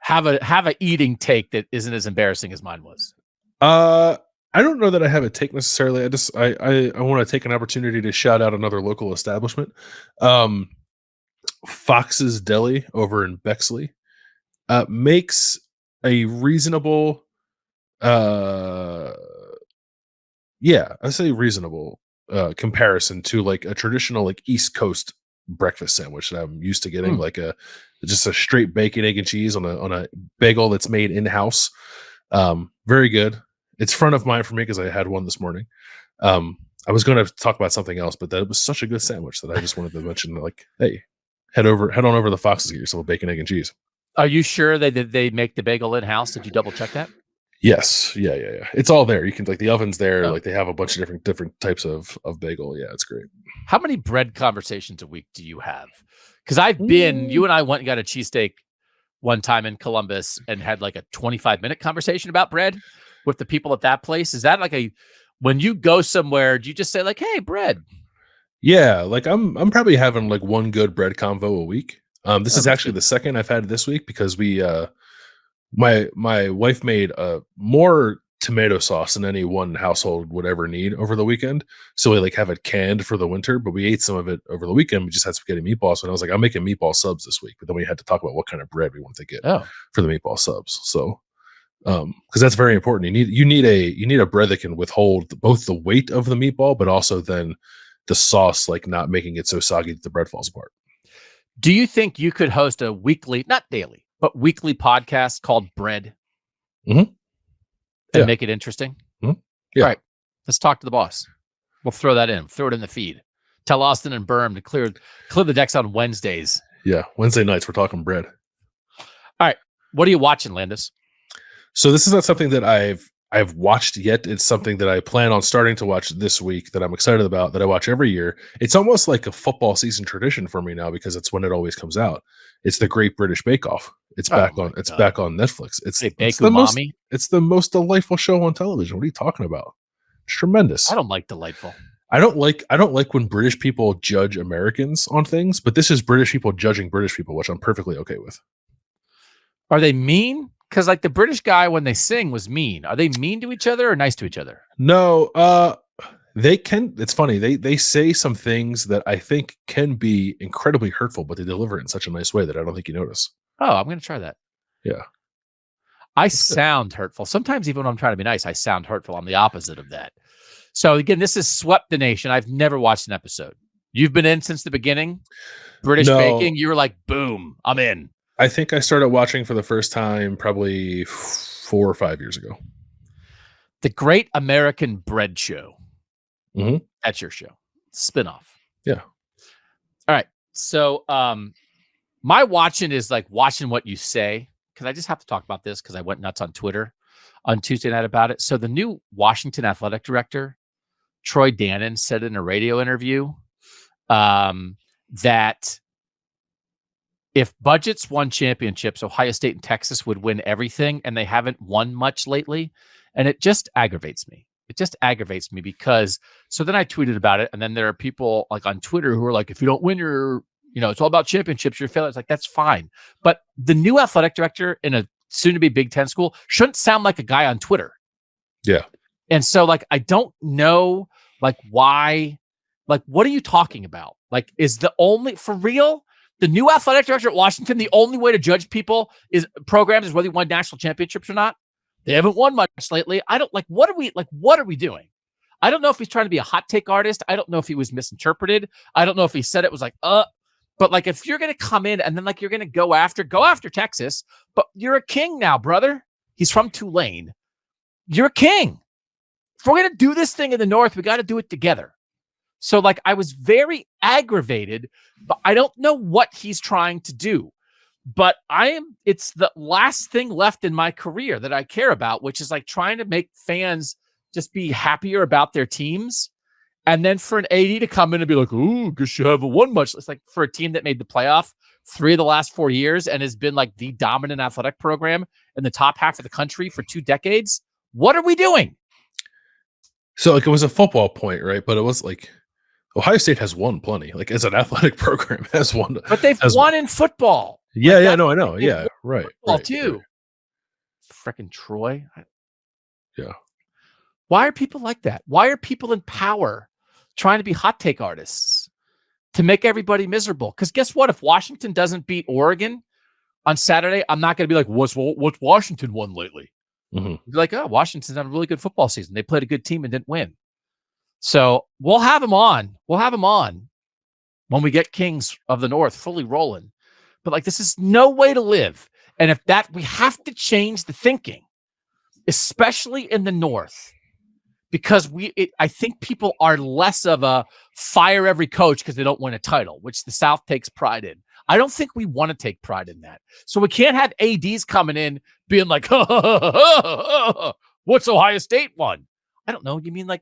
Have a eating take that isn't as embarrassing as mine was. I don't know that I have a take necessarily. I want to take an opportunity to shout out another local establishment. Fox's Deli over in Bexley makes a reasonable I say reasonable comparison to like a traditional like East Coast breakfast sandwich that I'm used to getting, like just a straight bacon, egg, and cheese on a bagel that's made in-house. Very good. It's front of mind for me because I had one this morning. I was going to talk about something else, but that was such a good sandwich that I just wanted to mention, like, hey, head on over to the Fox's, get yourself a bacon, egg, and cheese. Are you sure they make the bagel in-house? Did you double check that? Yes. Yeah. It's all there. You can, like, the oven's there. Oh. Like, they have a bunch of different types of bagel. Yeah, it's great. How many bread conversations a week do you have? Because you and I went and got a cheesesteak one time in Columbus and had like a 25-minute conversation about bread with the people at that place. Is that like when you go somewhere, do you just say like, hey, bread? Yeah, like I'm probably having like one good bread convo a week. This is actually the second I've had this week because we my wife made more tomato sauce than any one household would ever need over the weekend. So we like have it canned for the winter, but we ate some of it over the weekend. We just had spaghetti meatballs. And I was like, I'm making meatball subs this week. But then we had to talk about what kind of bread we want to get for the meatball subs. So because that's very important. You need a bread that can withhold both the weight of the meatball, but also then the sauce, like not making it so soggy that the bread falls apart. Do you think you could host a weekly, not daily, but weekly podcast called Bread? Mm-hmm. And make it interesting? Mm-hmm. Yeah. All right. Let's talk to the boss. We'll throw that in. Throw it in the feed. Tell Austin and Berm to clear the decks on Wednesdays. Yeah. Wednesday nights, we're talking bread. All right. What are you watching, Landis? So this is not something that I've watched yet. It's something that I plan on starting to watch this week that I'm excited about, that I watch every year. It's almost like a football season tradition for me now because it's when it always comes out. It's the Great British Bake Off. It's back on Netflix. It's the most delightful show on television. What are you talking about? It's tremendous. I don't like delightful. I don't like when British people judge Americans on things, but this is British people judging British people, which I'm perfectly okay with. Are they mean? Because like the British guy, when they sing, was mean. Are they mean to each other or nice to each other? No, they can. It's funny. They say some things that I think can be incredibly hurtful, but they deliver it in such a nice way that I don't think you notice. Oh, I'm going to try that. Yeah. I sound hurtful. Sometimes even when I'm trying to be nice, I sound hurtful. I'm the opposite of that. So again, this is Swept the Nation. I've never watched an episode. You've been in since the beginning? British Baking? You were like, boom, I'm in. I think I started watching for the first time probably 4 or 5 years ago. The Great American Bread Show. Mm-hmm. That's your show. Spinoff. Yeah. All right. So my watching is like watching what you say, because I just have to talk about this because I went nuts on Twitter on Tuesday night about it. So the new Washington athletic director, Troy Dannon, said in a radio interview that if budgets won championships, Ohio State and Texas would win everything, and they haven't won much lately. And it just aggravates me aggravates me because so then I tweeted about it, and then there are people like on Twitter who are like, if you don't win your, it's all about championships, you're failing. It's like, that's fine. But the new athletic director in a soon to be Big Ten school shouldn't sound like a guy on Twitter. Yeah. And so like, I don't know like why, like, what are you talking about? Like, is the new athletic director at Washington, the only way to judge programs is whether you won national championships or not? They haven't won much lately. I don't like, what are we doing? I don't know if he's trying to be a hot take artist. I don't know if he was misinterpreted. I don't know if he said it was like, but like, if you're going to come in and then like, you're going to go after Texas, but you're a king now, brother. He's from Tulane. You're a king. If we're going to do this thing in the North, we got to do it together. So like, I was very aggravated, but I don't know what he's trying to do. But it's the last thing left in my career that I care about, which is like trying to make fans just be happier about their teams. And then for an AD to come in and be like, "Ooh, guess you haven't won much." It's like for a team that made the playoff 3 of the last 4 years and has been like the dominant athletic program in the top half of the country for 2 decades. What are we doing? So like, it was a football point, right? But it was like, Ohio State has won plenty. Like, as an athletic program, has won. But they've won in football. Yeah, I know. Yeah, right. Too. Right. Frickin' Troy. Yeah. Why are people like that? Why are people in power trying to be hot take artists to make everybody miserable? Because guess what? If Washington doesn't beat Oregon on Saturday, I'm not going to be like, what's Washington won lately? Mm-hmm. Be like, oh, Washington's had a really good football season. They played a good team and didn't win. So we'll have them on. We'll have them on when we get Kings of the North fully rolling. But like, this is no way to live. And if we have to change the thinking, especially in the North, because I think people are less of a fire every coach because they don't win a title, which the South takes pride in. I don't think we want to take pride in that. So we can't have ADs coming in being like, what's Ohio State won? I don't know. You mean like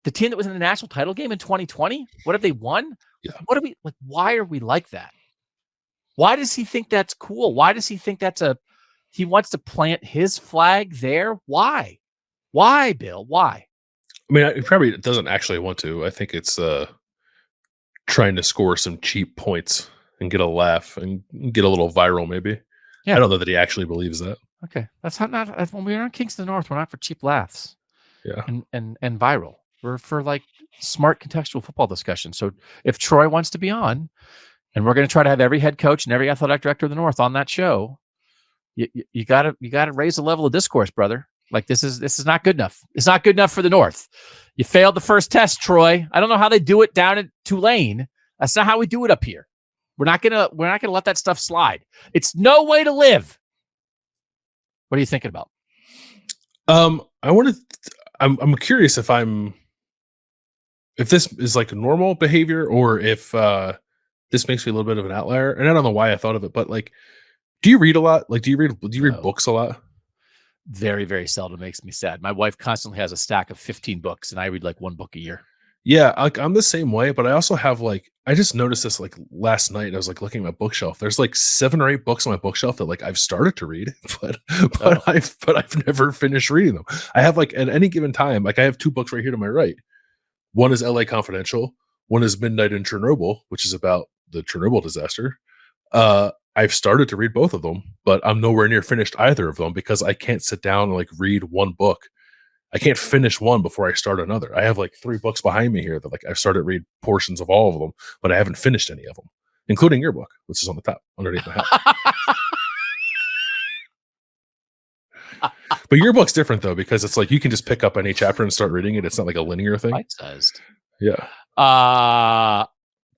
the team that was in the national title game in 2020? What have they won? Yeah. What are we like? Why are we like that? Why does he think that's cool? Why does he think he wants to plant his flag there? Why? Why, Bill? Why? I mean, he probably doesn't actually want to. I think it's trying to score some cheap points and get a laugh and get a little viral, maybe. Yeah. I don't know that he actually believes that. Okay. That's not when we're on Kings of the North, we're not for cheap laughs. Yeah. And viral. We're for like smart contextual football discussion. So if Troy wants to be on, and we're going to try to have every head coach and every athletic director of the North on that show, you gotta raise the level of discourse, brother. Like this is not good enough. It's not good enough for the North. You failed the first test, Troy. I don't know how they do it down at Tulane. That's not how we do it up here. We're not gonna let that stuff slide. It's no way to live. What are you thinking about? I'm curious if this is like normal behavior or if this makes me a little bit of an outlier. And I don't know why I thought of it, but like, do you read a lot? Like, do you read books a lot? Very, very seldom. Makes me sad. My wife constantly has a stack of 15 books and I read like 1 book a year. Yeah. Like, I'm the same way, but I also have like, I just noticed this like last night. I was like looking at my bookshelf. There's like 7 or 8 books on my bookshelf that like I've started to read, but I've never finished reading them. I have like at any given time, like I have 2 books right here to my right. One is LA Confidential. One is Midnight in Chernobyl, which is about the Chernobyl disaster. I've started to read both of them, but I'm nowhere near finished either of them because I can't sit down and like read one book. I can't finish one before I start another. I have like 3 books behind me here that like I've started to read portions of all of them, but I haven't finished any of them, including your book, which is on the top underneath my hat. But your book's different though, because it's like you can just pick up any chapter and start reading it. It's not like a linear thing. Bite-sized. Yeah.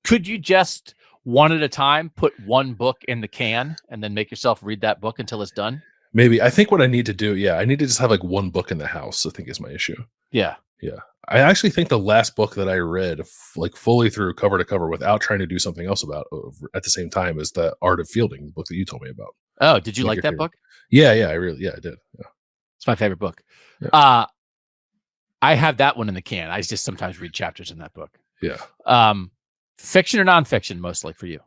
Could you just one at a time put 1 book in the can and then make yourself read that book until it's done? Maybe. I think what I need to do, I need to just have like 1 book in the house, I think is my issue. Yeah. I actually think the last book that I read like fully through cover to cover without trying to do something else about at the same time is The Art of Fielding, the book that you told me about. Oh, did you like that book? Yeah, I did. Yeah. It's my favorite book. Yeah. I have that one in the can. I just sometimes read chapters in that book. Yeah. Fiction or nonfiction mostly for you?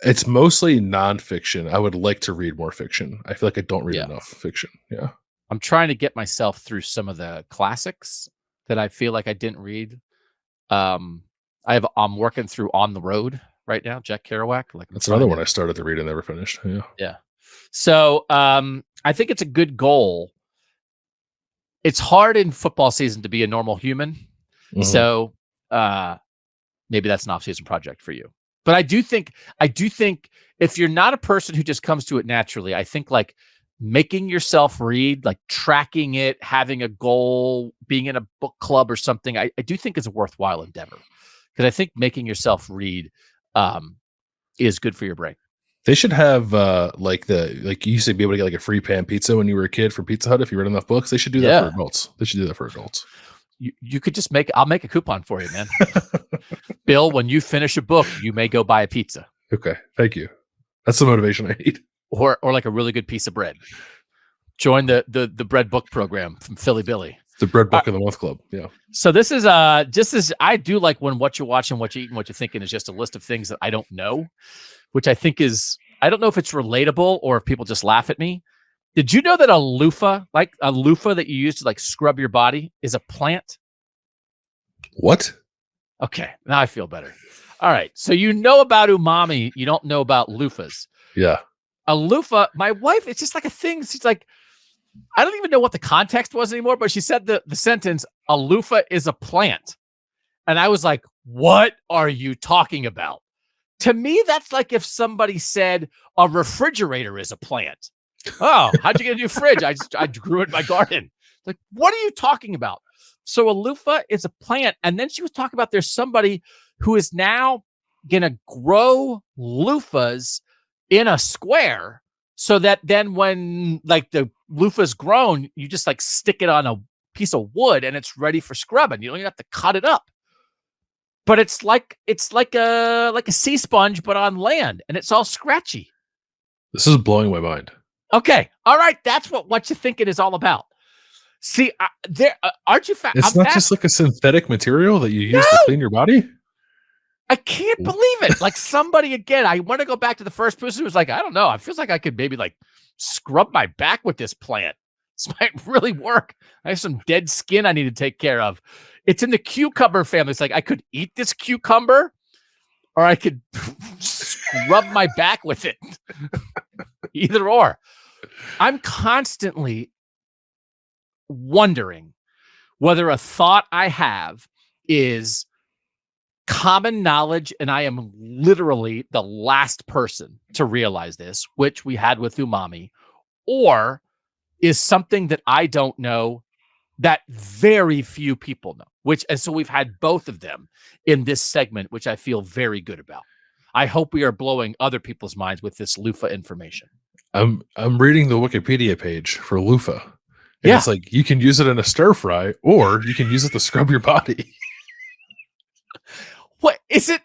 It's mostly nonfiction. I would like to read more fiction. I feel like I don't read enough fiction. Yeah. I'm trying to get myself through some of the classics that I feel like I didn't read. I'm working through On the Road right now, Jack Kerouac. Like That's another one I started to read and never finished. Yeah. Yeah. So I think it's a good goal. It's hard in football season to be a normal human. Mhm. So maybe that's an off-season project for you. But I do think if you're not a person who just comes to it naturally, I think like making yourself read, like tracking it, having a goal, being in a book club or something, I do think is a worthwhile endeavor. Because I think making yourself read is good for your brain. They should have like you used to be able to get like a free pan pizza when you were a kid from Pizza Hut if you read enough books. They should do that for adults. They should do that for adults. You could just I'll make a coupon for you, man. Bill, when you finish a book, you may go buy a pizza. Okay. Thank you. That's the motivation I need. Or like a really good piece of bread. Join the bread book program from Philly Billy. The bread book of the month club. Yeah. So this is just as I do like when What You're Watching, What You're Eating, What You're Thinking is just a list of things that I don't know, which I think is, I don't know if it's relatable or if people just laugh at me. Did you know that a loofah, like a loofah that you use to like scrub your body, is a plant? What? Okay, now I feel better. All right, so you know about umami, you don't know about loofahs. Yeah. A loofah, my wife, it's just like a thing. She's like, I don't even know what the context was anymore, but she said the sentence, a loofah is a plant. And I was like, what are you talking about? To me, that's like if somebody said a refrigerator is a plant. Oh, how'd you get a new fridge? I grew it in my garden. Like, what are you talking about? So a loofah is a plant. And then she was talking about there's somebody who is now going to grow loofahs in a square so that then when like the loofah's grown, you just like stick it on a piece of wood and it's ready for scrubbing. You don't even have to cut it up. But it's like a sea sponge, but on land, and it's all scratchy. This is blowing my mind. Okay, all right, that's what you thinking is all about. See, aren't you? It's not just like a synthetic material that you use to clean your body. I can't believe it. Like somebody again. I want to go back to the first person who was like, I don't know. I feels like I could maybe like scrub my back with this plant. This might really work. I have some dead skin I need to take care of. It's in the cucumber family. It's like I could eat this cucumber or I could scrub my back with it. Either or. I'm constantly wondering whether a thought I have is common knowledge, and I am literally the last person to realize this, which we had with umami, or is something that I don't know that very few people know, and so we've had both of them in this segment, which I feel very good about. I hope we are blowing other people's minds with this loofah information. I'm reading the Wikipedia page for loofah. And it's like you can use it in a stir fry or you can use it to scrub your body. What is it?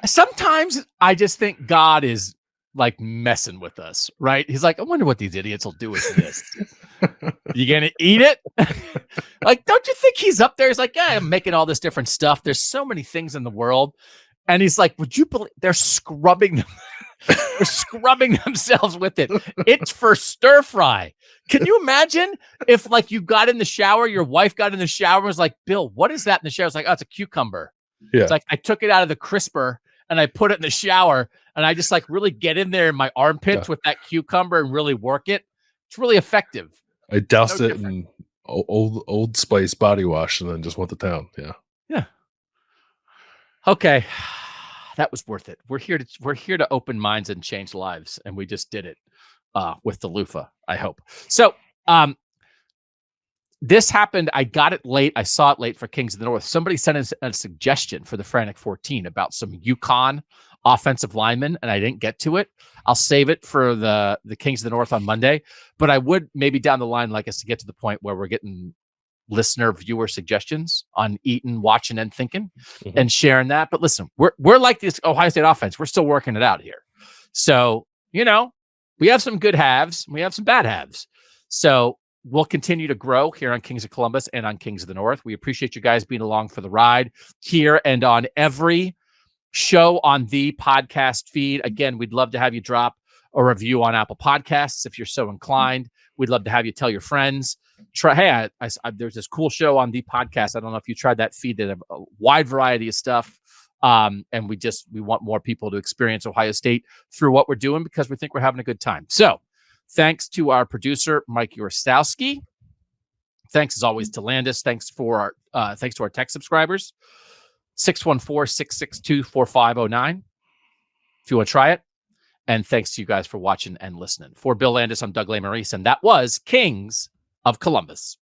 Sometimes I just think God is like messing with us, right? He's like, I wonder what these idiots will do with this. You gonna eat it? Like, don't you think he's up there? He's like, yeah, I'm making all this different stuff. There's so many things in the world. And he's like, would you believe they're scrubbing them? They're scrubbing themselves with it. It's for stir fry. Can you imagine if like you got in the shower, your wife got in the shower and was like, Bill, what is that in the shower? It's like, oh, it's a cucumber. Yeah. It's like I took it out of the crisper and I put it in the shower and I just like really get in there in my armpits with that cucumber and really work it. It's really effective. I doused it in Old Spice body wash and then just went to town. Yeah. Yeah. Okay. That was worth it. We're here to open minds and change lives. And we just did it with the loofah, I hope. So this happened. I got it late. I saw it late for Kings of the North. Somebody sent us a suggestion for the Frantic 14 about some UConn offensive linemen, and I didn't get to it. I'll save it for the Kings of the North on Monday. But I would maybe down the line like us to get to the point where we're getting listener viewer suggestions on eating, watching, and thinking and sharing that. But listen, we're like this Ohio State offense. We're still working it out here. So, we have some good halves. We have some bad halves. So we'll continue to grow here on Kings of Columbus and on Kings of the North. We appreciate you guys being along for the ride here and on every show on the podcast feed. Again, we'd love to have you drop a review on Apple Podcasts if you're so inclined. We'd love to have you tell your friends. Try. Hey, there's this cool show on the podcast. I don't know if you tried that feed. They have a wide variety of stuff. And we want more people to experience Ohio State through what we're doing because we think we're having a good time. So thanks to our producer, Mike Urostowski. Thanks as always to Landis. Thanks to our tech subscribers. 614-662-4509. If you want to try it. And thanks to you guys for watching and listening. For Bill Landis, I'm Doug Lesmerises, and that was Kings of Columbus.